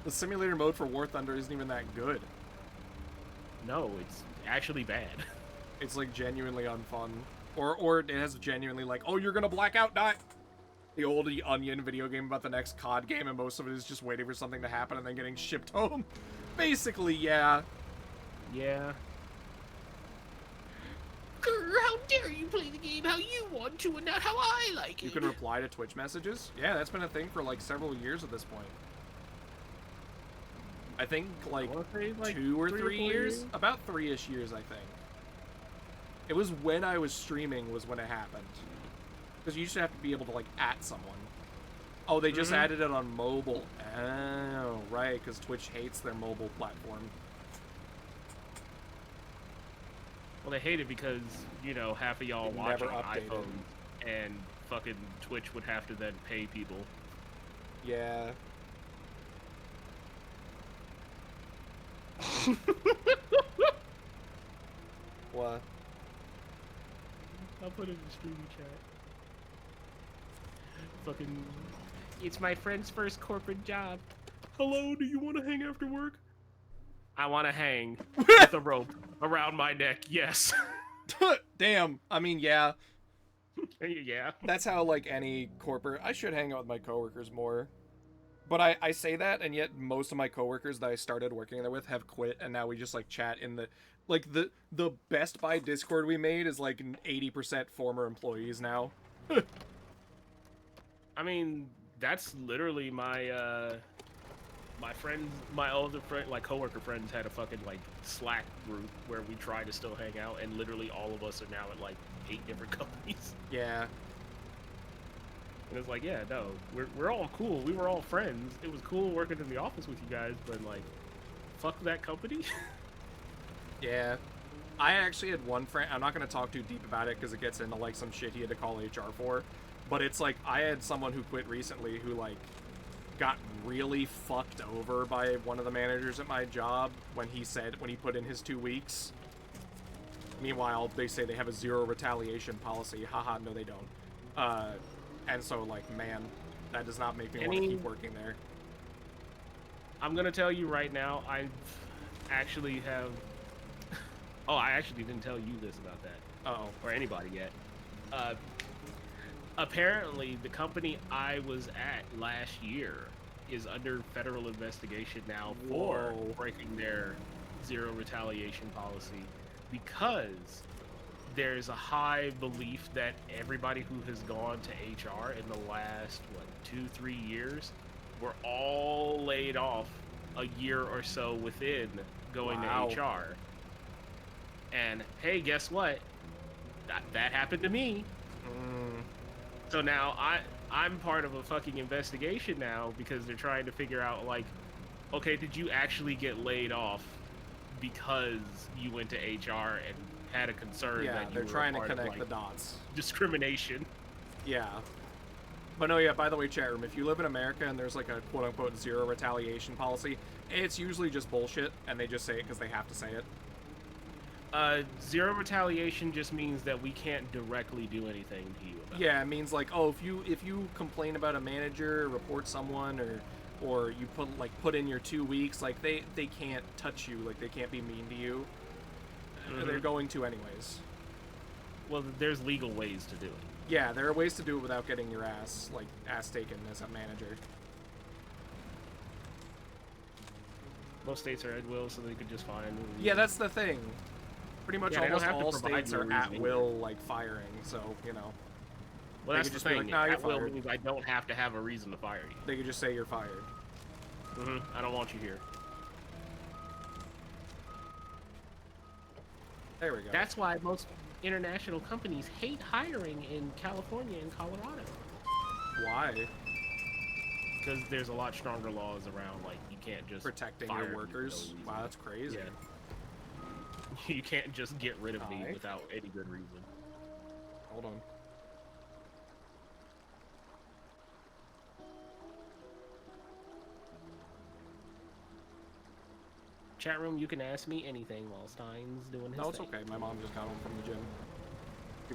The simulator mode for War Thunder isn't even that good. no, it's actually bad. It's like genuinely unfun. Or it has genuinely like, oh, you're gonna black out, die. The old Onion video game about the next COD game, and most of it is just waiting for something to happen and then getting shipped home. Basically, yeah. Yeah. Grr, how dare you play the game how you want to and not how I like You it. can reply to Twitch messages. Yeah, that's been a thing for like several years at this point. I think like, I wanna say, like 2 or 3 or 3 4 years? years? About 3-ish years, I think. It was when I was streaming was when it happened. Because you used to have to be able to like at someone. Oh, they just added it on mobile. Oh, right, because Twitch hates their mobile platform. Well, they hate it because, you know, half of y'all It watch never on updated. iPhones, and fucking Twitch would have to then pay people. Yeah. What? I'll put it in the streaming chat. Fucking, it's my friend's first corporate job. Hello, do you want to hang after work? I want to hang with a rope around my neck, yes. Damn. I mean, yeah. Yeah. That's how, like, any corporate... I should hang out with my coworkers more. But I say that, and yet most of my coworkers that I started working there with have quit, and now we just, like, chat in the... Like, the Best Buy Discord we made is, like, 80% former employees now. I mean, that's literally my, my friends, my older friend, like, coworker friends had a fucking, like, Slack group where we try to still hang out, and literally all of us are now at, like, 8 different companies. Yeah. And it's like, yeah, no, we're all cool. We were all friends. It was cool working in the office with you guys, but like, fuck that company. Yeah. I actually had one friend, I'm not going to talk too deep about it because it gets into, like, some shit he had to call HR for. But it's like, I had someone who quit recently who, like, got really fucked over by one of the managers at my job when he put in his 2 weeks. Meanwhile, they say they have a 0 retaliation policy. Haha, no they don't. And so, like, man, that does not make me want to keep working there. I'm gonna tell you right now, I actually have... Oh, I actually didn't tell you this about that. Uh-oh. Or anybody yet. Apparently, the company I was at last year is under federal investigation now for Whoa. breaking their 0 retaliation policy because there's a high belief that everybody who has gone to HR in the last, 2-3 years were all laid off a year or so within going Wow. to HR. And hey, guess what? That happened to me. So now I'm part of a fucking investigation now because they're trying to figure out, like, okay, did you actually get laid off because you went to HR and had a concern Yeah, that you they're were trying to part of, connect like, the dots. discrimination? Yeah. But no, yeah, by the way, chat room, if you live in America and there's like a quote-unquote 0 retaliation policy, it's usually just bullshit, and they just say it because they have to say it. 0 retaliation just means that we can't directly do anything to you about Yeah, it means like, oh, if you complain about a manager, report someone, or you put in your 2 weeks, like they can't touch you, like they can't be mean to you. They're going to anyways. Well, there's legal ways to do it. Yeah, there are ways to do it without getting your ass taken as a manager. Most states are at will, so they could just fire you. Yeah, that's the thing. Pretty much Yeah, they don't almost have to all provide states you a are at reason will, like, firing, so, you know. Well, They that's could the just be thing. like, "Nah, you're At will fired." means I don't have to have a reason to fire you. They could just say you're fired. I don't want you here. There we go. That's why most international companies hate hiring in California and Colorado. Why? Because there's a lot stronger laws around, like, you can't just Protecting fire your me for workers? no reason. Wow, that's crazy. Yeah. You can't just get rid of me Alright. without any good reason. Hold on. Chat room, you can ask me anything while Stein's doing his No, it's thing. okay. My mom just got home from the gym.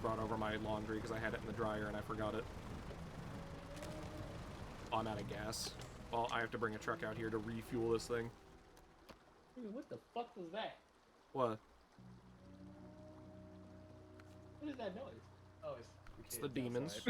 brought over my laundry because I had it in the dryer and I forgot it. Oh, I'm out of gas. Well, I have to bring a truck out here to refuel this thing. What the fuck was that? What? What is that noise? Oh, It's the demons.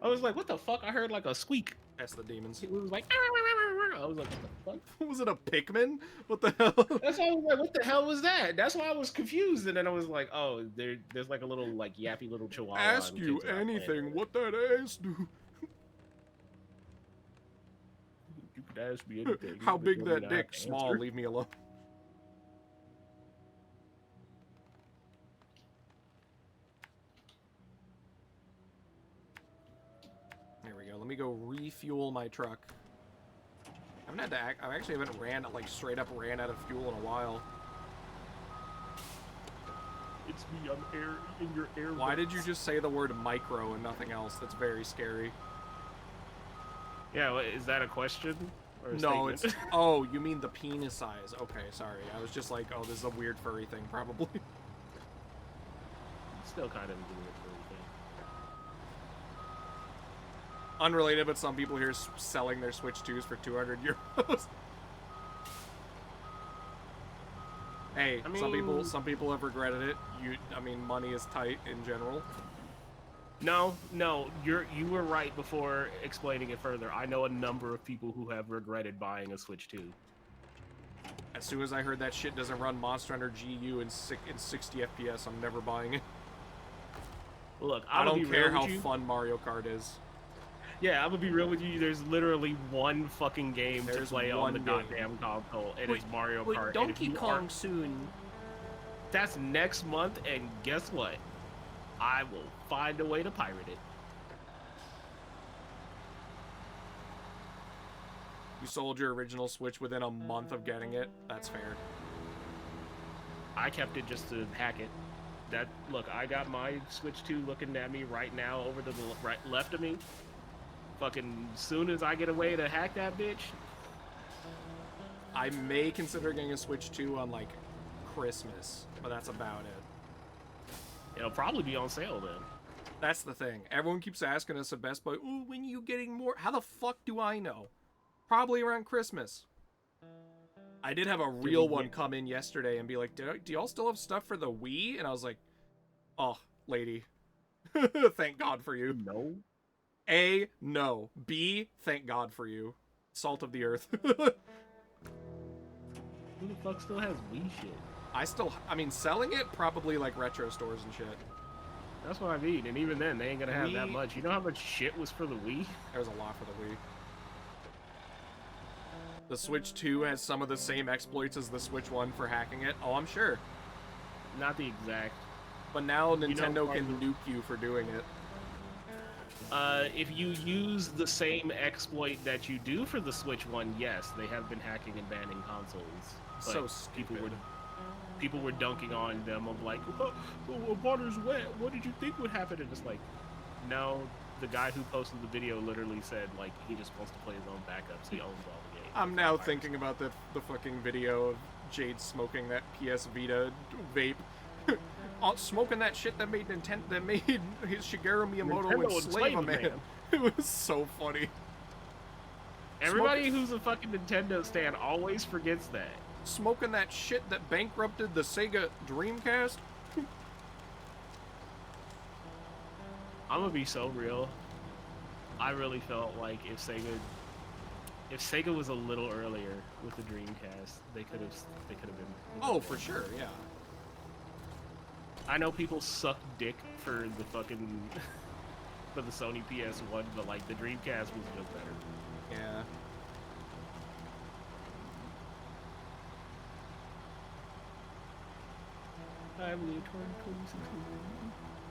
I was like, what the fuck? I heard like a squeak. That's the demons. It was like, I was like, what the fuck? Was it a Pikmin? What the hell? That's why I was like, what the hell was that? That's why I was confused. And then I was like, oh, there's like a little like yappy little chihuahua. Ask you anything. What that ass do? You could ask me anything. How but big you're that not dick? answer. Small. Leave me alone. There we go. Let me go refuel my truck. I haven't had to act. I actually haven't straight up ran out of fuel in a while. It's me. I'm air in your air. Why did you vents. just say the word micro and nothing else? That's very scary. Yeah, is that a question? Or a No, statement? it's... Oh, you mean the penis size. Okay, sorry. I was just like, oh, this is a weird furry thing, probably. Still kind of doing it for everything. Unrelated, but some people here selling their Switch 2s for 200 euros. Hey, I mean- some people have regretted it. I mean, money is tight in general. No, you were right before explaining it further. I know a number of people who have regretted buying a Switch 2. As soon as I heard that shit doesn't run Monster Hunter GU in 60 FPS, I'm never buying it. Look, I I'm don't care real how with you. fun Mario Kart is. Yeah, I'm gonna be real with you. There's literally one fucking game to There's play on one the game. goddamn console, and it's Mario Kart. and Donkey if you Kong aren't- soon. That's next month, and guess what? I will find a way to pirate it. You sold your original Switch within a month of getting it. That's fair. I kept it just to hack it. Look, I got my Switch 2 looking at me right now over to the right left of me. Fucking soon as I get a way to hack that bitch. I may consider getting a Switch 2 on, like, Christmas, but that's about it. It'll probably be on sale then. That's the thing. Everyone keeps asking us at Best Buy, ooh, when are you getting more? How the fuck do I know? Probably around Christmas. I did have a real one come in yesterday and be like, do y'all still have stuff for the Wii? And I was like, oh, lady. Thank God for you. No. A, no. B, thank God for you. Salt of the earth. Who the fuck still has Wii shit? I mean, selling it, probably like retro stores and shit. That's what I mean, and even then, they ain't gonna have that Wii- much. You know how much shit was for the Wii? There was a lot for the Wii. The Switch 2 has some of the same exploits as the Switch 1 for hacking it. Oh, I'm sure. Not the exact. But now know, Nintendo can probably- nuke you for doing it. If you use the same exploit that you do for the Switch 1, yes, they have been hacking and banning consoles. But So people were dunking on them of like, oh, water's wet. What did you think would happen? And it's like, no. The guy who posted the video literally said like he just wants to play his own backups. He owns all the games. I'm now thinking about the fucking video of Jade smoking that PS Vita vape. Smoking that shit that made Shigeru Miyamoto Nintendo enslave a enslaved a man. man. It was so funny. Everybody who's a fucking Nintendo stan always forgets that. Smoking that shit that bankrupted the Sega Dreamcast. I'm gonna be so real. I really felt like if Sega was a little earlier with the Dreamcast, they could have been. Oh, for sure, yeah. I know people suck dick for the fucking for the Sony PS1, but like the Dreamcast was just better. Yeah. I have the Atari 2600.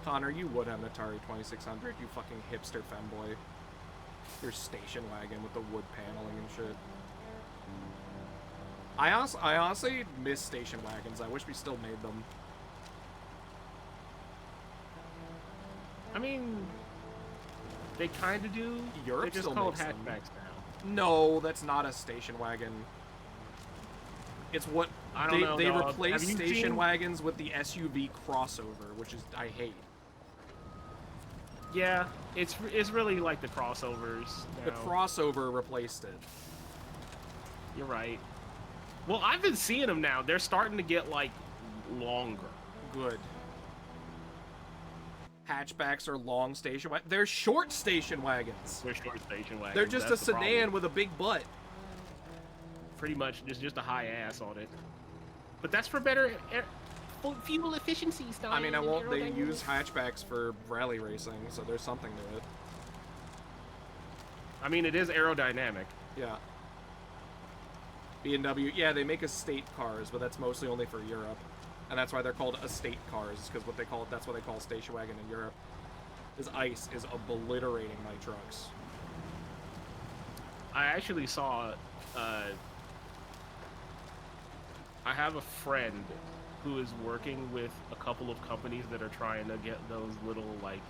Connor, you would have an Atari 2600, you fucking hipster femboy. Your station wagon with the wood paneling and shit. I honestly miss station wagons. I wish we still made them. I mean, they kind of do. Europe They're just still called makes them. hatchbacks now. No, that's not a station wagon. It's what I don't know. They dog. replaced Have you station seen- wagons with the SUV crossover, which is I hate. Yeah, it's really like the crossovers. The now. crossover replaced it. You're right. Well, I've been seeing them now. They're starting to get like longer. Good. Hatchbacks are long station wagons. They're short station wagons. They're short station wagons. They're just That's a the sedan problem. with a big butt. Pretty much, just a high ass on it. But that's for better fuel efficiency style. I mean, they use hatchbacks for rally racing, so there's something to it. I mean, it is aerodynamic. Yeah. B&W, yeah, they make estate cars, but that's mostly only for Europe. And that's why they're called estate cars, because that's what they call station wagon in Europe. This ice is obliterating my trucks. I actually saw, I have a friend who is working with a couple of companies that are trying to get those little, like,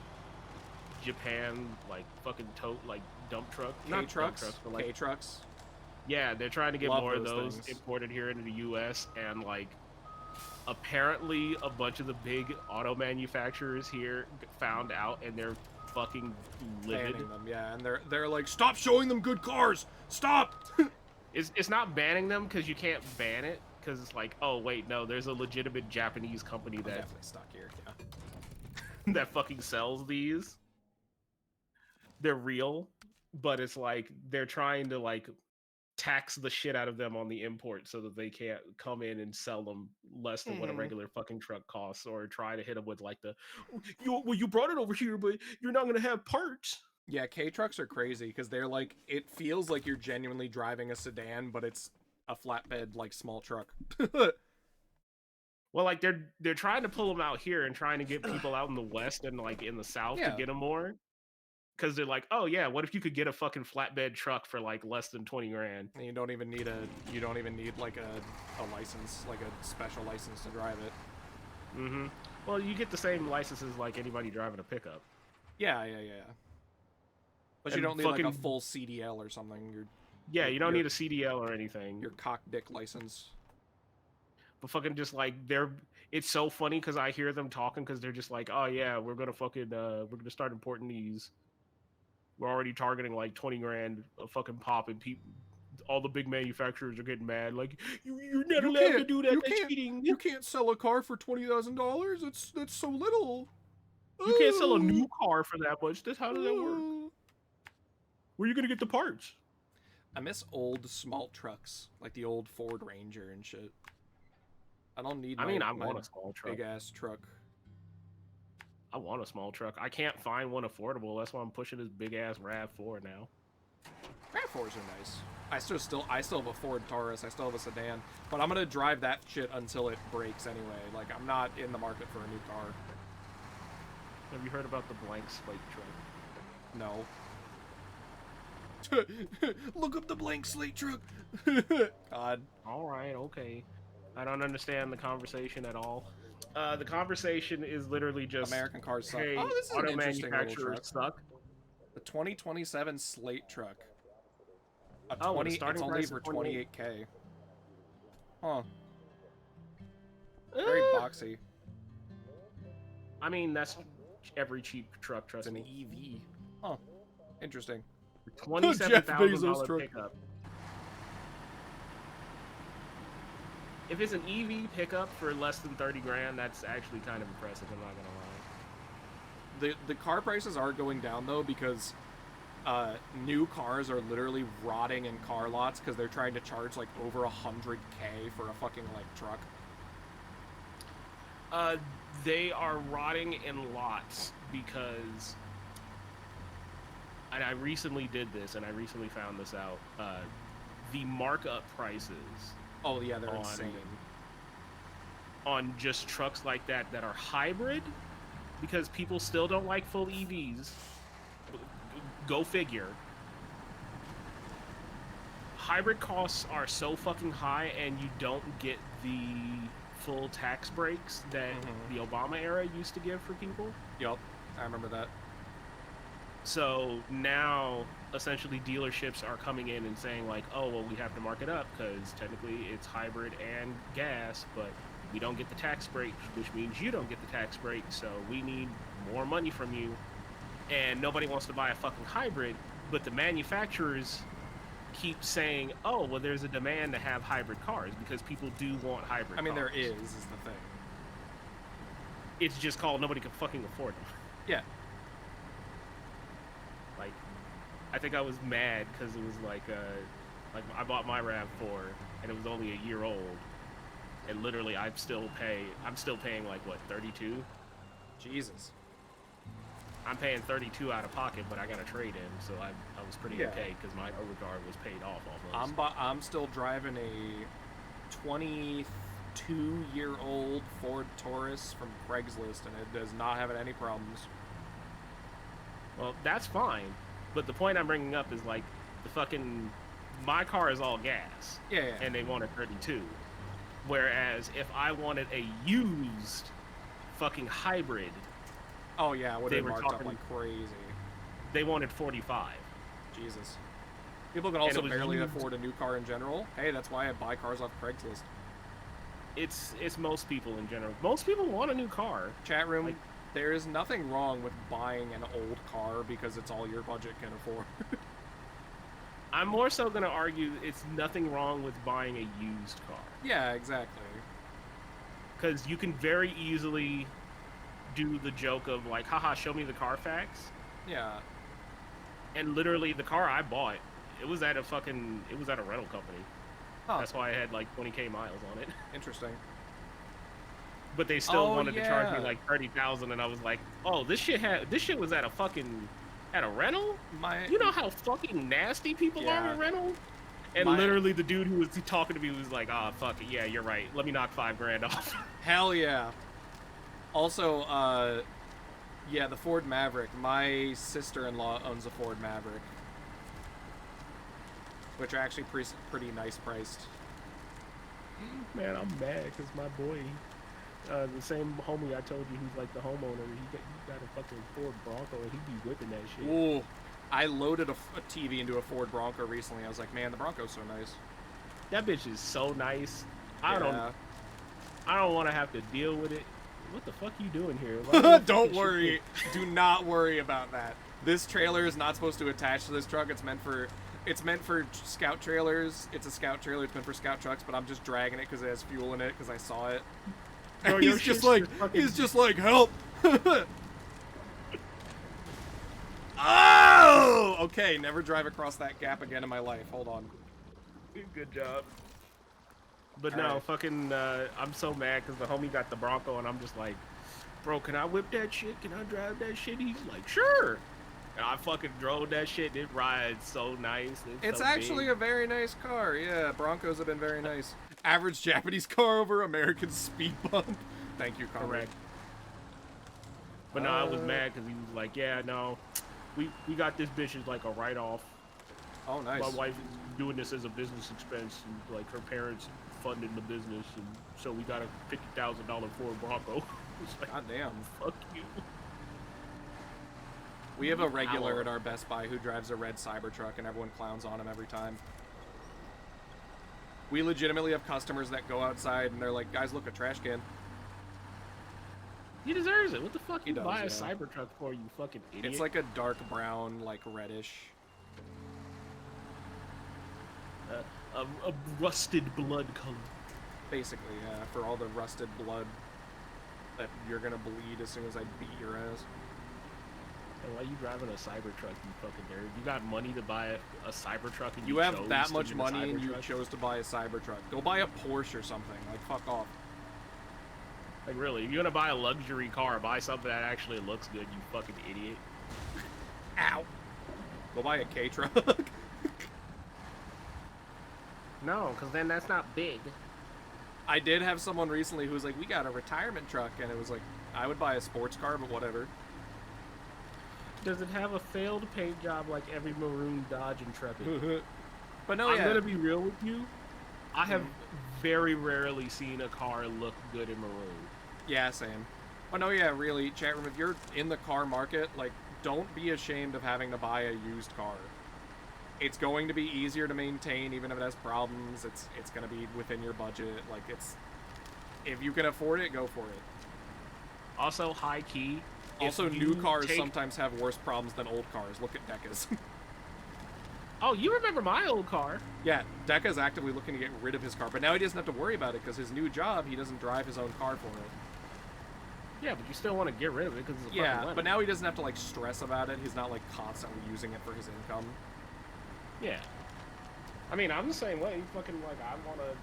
Japan, like, fucking like, dump truck. Not dump K-trucks? trucks, but, like, K-trucks? yeah, they're trying to get Love more of those those things. imported here into the U.S. and like, apparently a bunch of the big auto manufacturers here found out and they're fucking livid. Banning them, yeah, and they're like, stop showing them good cars! Stop! It's not banning them because you can't ban it because it's like, oh wait, no, there's a legitimate Japanese company that Definitely stuck here, yeah. that fucking sells these. They're real, but it's like they're trying to like tax the shit out of them on the import so that they can't come in and sell them less than what a regular fucking truck costs, or try to hit them with like the you brought it over here but you're not gonna have parts. Yeah, K-trucks are crazy because they're like, it feels like you're genuinely driving a sedan, but it's a flatbed like small truck. Well, like they're trying to pull them out here and trying to get people out in the West and like in the South Yeah. to get them more. Because they're like, oh yeah, what if you could get a fucking flatbed truck for like less than 20 grand? And you don't even need like a license, like a special license to drive it. Mm-hmm. Well, you get the same licenses like anybody driving a pickup. Yeah. But you And don't need like a fucking- full CDL or something. Yeah, you don't your- need a CDL or anything. Your cock dick license. But fucking just like it's so funny because I hear them talking because they're just like, oh yeah, we're gonna start importing these. We're already targeting like 20 grand a fucking pop, and people, all the big manufacturers are getting mad. Like, you're not allowed to do that. That's cheating. You can't sell a car for $20,000. That's so little. You can't sell a new car for that much. How does that work? Oh. Where are you gonna get the parts? I miss old small trucks, like the old Ford Ranger and shit. I don't need. I my want a small truck. big ass truck. I want a small truck. I can't find one affordable. That's why I'm pushing this big ass RAV4 now. RAV4s are nice. I still have a Ford Taurus. I still have a sedan, but I'm gonna drive that shit until it breaks anyway. Like, I'm not in the market for a new car. Have you heard about the blank slate truck? No. Look up the blank slate truck. God. All right, okay. I don't understand the conversation at all. The conversation is literally just American cars suck. Hey, Oh, this is an auto interesting little manufacturers truck. suck. The 2027 slate truck. Oh, the It's starting only price for is 28. 28K. Huh. Very boxy. I mean, that's every cheap truck, It's trust an me. EV. Huh. Interesting. $27,000 truck. pickup. If it's an EV pickup for less than 30 grand, that's actually kind of impressive, I'm not gonna lie. The car prices are going down though because new cars are literally rotting in car lots because they're trying to charge like over 100K for a fucking like truck. They are rotting in lots because, and I recently did this, and I recently found this out, the markup prices Oh yeah, they're on, insane. on just trucks like that that are hybrid, because people still don't like full EVs. Go figure. Hybrid costs are so fucking high, and you don't get the full tax breaks that the Obama era used to give for people. Yup, I remember that. So now, essentially, dealerships are coming in and saying like, "Oh, well, we have to mark it up because technically it's hybrid and gas, but we don't get the tax break, which means you don't get the tax break. So we need more money from you." And nobody wants to buy a fucking hybrid, but the manufacturers keep saying, "Oh, well, there's a demand to have hybrid cars because people do want hybrid." I mean, cars. there is the thing. It's just called nobody can fucking afford them. Yeah. Like, I think I was mad because it was like I bought my RAV4 and it was only a year old, and literally I'm still paying like what, 32? Jesus. I'm paying 32 out of pocket, but I got a trade in, so I was pretty Yeah. okay because my overguard was paid off almost. I'm still driving a 22-year-old Ford Taurus from Craigslist, and it does not have any problems. Well, that's fine, but the point I'm bringing up is like my car is all gas, Yeah. and they wanted 32. Whereas if I wanted a used fucking hybrid, Oh yeah, would They have were marked up talking- like crazy. they wanted 45. Jesus. People can And also it was barely used. afford a new car in general. Hey, that's why I buy cars off Craigslist. It's most people in general. Most people want a new car. Chat room, Like- there is nothing wrong with buying an old car because it's all your budget can afford. I'm more so going to argue it's nothing wrong with buying a used car. Yeah, exactly. Because you can very easily do the joke of like, haha, show me the Carfax. Yeah. And literally the car I bought, it was at a rental company. Huh. That's why I had like 20K miles on it. Interesting. But they still Oh, wanted to charge me yeah. like 30,000, and I was like, oh, this shit was at a rental? You know how fucking nasty people Yeah. are at rental? And My- literally the dude who was talking to me was like, ah, fuck it, yeah, you're right. Let me knock $5,000 off. Hell yeah. Also, yeah, the Ford Maverick. My sister-in-law owns a Ford Maverick, which are actually pretty nice priced. Man, I'm mad because my boy, the same homie I told you who's like the homeowner, he got a fucking Ford Bronco and he be whipping that shit. Ooh, I loaded a TV into a Ford Bronco recently. I was like, man, the Bronco's so nice. That bitch is so nice. Yeah. I don't want to have to deal with it. What the fuck you doing here? Why do you Don't fucking worry. shit? Do not worry about that. This trailer is not supposed to attach to this truck. It's meant for scout trailers. It's a scout trailer. It's meant for scout trucks, but I'm just dragging it because it has fuel in it because I saw it. Bro, And your he's just shit's like, fucking- he's just like, help. Oh! Okay, never drive across that gap again in my life. Hold on. Good job. But All no, right. fucking, I'm so mad because the homie got the Bronco and I'm just like, bro, can I whip that shit? Can I drive that shit? He's like, sure. And I fucking drove that shit. It rides so nice. It's so actually big. a very nice car. Yeah, Broncos have been very nice. Average Japanese car over American speed bump. Thank you, Conrad. Correct. But no, I was mad because he was like, yeah, no, we got this bitch as like a write-off. Oh, nice. My wife is doing this as a business expense, and like her parents funding the business, and so we got a $50,000 Ford Bronco. It's like, God damn. fuck you. We have a regular at our Best Buy who drives a red Cybertruck, and everyone clowns on him every time. We legitimately have customers that go outside and they're like, guys, look, a trash can. He deserves it. What the fuck He you does, buy a yeah. Cybertruck for, you fucking idiot? It's like a dark brown, like reddish. a rusted blood color. Basically, yeah, for all the rusted blood that you're gonna bleed as soon as I beat your ass. And why you driving a Cybertruck, you fucking nerd? You got money to buy a Cybertruck, and You have chose that to much get a money and you Cybertruck? chose to buy a Cybertruck. Go buy a Porsche or something. Like, fuck off. Like, really, if you're gonna buy a luxury car, buy something that actually looks good, you fucking idiot. Ow! Go buy a K-Truck. No, because then that's not big. I did have someone recently who was like, we got a retirement truck, and it was like, I would buy a sports car, but whatever. Does it have a failed paint job like every maroon Dodge Intrepid? But no, I'm yeah. gonna be real with you. I have very rarely seen a car look good in maroon. Yeah, same. Oh no, yeah, really, chat room, if you're in the car market, like, don't be ashamed of having to buy a used car. It's going to be easier to maintain, even if it has problems. It's going to be within your budget. Like, if you can afford it, go for it. Also, high key. Also, new cars sometimes have worse problems than old cars. Look at Deca's. Oh, you remember my old car? Yeah, Deca's actively looking to get rid of his car, but now he doesn't have to worry about it because his new job, he doesn't drive his own car for it. Yeah, but you still want to get rid of it because it's a fucking lemon. But now he doesn't have to like stress about it. He's not like constantly using it for his income. Yeah. I mean, I'm the same way. Fucking like, I want to.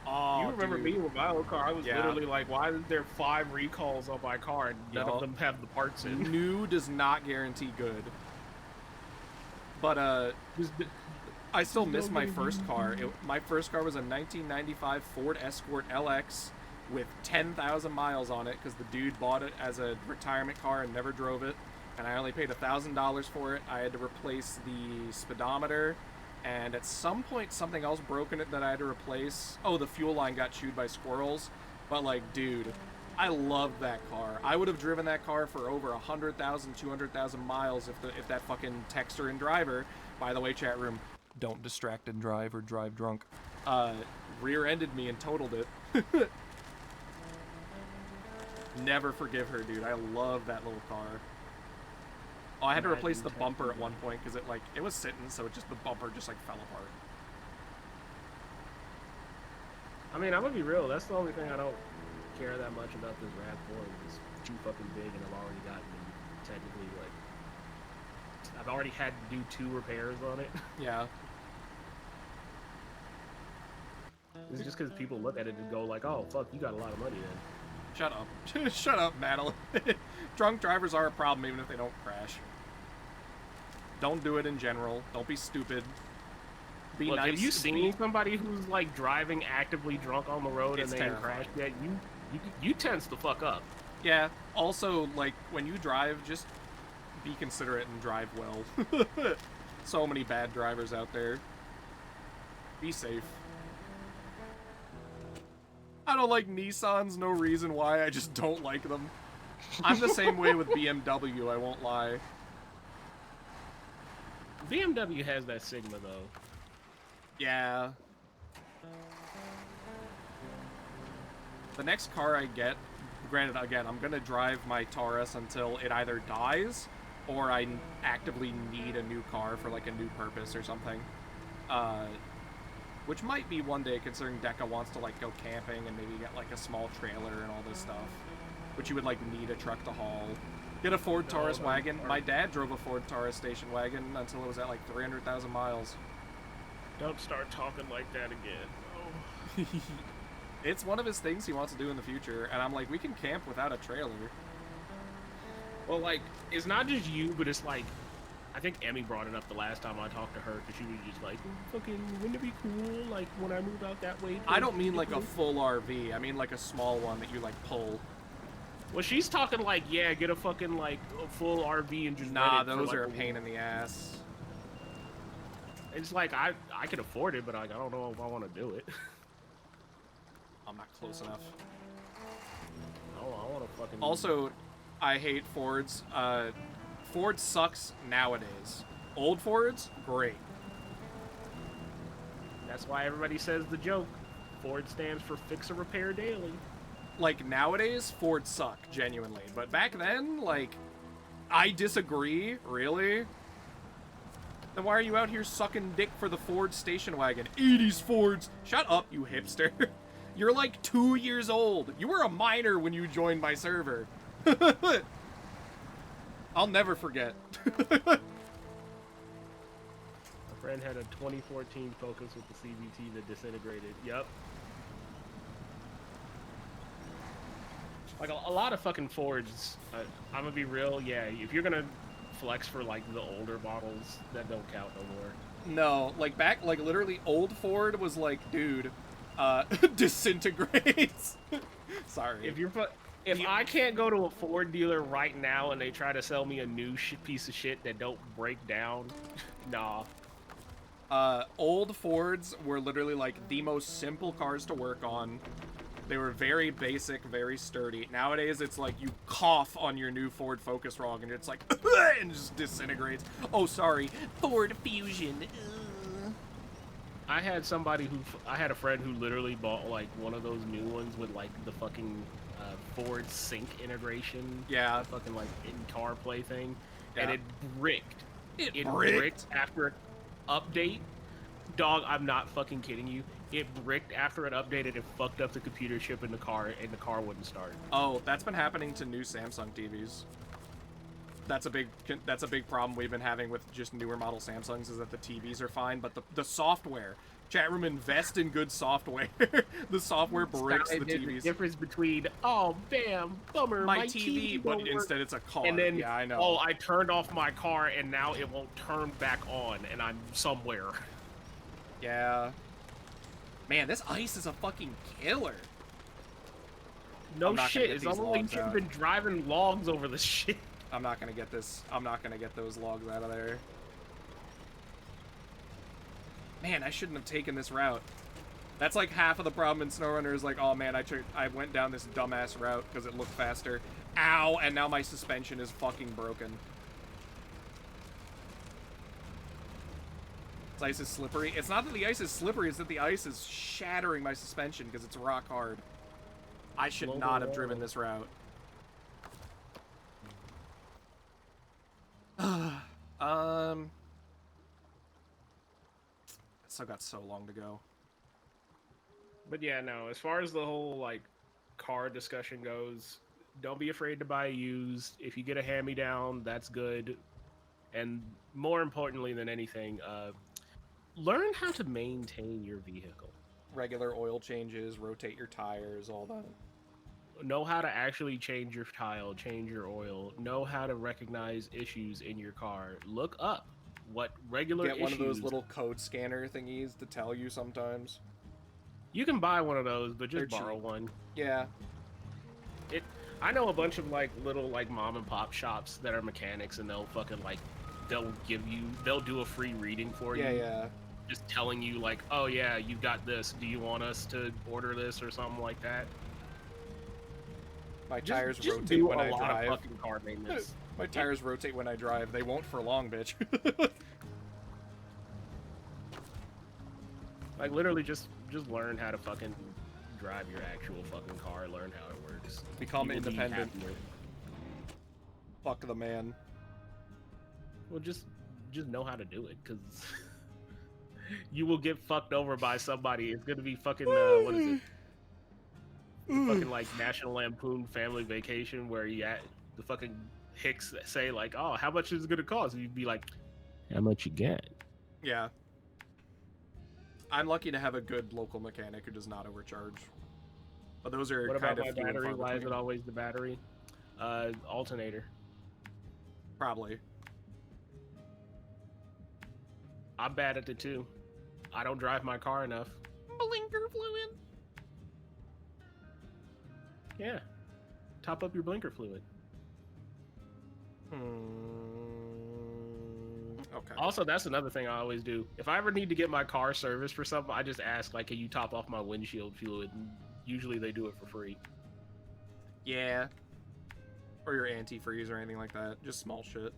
Oh, you remember me with my old car? I was literally like, why is there 5 recalls on my car and none of them have the parts in? New does not guarantee good. But I still miss my first car. My first car was a 1995 Ford Escort LX with 10,000 miles on it because the dude bought it as a retirement car and never drove it. And I only paid $1,000 for it. I had to replace the speedometer, and at some point something else broke in it that I had to replace. Oh, the fuel line got chewed by squirrels. But like, dude, I loved that car. I would have driven that car for over 100,000, 200,000 miles if that fucking texter and driver, by the way, chat room, don't distract and drive or drive drunk, rear-ended me and totaled it. Never forgive her, dude. I love that little car. Oh, I had to replace the bumper at one point because it was sitting, so the bumper just like fell apart. I mean, I'm gonna be real. That's the only thing I don't care that much about this RAV4. It's too fucking big, and I've already gotten technically like I've already had to do 2 repairs on it. Yeah. It's just because people look at it and go like, "Oh, fuck, you got a lot of money then." Shut up. Shut up, Madeline. Drunk drivers are a problem even if they don't crash. Don't do it in general. Don't be stupid. Be Look, nice. have you seen somebody who's like driving actively drunk on the road and they crash? Yeah, you tense the fuck up. Yeah. Also, like, when you drive, just be considerate and drive well. So many bad drivers out there. Be safe. I don't like Nissans, no reason why, I just don't like them. I'm the same way with BMW, I won't lie. BMW has that Sigma, though. Yeah. The next car I get, granted, again, I'm gonna drive my Taurus until it either dies, or I actively need a new car for, like, a new purpose or something. Which might be one day, considering Deca wants to, like, go camping and maybe get, like, a small trailer and all this stuff. Which you would, like, need a truck to haul. Get a Ford Taurus wagon. My dad drove a Ford Taurus station wagon until it was at, like, 300,000 miles. Don't start talking like that again. Oh. It's one of his things he wants to do in the future, and I'm like, we can camp without a trailer. Well, like, it's not just you, but it's like, I think Emmy brought it up the last time I talked to her, because she was just like, fucking, wouldn't it be cool, like, when I move out that way? I don't mean, like, a full RV. I mean, like, a small one that you, like, pull. Well, she's talking, like, yeah, get a fucking, like, a full RV and just Nah, rent it those for, are like, a pain in the ass. It's like, I can afford it, but, like, I don't know if I want to do it. I'm not close enough. Oh, I want to fucking... Also, I hate Fords. Ford sucks nowadays. Old Fords, great. That's why everybody says the joke. Ford stands for Fix a Repair Daily. Like, nowadays, Ford suck, genuinely. But back then, like, I disagree, really? Then why are you out here sucking dick for the Ford station wagon? 80s Fords! Shut up, you hipster. You're like 2 years old. You were a minor when you joined my server. I'll never forget. My friend had a 2014 Focus with the CVT that disintegrated. Yep. Like, a lot of fucking Fords, I'm gonna be real, yeah, if you're gonna flex for, like, the older models, that don't count no more. No, like, literally, old Ford was like, dude, disintegrates. Sorry. If I can't go to a Ford dealer right now and they try to sell me a new piece of shit that don't break down, nah. Old Fords were literally, like, the most simple cars to work on. They were very basic, very sturdy. Nowadays, it's like you cough on your new Ford Focus wrong, and it's like, and just disintegrates. Oh, sorry, Ford Fusion. I had a friend who literally bought like one of those new ones with like the fucking Ford Sync integration. Yeah. The fucking like in-car play thing, Yeah. and it bricked. It bricked after an update. Dog, I'm not fucking kidding you. It bricked after it updated and fucked up the computer chip in the car, and the car wouldn't start. Oh, that's been happening to new Samsung TVs. That's a big problem we've been having with just newer model Samsungs, is that the TVs are fine, but the software. Chat room, invest in good software. The software bricks the There's TVs. a difference between, oh, bam, bummer, My TV, but don't work. instead it's a car. And then, yeah, I know. oh, I turned off my car, and now it won't turn back on, and I'm somewhere. Yeah. Man, this ice is a fucking killer. No I'm not gonna shit, get it's these only logs you've out. been driving logs over this shit. I'm not gonna get this. I'm not gonna get those logs out of there. Man, I shouldn't have taken this route. That's like half of the problem in SnowRunner is like, oh man, I went down this dumbass route because it looked faster. Ow, and now my suspension is fucking broken. This ice is slippery. It's not that the ice is slippery, it's that the ice is shattering my suspension because it's rock hard. I should not have driven this route. Still got so long to go. But yeah, no, as far as the whole, like, car discussion goes, don't be afraid to buy used. If you get a hand-me-down, that's good. And more importantly than anything, learn how to maintain your vehicle. Regular oil changes, rotate your tires, all that. Know how to actually change your tile, change your oil. Know how to recognize issues in your car. Look up what regular Get issues... one of those little code scanner thingies to tell you sometimes. You can buy one of those, but just They're borrow cheap. one. Yeah. I know a bunch of like little like mom and pop shops that are mechanics, and they'll fucking like they'll do a free reading for you. Yeah. Just telling you like, oh yeah, you got this. Do you want us to order this or something like that? My tires just rotate do when a I lot drive. of fucking car maintenance. My tires rotate when I drive. They won't for long, bitch. Like literally just learn how to fucking drive your actual fucking car. Learn how it works. Become You will be independent. happier. Fuck the man. Well, just know how to do it, because you will get fucked over by somebody. It's gonna be fucking what is it? Fucking like National Lampoon Family Vacation, where the fucking hicks say like, "Oh, how much is it gonna cost?" And you'd be like, "How much you get?" Yeah. I'm lucky to have a good local mechanic who does not overcharge. But those are What kind about of my few and battery? far Why is it between. always the battery? Alternator. Probably. I'm bad at it too. I don't drive my car enough. Blinker fluid. Yeah. Top up your blinker fluid. Okay. Also, that's another thing I always do. If I ever need to get my car serviced for something, I just ask, like, can you top off my windshield fluid? And usually they do it for free. Yeah. Or your antifreeze or anything like that. Just small shit.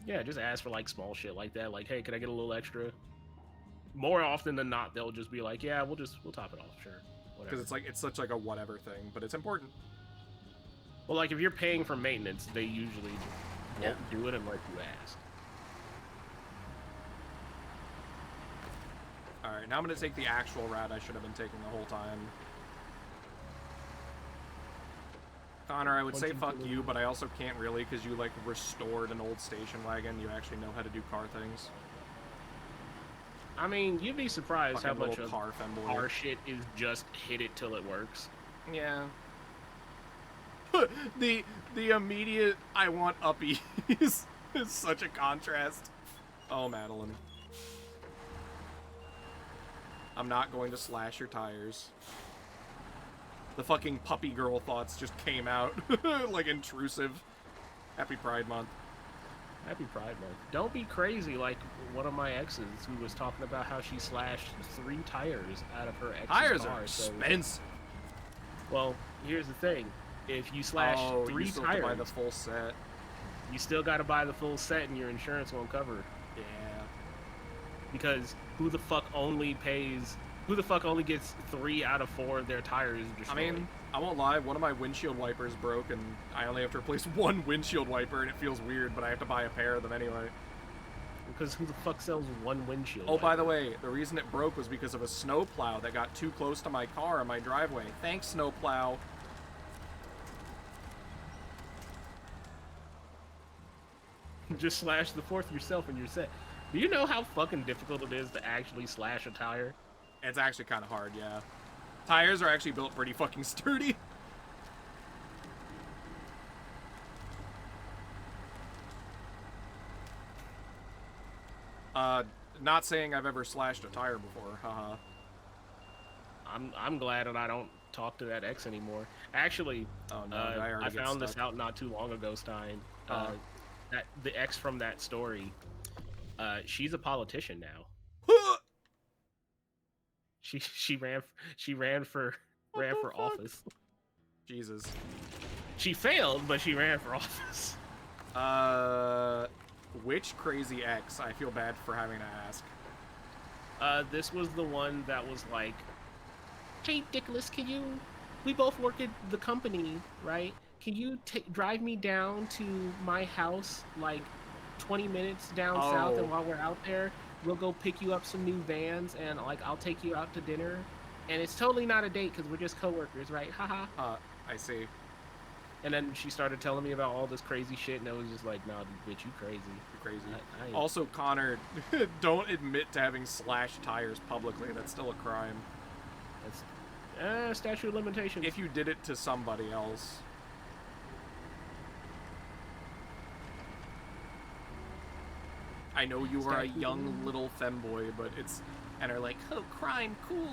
Yeah, just ask for, like, small shit like that. Like, hey, can I get a little extra? More often than not, they'll just be like, yeah, we'll top it off, sure. Whatever. Because it's such like a whatever thing, but it's important. Well, like, if you're paying for maintenance, they usually won't do it unless you ask. Alright, now I'm going to take the actual route I should have been taking the whole time. Connor, I would say fuck you, but I also can't really because you, like, restored an old station wagon. You actually know how to do car things. I mean, you'd be surprised Fucking how much little of car femboy. our shit is just hit it till it works. Yeah. the immediate I want uppies is such a contrast. Oh, Madeline. I'm not going to slash your tires. The fucking puppy girl thoughts just came out. Like intrusive. Happy Pride Month. Happy Pride Month. Don't be crazy like one of my exes who was talking about how she slashed 3 tires out of her ex's Tires car. are So expensive. Well, here's the thing: if you slash Oh, you 3 still have to buy the tires, full set. you still got to buy the full set, and your insurance won't cover it. Yeah. Because who the fuck only pays? Who the fuck only gets 3 out of 4 of their tires I destroyed? mean, I won't lie, one of my windshield wipers broke, and I only have to replace one windshield wiper, and it feels weird, but I have to buy a pair of them anyway. Because who the fuck sells one windshield? Oh, by wiper? the way, the reason it broke was because of a snowplow that got too close to my car on my driveway. Thanks, snowplow. Just slash the 4th yourself and you're set. Do you know how fucking difficult it is to actually slash a tire? It's actually kind of hard, yeah. Tires are actually built pretty fucking sturdy. Not saying I've ever slashed a tire before, haha. I'm glad that I don't talk to that ex anymore. Actually, Oh no, I found this out not too long ago, Stein. That the ex from that story, she's a politician now. She ran for office. Jesus. She failed, but she ran for office. Which crazy ex? I feel bad for having to ask. This was the one that was like, "Hey, Nicholas, we both work at the company, right? Can you drive me down to my house, like 20 minutes down south, and while we're out there, we'll go pick you up some new Vans, and like I'll take you out to dinner, and it's totally not a date because we're just coworkers, right? Haha." I see. And then she started telling me about all this crazy shit, and I was just like, "Nah, bitch, you crazy. You're crazy." I Also, Connor, don't admit to having slashed tires publicly. That's still a crime. That's statute of limitations. If you did it to somebody else. I know you are a young little femboy, but it's... And are like, oh, crime, cool.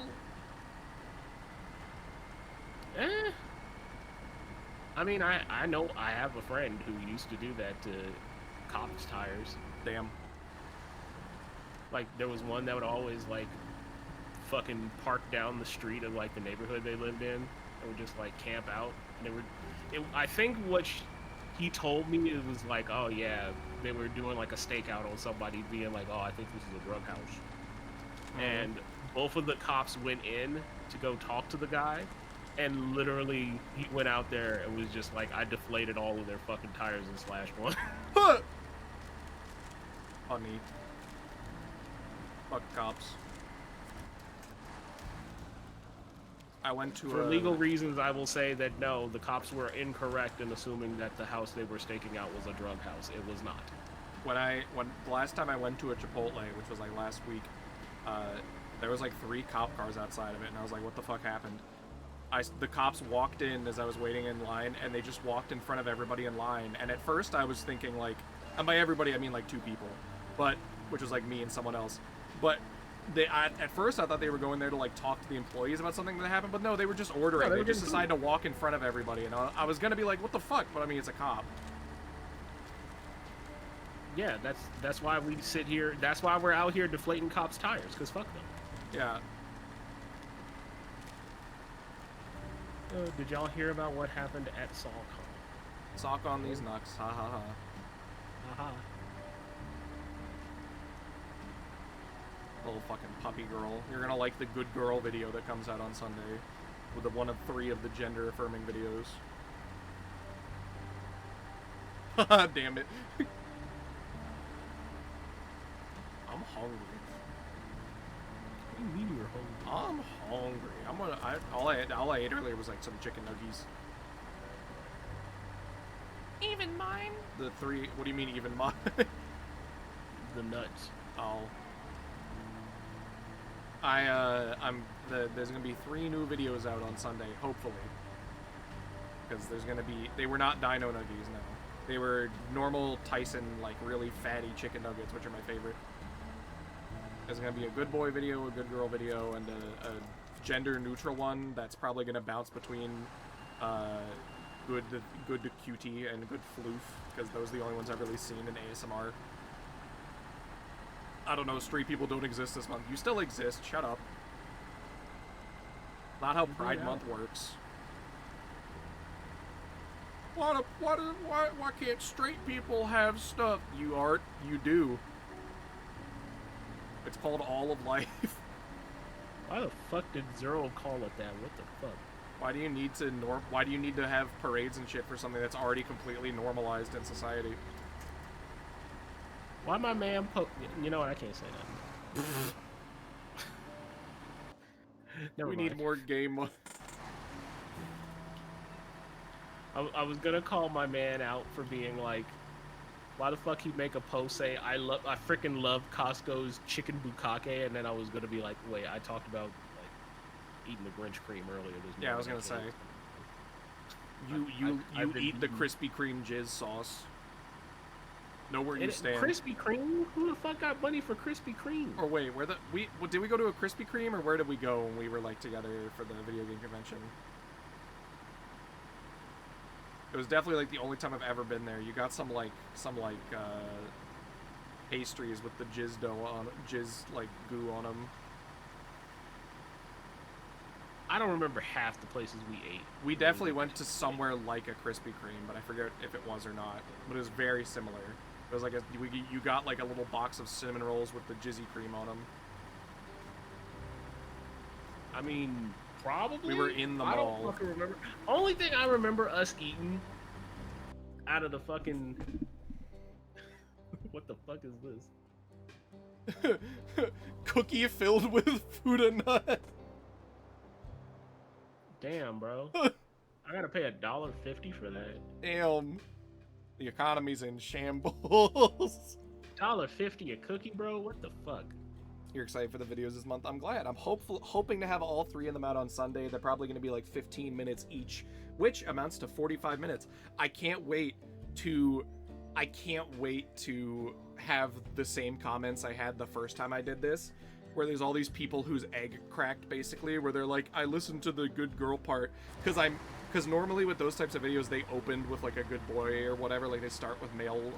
I mean, I know I have a friend who used to do that to cops' tires. Damn. Like, there was one that would always, like, fucking park down the street of, like, the neighborhood they lived in and would just, like, camp out. And they were... I think what he told me, it was like, oh, yeah, they were doing, like, a stakeout on somebody being like, oh, I think this is a drug house. Mm-hmm. And both of the cops went in to go talk to the guy. And literally, he went out there and was just like, I deflated all of their fucking tires and slashed one. Funny. Fuck cops. I went to For legal reasons, I will say that no, the cops were incorrect in assuming that the house they were staking out was a drug house. It was not. When the last time I went to a Chipotle, which was like last week, there was like 3 cop cars outside of it, and I was like, what the fuck happened? The cops walked in as I was waiting in line, and they just walked in front of everybody in line. And at first I was thinking like, and by everybody I mean like 2 people, but which was like me and someone else. But at first I thought they were going there to like talk to the employees about something that happened, but no, they were just ordering. They just decided to walk in front of everybody, and I was gonna be like, what the fuck? But I mean, it's a cop. Yeah, that's why we sit here. That's why we're out here deflating cops' tires, because fuck them. Yeah. Did y'all hear about what happened at SawCon? Sock on these nuts. Ha ha ha. Haha. Little fucking puppy girl. You're gonna like the good girl video that comes out on Sunday. With the one of 3 of the gender affirming videos. Haha, damn it. I'm hungry. What do you mean you're hungry? I'm hungry. All I ate earlier was like some chicken nuggies. Even mine? The 3. What do you mean even mine? The nuts. Oh. There's gonna be 3 new videos out on Sunday, hopefully. Because there's gonna be. They were not Dino Nuggies, no. They were normal Tyson, like really fatty chicken nuggets, which are my favorite. There's gonna be a good boy video, a good girl video, and a gender neutral one that's probably gonna bounce between good to QT and good floof, because those are the only ones I've really seen in ASMR. I don't know, street people don't exist this month. You still exist, shut up. Not how Pride Month works. Why can't straight people have stuff? You do. It's called all of life. Why the fuck did Zero call it that? What the fuck? Why do you need to have parades and shit for something that's already completely normalized in society? Why my man You know what? I can't say that. Never We mind. need more game. I was gonna call my man out for being like, why the fuck he make a post say I freaking love Costco's chicken bukkake, and then I was gonna be like, wait, I talked about like eating the Grinch cream earlier this morning. Yeah, I was gonna say. You eat the Krispy Kreme jizz sauce. Know where you stand. Krispy Kreme? Who the fuck got money for Krispy Kreme? Or wait, did we go to a Krispy Kreme, or where did we go when we were like together for the video game convention? It was definitely like the only time I've ever been there. You got some pastries with the jizz goo on them. I don't remember half the places we ate. We definitely went to somewhere like a Krispy Kreme, but I forget if it was or not. But it was very similar. It was like you got like a little box of cinnamon rolls with the jizzy cream on them. I mean, probably. We were in the mall. I don't fucking remember. Only thing I remember us eating out of the fucking... What the fuck is this? Cookie filled with Fuda nut. Damn, bro. I gotta pay $1.50 for that. Damn. The economy's in shambles. $1.50 a cookie, bro? What the fuck? You're excited for the videos this month? I'm glad. I'm hoping to have all 3 of them out on Sunday. They're probably going to be like 15 minutes each, which amounts to 45 minutes. I can't wait to have the same comments I had the first time I did this, where there's all these people whose egg cracked, basically, where they're like, I listened to the good girl part, because normally with those types of videos, they opened with like a good boy or whatever, like they start with male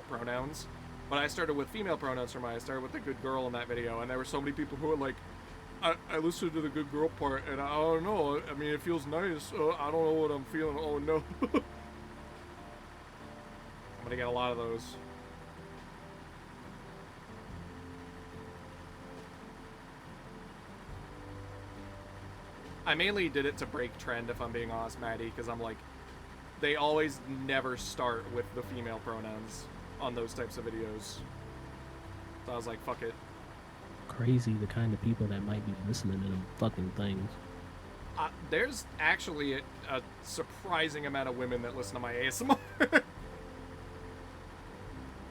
pronouns. But I started with female pronouns for mine. I started with the good girl in that video, and there were so many people who were like, I listened to the good girl part, and I don't know, I mean, it feels nice, I don't know what I'm feeling, oh no. I'm gonna get a lot of those. I mainly did it to break trend, if I'm being honest, Maddie, because I'm like, they always never start with the female pronouns on those types of videos. So I was like, fuck it. Crazy the kind of people that might be listening to them fucking things. There's actually a surprising amount of women that listen to my ASMR.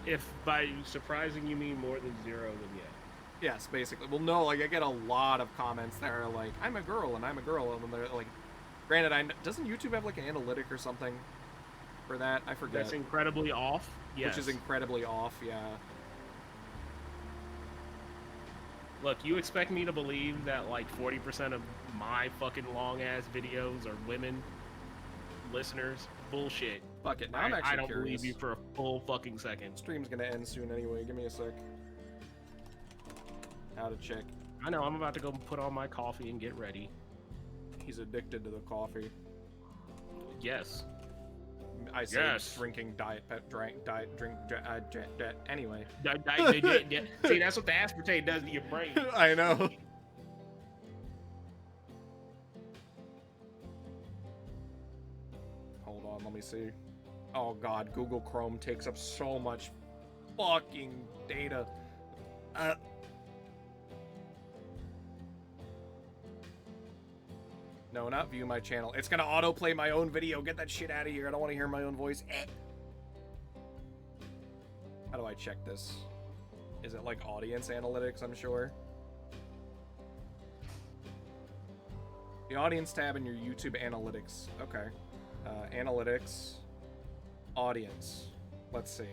If by surprising you mean more than 0, then yeah. Yes, basically. Well, no, like, I get a lot of comments that are like, I'm a girl, and I'm a girl, and they're like, granted, doesn't YouTube have like an analytic or something for that? I forget. That's incredibly off. Yes. Which is incredibly off, yeah. Look, you expect me to believe that like 40% of my fucking long ass videos are women listeners? Bullshit. Fuck it. Now I'm actually I don't curious. believe you for a full fucking second. Stream's gonna end soon anyway. Give me a sec. How to check. I know. I'm about to go put on my coffee and get ready. He's addicted to the coffee. Yes. I say Yes. drinking anyway. See, that's what the aspartame does to your brain. I know. Hold on, let me see. Oh god, Google Chrome takes up so much fucking data. No, not view my channel. It's gonna autoplay my own video. Get that shit out of here. I don't want to hear my own voice. How do I check this? Is it like audience analytics, I'm sure? The audience tab in your YouTube analytics. Okay. Analytics. Audience. Let's see.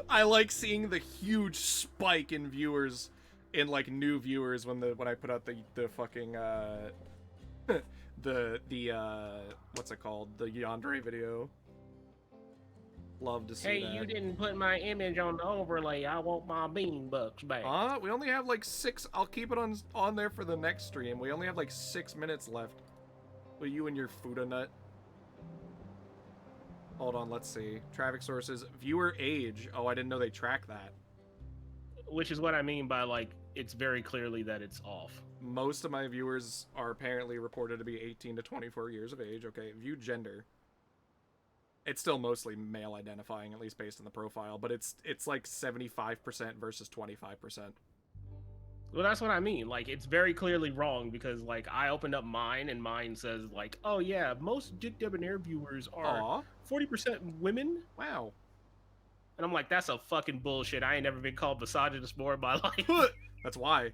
I like seeing the huge spike in viewers, in like new viewers when I put out the fucking the what's it called, the Yandere video. Love to see Hey, that. you didn't put my image on the overlay. I want my bean bucks back. We only have like 6. I'll keep it on there for the next stream. We only have like 6 minutes left. Well, you and your Fuda nut. Hold on, let's see. Traffic sources, viewer age. Oh, I didn't know they track that. Which is what I mean by, like, it's very clearly that it's off. Most of my viewers are apparently reported to be 18 to 24 years of age. Okay, view gender. It's still mostly male identifying, at least based on the profile, but it's like 75% versus 25%. Well, that's what I mean. Like, it's very clearly wrong because, like, I opened up mine and mine says, like, oh yeah, most Dick Debonair viewers are 40% women. Wow. And I'm like, that's a fucking bullshit. I ain't never been called misogynist more in my life. That's why.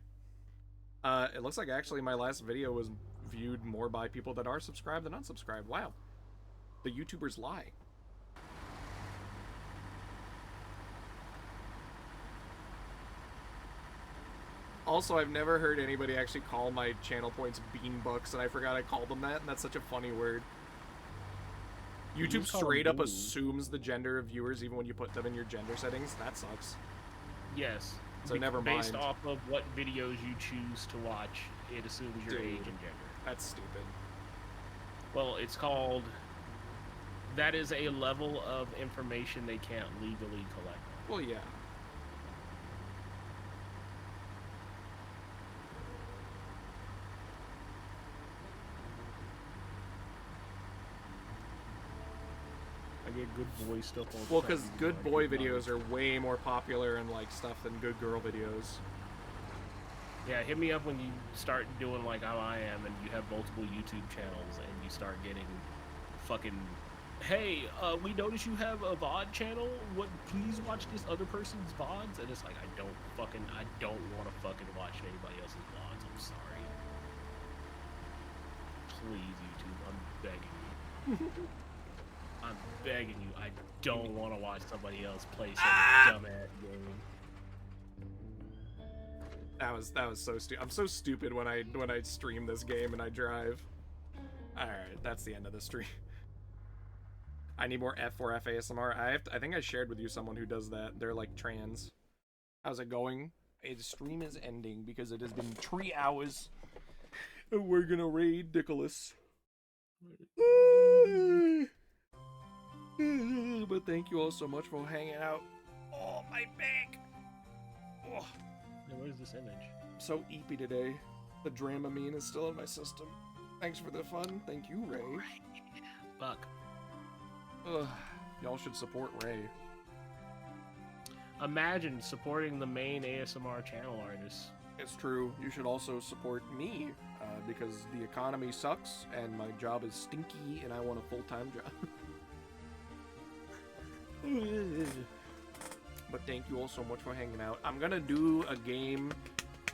It looks like actually my last video was viewed more by people that are subscribed than unsubscribed. Wow. The YouTubers lie. Also, I've never heard anybody actually call my channel points bean bucks, and I forgot I called them that, and that's such a funny word. YouTube straight up assumes the gender of viewers even when you put them in your gender settings. That sucks. Yes. So never mind. Based off of what videos you choose to watch, it assumes your age and gender. That's stupid. Well, it's called... That is a level of information they can't legally collect. Well, yeah. I get good boy stuff all the Well, time. because good boy videos are way more popular and like stuff than good girl videos. Yeah, hit me up when you start doing like how I am and you have multiple YouTube channels and you start getting fucking, hey, we notice you have a VOD channel. What? Please watch this other person's VODs. And it's like, I don't want to fucking watch anybody else's VODs. I'm sorry. Please, YouTube, I'm begging you. I'm begging you. I don't want to watch somebody else play some dumbass game. That was so stupid. I'm so stupid when I stream this game and I drive. All right, that's the end of the stream. I need more F4F ASMR. I think I shared with you someone who does that. They're like trans. How's it going? Hey, the stream is ending because it has been 3 hours. And we're gonna raid Nicholas. But thank you all so much for hanging out. Oh, my back. Oh. Where's this image? I'm so eepy today. The Dramamine is still in my system. Thanks for the fun. Thank you, Ray. Fuck. Ugh. Y'all should support Ray. Imagine supporting the main ASMR channel artists. It's true. You should also support me because the economy sucks and my job is stinky and I want a full-time job. But thank you all so much for hanging out. I'm gonna do a game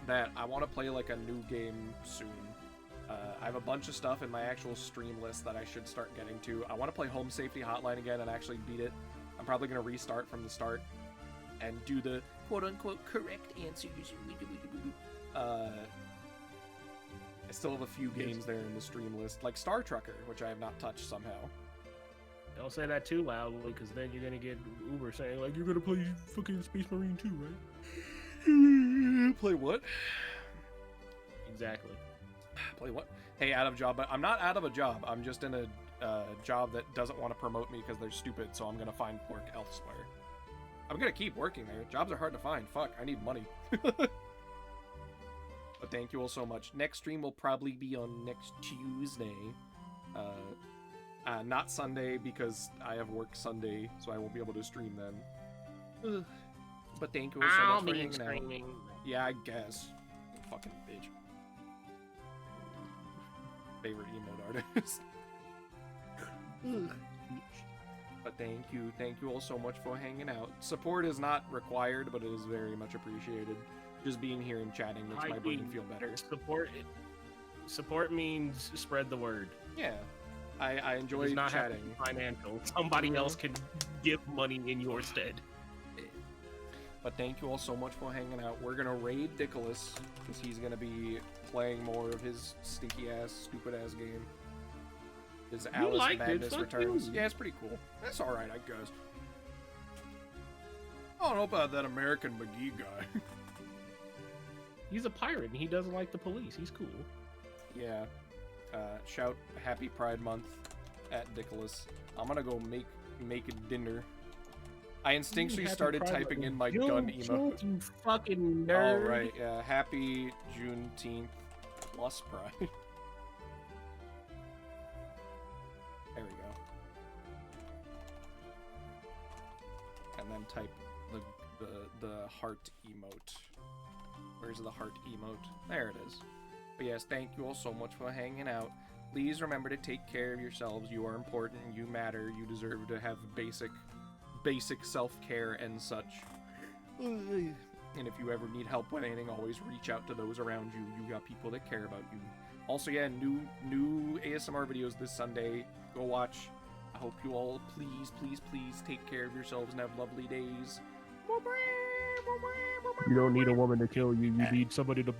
that I want to play, like a new game soon. I have a bunch of stuff in my actual stream list that I should start getting to. I want to play Home Safety Hotline again and actually beat it. I'm probably gonna restart from the start and do the quote-unquote correct answers. I still have a few games there in the stream list, like Star Trucker, which I have not touched somehow. Don't say that too loudly, because then you're gonna get Uber saying, like, you're gonna play fucking Space Marine 2, right? Play what? Exactly. Play what? Hey, out of job, but I'm not out of a job. I'm just in a job that doesn't want to promote me because they're stupid, so I'm gonna find work elsewhere. I'm gonna keep working there. Jobs are hard to find. Fuck, I need money. But thank you all so much. Next stream will probably be on next Tuesday. Not Sunday because I have work Sunday, so I won't be able to stream then. Ugh. But thank you all so much for hanging out. Yeah, I guess. Fucking bitch. Favorite emote artist. But thank you all so much for hanging out. Support is not required, but it is very much appreciated. Just being here and chatting makes my brain feel better. Support means spread the word. Yeah, I enjoy It does not chatting. have to be financial. Somebody else can give money in your stead. But thank you all so much for hanging out. We're gonna raid Nicholas because he's gonna be playing more of his stinky ass, stupid ass game. His Alice liked it, Madness fuck Returns. you. Yeah, it's pretty cool. That's all right, I guess. I don't know about that American McGee guy. He's a pirate and he doesn't like the police. He's cool. Yeah. Shout Happy Pride Month at Dickolas. I'm gonna go make a dinner. I instinctually Happy started Pride typing Month. in my Yo, gun emote. You fucking Oh, nerd. right, yeah. Happy Juneteenth plus Pride. There we go. And then type the heart emote. Where's the heart emote? There it is. But yes, thank you all so much for hanging out. Please remember to take care of yourselves. You are important. You matter. You deserve to have basic self-care and such. And if you ever need help with anything, always reach out to those around you. You got people that care about you. Also, yeah, new ASMR videos this Sunday. Go watch. I hope you all please take care of yourselves and have lovely days. You don't need a woman to kill you. You need somebody to